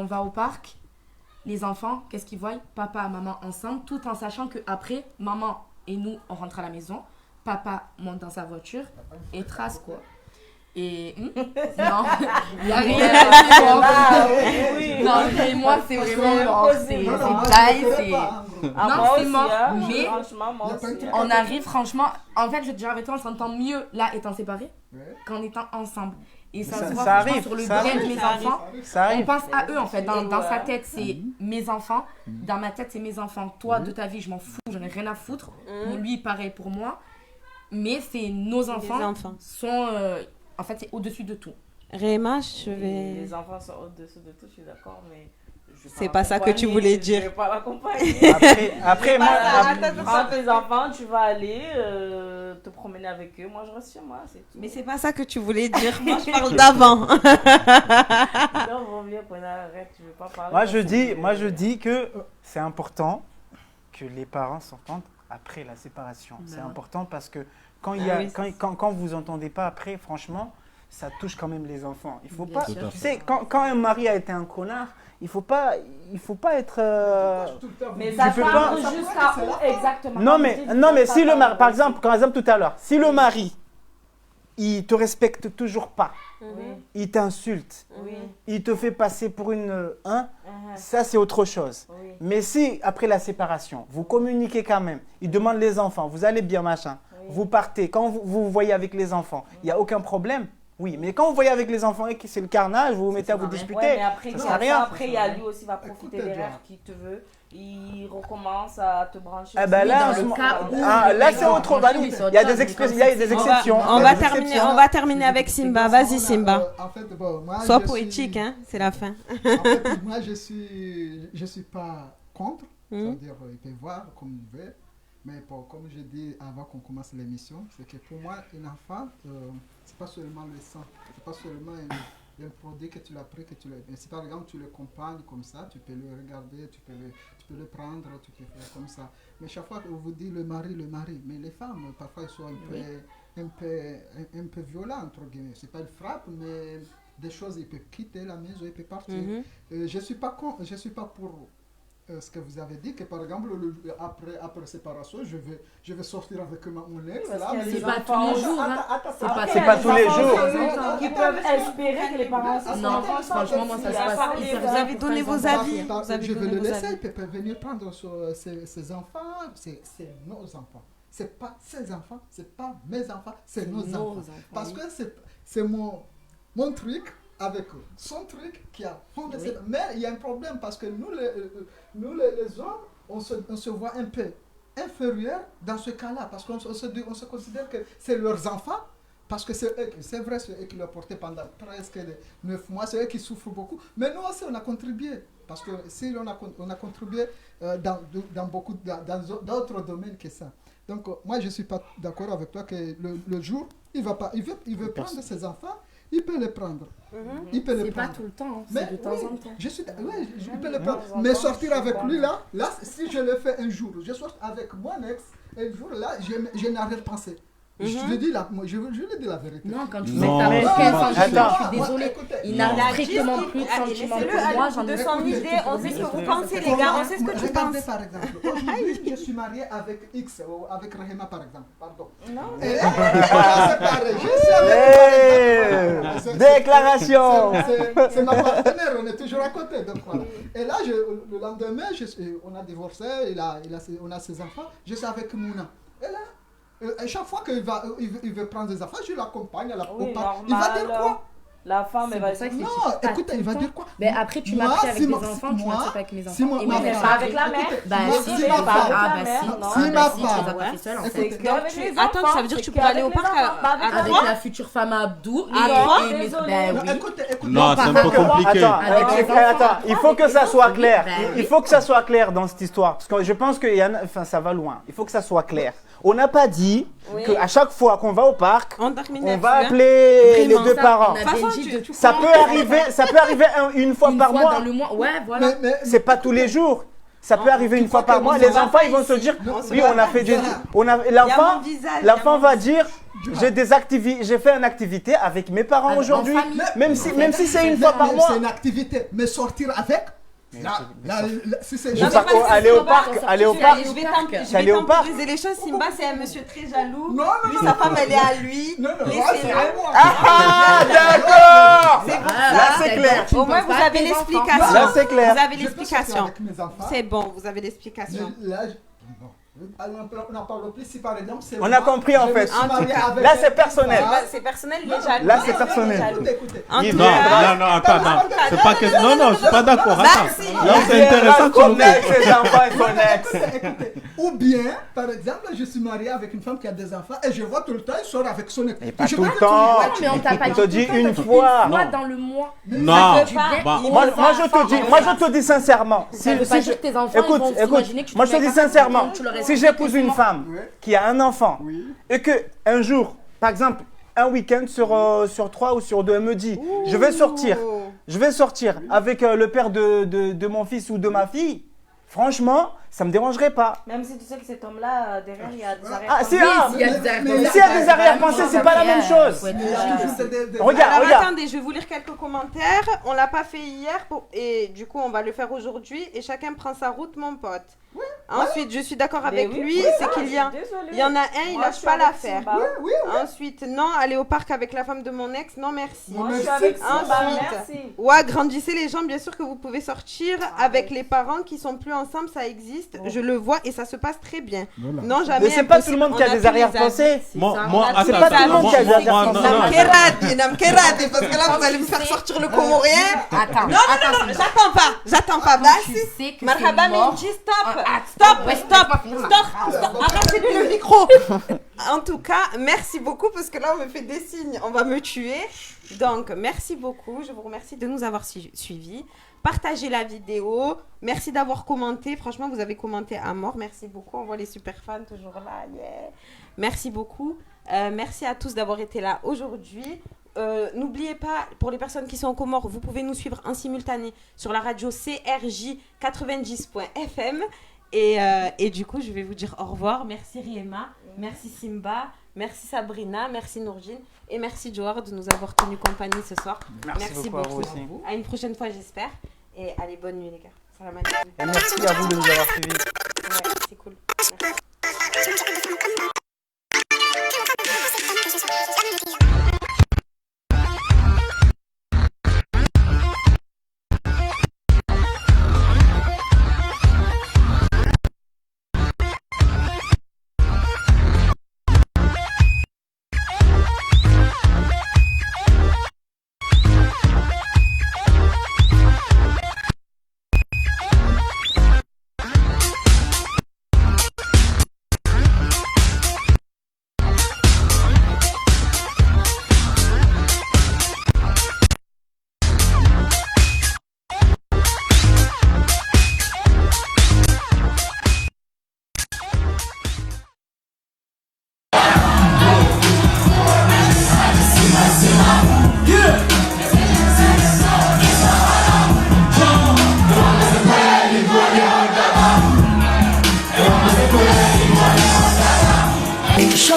F: va au parc, les enfants, qu'est-ce qu'ils voient? Papa, maman ensemble, tout en sachant qu'après, maman et nous, on rentre à la maison. Papa monte dans sa voiture et trace quoi. Et non, il n'y a rien à dire. Non, mais moi, c'est vraiment genre, c'est taille, c'est... Non, c'est mort, mais on arrive franchement... En fait, je te dis avec toi, on s'entend mieux là, étant séparés, qu'en étant ensemble. Et ça se voit
B: ça
F: franchement
B: arrive,
F: sur le
B: ça
F: bien de
B: arrive,
F: mes
B: ça
F: enfants.
B: Ça
F: On
B: arrive.
F: pense à eux, en fait. Dans sa tête, c'est mes enfants. Dans ma tête, c'est mes enfants. Toi, de ta vie, je m'en fous, j'en ai rien à foutre. Lui, pareil pour moi. Mais c'est nos enfants. Sont... en fait, c'est au-dessus de tout.
A: Réma, je vais...
C: Les enfants sont au-dessus de tout, je suis d'accord, mais...
A: C'est pas ça que tu voulais dire.
C: Je vais pas l'accompagner.
B: Après moi...
C: Quand tes enfants, tu vas aller te promener avec eux. Moi, je reste chez moi, c'est tout.
A: Mais c'est pas ça que tu voulais dire. Moi, je parle d'avant.
C: Non, vaut mieux qu'on arrête, je veux pas parler.
B: Moi, je dis que c'est important que les parents s'entendent après la séparation. C'est important parce que quand vous entendez pas après, franchement, ça touche quand même les enfants. Il faut pas, tu sais, quand un mari a été un connard, il faut pas être.
C: Mais ça part jusqu'à où exactement?
B: Non mais si le mari, par exemple tout à l'heure, si le mari, il te respecte toujours pas, il t'insulte, il te fait passer pour une ça c'est autre chose. Mais si après la séparation, vous communiquez quand même, il demande les enfants, vous allez bien machin, vous partez, quand vous voyez avec les enfants, il y a aucun problème. Oui, mais quand vous voyez avec les enfants et que c'est le carnage, vous vous mettez à vous disputer,
C: mais après,
B: ça sert à rien.
C: Après, il y a lui aussi va profiter des rêves qu'il te veut. Il recommence à te brancher.
B: Ah ben là, là c'est autre valide. Il y a des exceptions.
A: On va terminer avec Simba. Vas-y Simba.
E: En fait, bon, moi,
A: sois poétique, hein, c'est la fin.
E: En fait, moi, je suis pas contre. C'est-à-dire, il peut voir comme il veut. Mais comme je dis avant qu'on commence l'émission, c'est que pour moi, un enfant, c'est pas seulement le sang. C'est pas seulement un produit que tu l'as pris, mais si par exemple tu le compagnes comme ça, tu peux le regarder, tu peux le prendre, tu peux faire comme ça. Mais chaque fois qu'on vous dit le mari, mais les femmes, parfois, elles sont un peu violentes, entre guillemets. C'est pas une frappe, mais des choses, ils peuvent quitter la maison, ils peuvent partir. Je suis pas pour ce que vous avez dit, que par exemple, après séparation, je vais sortir avec mon ex.
F: C'est pas tous les jours.
B: C'est pas tous les jours.
C: Qui peuvent espérer que les parents se
F: non, franchement, moi, ça se passe.
A: Vous avez donné vos avis.
E: Je vais le laisser, il peut venir prendre ses enfants. C'est nos enfants. C'est pas ses enfants, c'est pas mes enfants, c'est nos enfants. Parce que c'est mon truc. Avec son truc qui a fondé mais il y a un problème parce que nous les hommes on se voit un peu inférieurs dans ce cas-là parce qu'on se considère que c'est leurs enfants parce que c'est vrai, c'est eux qui l'ont porté pendant presque 9 mois, c'est eux qui souffrent beaucoup, mais nous aussi on a contribué parce que si on a contribué dans beaucoup d'autres domaines que ça. Donc moi je suis pas d'accord avec toi que le jour il veut prendre ses enfants. Il peut les prendre. Il peut les prendre.
F: Pas tout le temps,
E: mais
F: c'est de temps en temps.
E: Il peut les prendre. Mais sortir avec lui là, si je le fais un jour, je sors avec mon ex, un jour là, je n'ai rien pensé. Je te l'ai dit, je lui dis la vérité.
F: Non, quand tu
D: Non,
F: mets
D: mais-
F: ta
B: Attends.
F: sentiment, je suis désolée.
E: Écoutez,
F: Il n'a
D: Non.
F: strictement plus de sentiments
A: Laissez-le
F: pour moi.
A: aller
F: J'en
A: de
F: ai
A: son
E: écoutez,
A: idée. On sait ce que vous pensez, les
E: Comment-
A: gars. On sait ce que tu
E: Regardez
A: penses.
E: par exemple, aujourd'hui, je suis marié avec X, ou avec Rahima par exemple, pardon.
C: Non.
E: Et c'est pareil, je suis avec par exemple.
B: Déclaration.
E: C'est ma partenaire, on est toujours à côté. Donc voilà. Et là, le lendemain, on a divorcé, on a ses enfants, je suis avec Mouna. Et là, à chaque fois qu'il veut prendre des enfants, je l'accompagne à la
C: Oui,
E: au parc. Il va dire quoi?
C: La femme, elle va
F: C'est
C: dire.
F: pour ça
E: Non,
F: que
E: écoute, il va dire quoi?
F: Mais après, tu m'as
E: Moi,
F: pris avec
E: si
F: tes
E: ma-
F: enfants, tu
E: moi,
F: m'as pris avec mes enfants.
E: si moi-
F: Et
E: ma
F: moi,
C: mais
E: femme-
C: pas avec la mère.
F: Bah
E: moi,
F: si,
E: si
F: je
E: ma
F: vais pas.
E: femme-
F: Ah
C: la
F: bah
C: mère,
F: si.
C: non.
F: Ah
E: Si
F: bah
E: ma
F: si, tu les as
E: femme-
F: pas fait seul en
E: Écoute,
F: fait.
C: C'est qu'avec
A: tu-
C: les
A: attends,
C: enfants,
A: ça veut dire que
C: c'est
A: tu pourrais aller au
C: qu'avec
A: parc
C: les enfants, pas avec
F: Avec
C: toi.
F: la future femme à Abdou
A: Ah,
F: et mes...
C: désolée.
F: Ben
E: Non,
F: oui.
E: écoutez,
D: Non, c'est un peu compliqué.
B: Attends,
F: Avec les enfants.
B: attends, il faut que ça soit clair.
F: Ben
B: Il
F: oui.
B: faut que ça soit clair dans cette histoire. Parce que je pense que ça va loin. Il faut que ça soit clair. On n'a pas dit
A: Oui.
B: qu'à chaque fois qu'on va au parc,
A: On termine
B: on
A: là-dessus,
B: va
A: hein.
B: appeler les
A: Vraiment,
B: deux
F: Ça,
B: parents.
F: on a
A: De toute
F: bien
A: façon,
F: dit
A: tu-
F: de
B: Ça peut arriver une fois
F: une
B: par
F: fois
B: mois.
F: dans le mois. Ouais, voilà.
B: C'est pas tous les jours. Ça peut arriver une fois
E: crois
B: par
E: que
B: mois.
E: vous
B: Les
E: aurez
B: enfants,
A: pas
B: ils vont se
A: ici.
B: dire,
A: On se
B: oui,
A: voit
B: on a
A: pas
B: fait des,
E: ici.
B: on a
A: Il y a
B: l'enfant,
A: mon visage, il y a
B: l'enfant
A: mon
B: va
A: visage.
B: dire, j'ai fait une activité avec mes parents
F: Avec-
B: aujourd'hui,
F: en famille.
B: même si c'est une fois par mois.
E: C'est une activité, mais sortir avec, si c'est
B: Je
A: Non,
B: sais pas,
A: mais parce que
B: aller au
A: Simba,
B: parc, aller au
A: Je
B: parc.
A: vais
B: aller au parc.
A: temporiser les choses. Simba, c'est un monsieur très jaloux.
E: Non, non,
A: Lui,
E: non,
A: sa
E: non,
A: femme,
E: non,
A: elle est à lui.
E: Non, non,
A: Laissez-le.
E: moi, c'est à moi.
B: Ah, d'accord.
A: C'est pour
F: Ah,
A: ça.
B: Là, c'est clair.
A: Au moins, vous avez l'explication.
B: Là, c'est clair.
A: Vous avez
E: Je peux sortir
A: l'explication.
E: avec mes enfants.
A: C'est bon, vous avez l'explication.
E: Mais là, bon, on n'en parle plus si par exemple c'est
B: On
E: moi,
B: a compris, en
E: je
B: fait.
E: me suis
A: En tout
E: marié
A: cas,
E: avec
B: là,
E: un-
B: c'est personnel.
E: Ah,
A: Bah, c'est personnel, il est jaloux.
B: Là, c'est
A: Il est
B: personnel.
A: jaloux.
E: Écoutez,
A: En tout
D: Non,
A: cas,
D: non, attends. C'est pas que. Non, non, je suis pas d'accord.
A: Bah,
D: Attends.
A: si.
D: Là, c'est intéressant que tu nous
B: Connecte, les enfants, ils connectent.
E: écoutez. Ou bien, par exemple, je suis marié avec une femme qui a des enfants et je vois tout le temps, il sort avec son époux.
B: Et pas
E: Je
B: tout le
E: vois
B: temps.
F: Non, mais on t'a pas
B: On te dit
F: tout le temps,
B: une
F: t'as dit
B: fois.
F: Une fois
D: Non.
F: dans le mois.
D: Non.
A: Ça veut pas-
D: Bah,
A: il
B: Moi,
A: ne
B: moi,
A: va
B: je te dis sincèrement.
F: Ça veut pas dire que tes enfants
B: Écoute,
F: ils vont s'imaginer que tu
B: moi
F: te
B: je te
F: mets
B: dis
F: pas comme
B: sincèrement,
F: ça, tu leur
B: si
F: expliques
B: j'épouse une
F: quasiment.
B: femme
E: Ouais.
B: qui a un enfant
E: Oui.
B: et que un jour, par exemple, un week-end sur 3 ou sur 2, elle me dit, je vais sortir avec le père de mon fils ou de ma fille, franchement, ça me dérangerait pas.
C: Même si tu sais que cet homme-là, derrière, il y a des arrières.
B: Ah, si,
F: Oui,
B: ah,
F: s'il y a des arrière-pensées,
B: s'il y a des arrière-pensées, c'est pas la même chose.
F: Faut être
E: Il y a
F: là.
E: toujours des-
B: Regarde,
A: Alors
B: regarde.
A: attendez, je vais vous lire quelques commentaires. On l'a pas fait hier et du coup on va le faire aujourd'hui et chacun prend sa route, mon pote. Ensuite, je suis d'accord avec lui, c'est qu'il y a, il y en a un, il lâche pas l'affaire.
E: Oui, oui.
A: Ensuite, non, aller au parc avec la femme de mon ex, non merci.
C: Moi, je suis avec Simba,
A: Ensuite,
C: merci.
A: ouais, grandissez les gens, bien sûr que vous pouvez sortir avec les parents qui sont plus ensemble, ça existe, je le vois et ça se passe très bien.
E: Voilà.
A: Non, jamais.
B: Mais c'est pas tout le monde qui a
A: impossible,
B: des
A: on a tous les
B: arrière-pensées.
A: avis.
D: Moi,
A: ça.
D: moi,
A: On a tous
B: c'est
A: les
B: pas tout le
A: avis.
B: monde qui a des arrière-pensées.
A: Namkerade, parce que là, vous allez me faire sortir le comorien.
F: Attends,
A: Non, j'attends pas. Bah,
F: tu
A: si.
F: sais que
A: Marhaba
F: c'est mort.
A: Minji, stop.
F: Ah,
A: Stop,
F: ouais,
A: stop,
F: laisse-moi finir ma
A: stop. Arrachez-lui le micro. En tout cas, merci beaucoup parce que là, on me fait des signes. On va me tuer. Donc, merci beaucoup. Je vous remercie de nous avoir suivis. Partagez la vidéo. Merci d'avoir commenté. Franchement, vous avez commenté à mort. Merci beaucoup. On voit les super fans toujours là. Yeah. Merci beaucoup. Merci à tous d'avoir été là aujourd'hui. N'oubliez pas, pour les personnes qui sont aux Comores, vous pouvez nous suivre en simultané sur la radio CRJ 90.fm. Et du coup, je vais vous dire au revoir. Merci Riema, merci Simba, merci Sabrina, merci Nourjine et merci Johar de nous avoir tenu compagnie ce soir.
B: Merci beaucoup à vous aussi.
A: À une prochaine fois, j'espère. Et allez, bonne nuit les gars. Salam alaikum.
B: Et merci à vous de nous avoir suivis.
A: Ouais, c'est cool. Merci.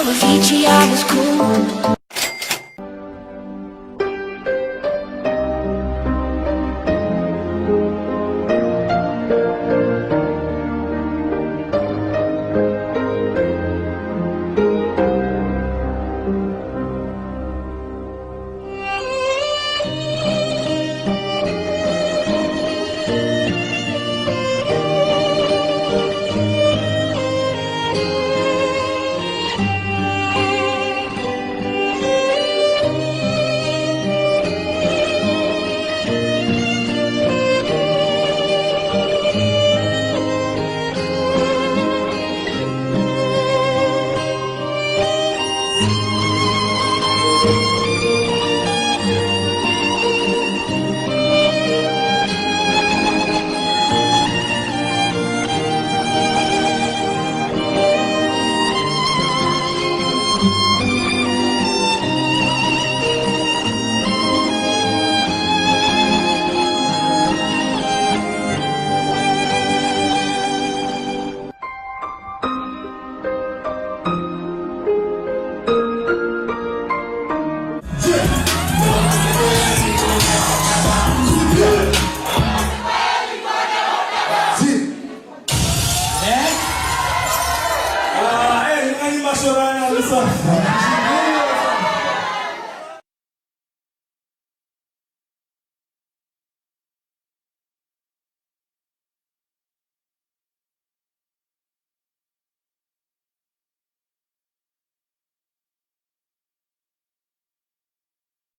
G: over Fiji, I was cool.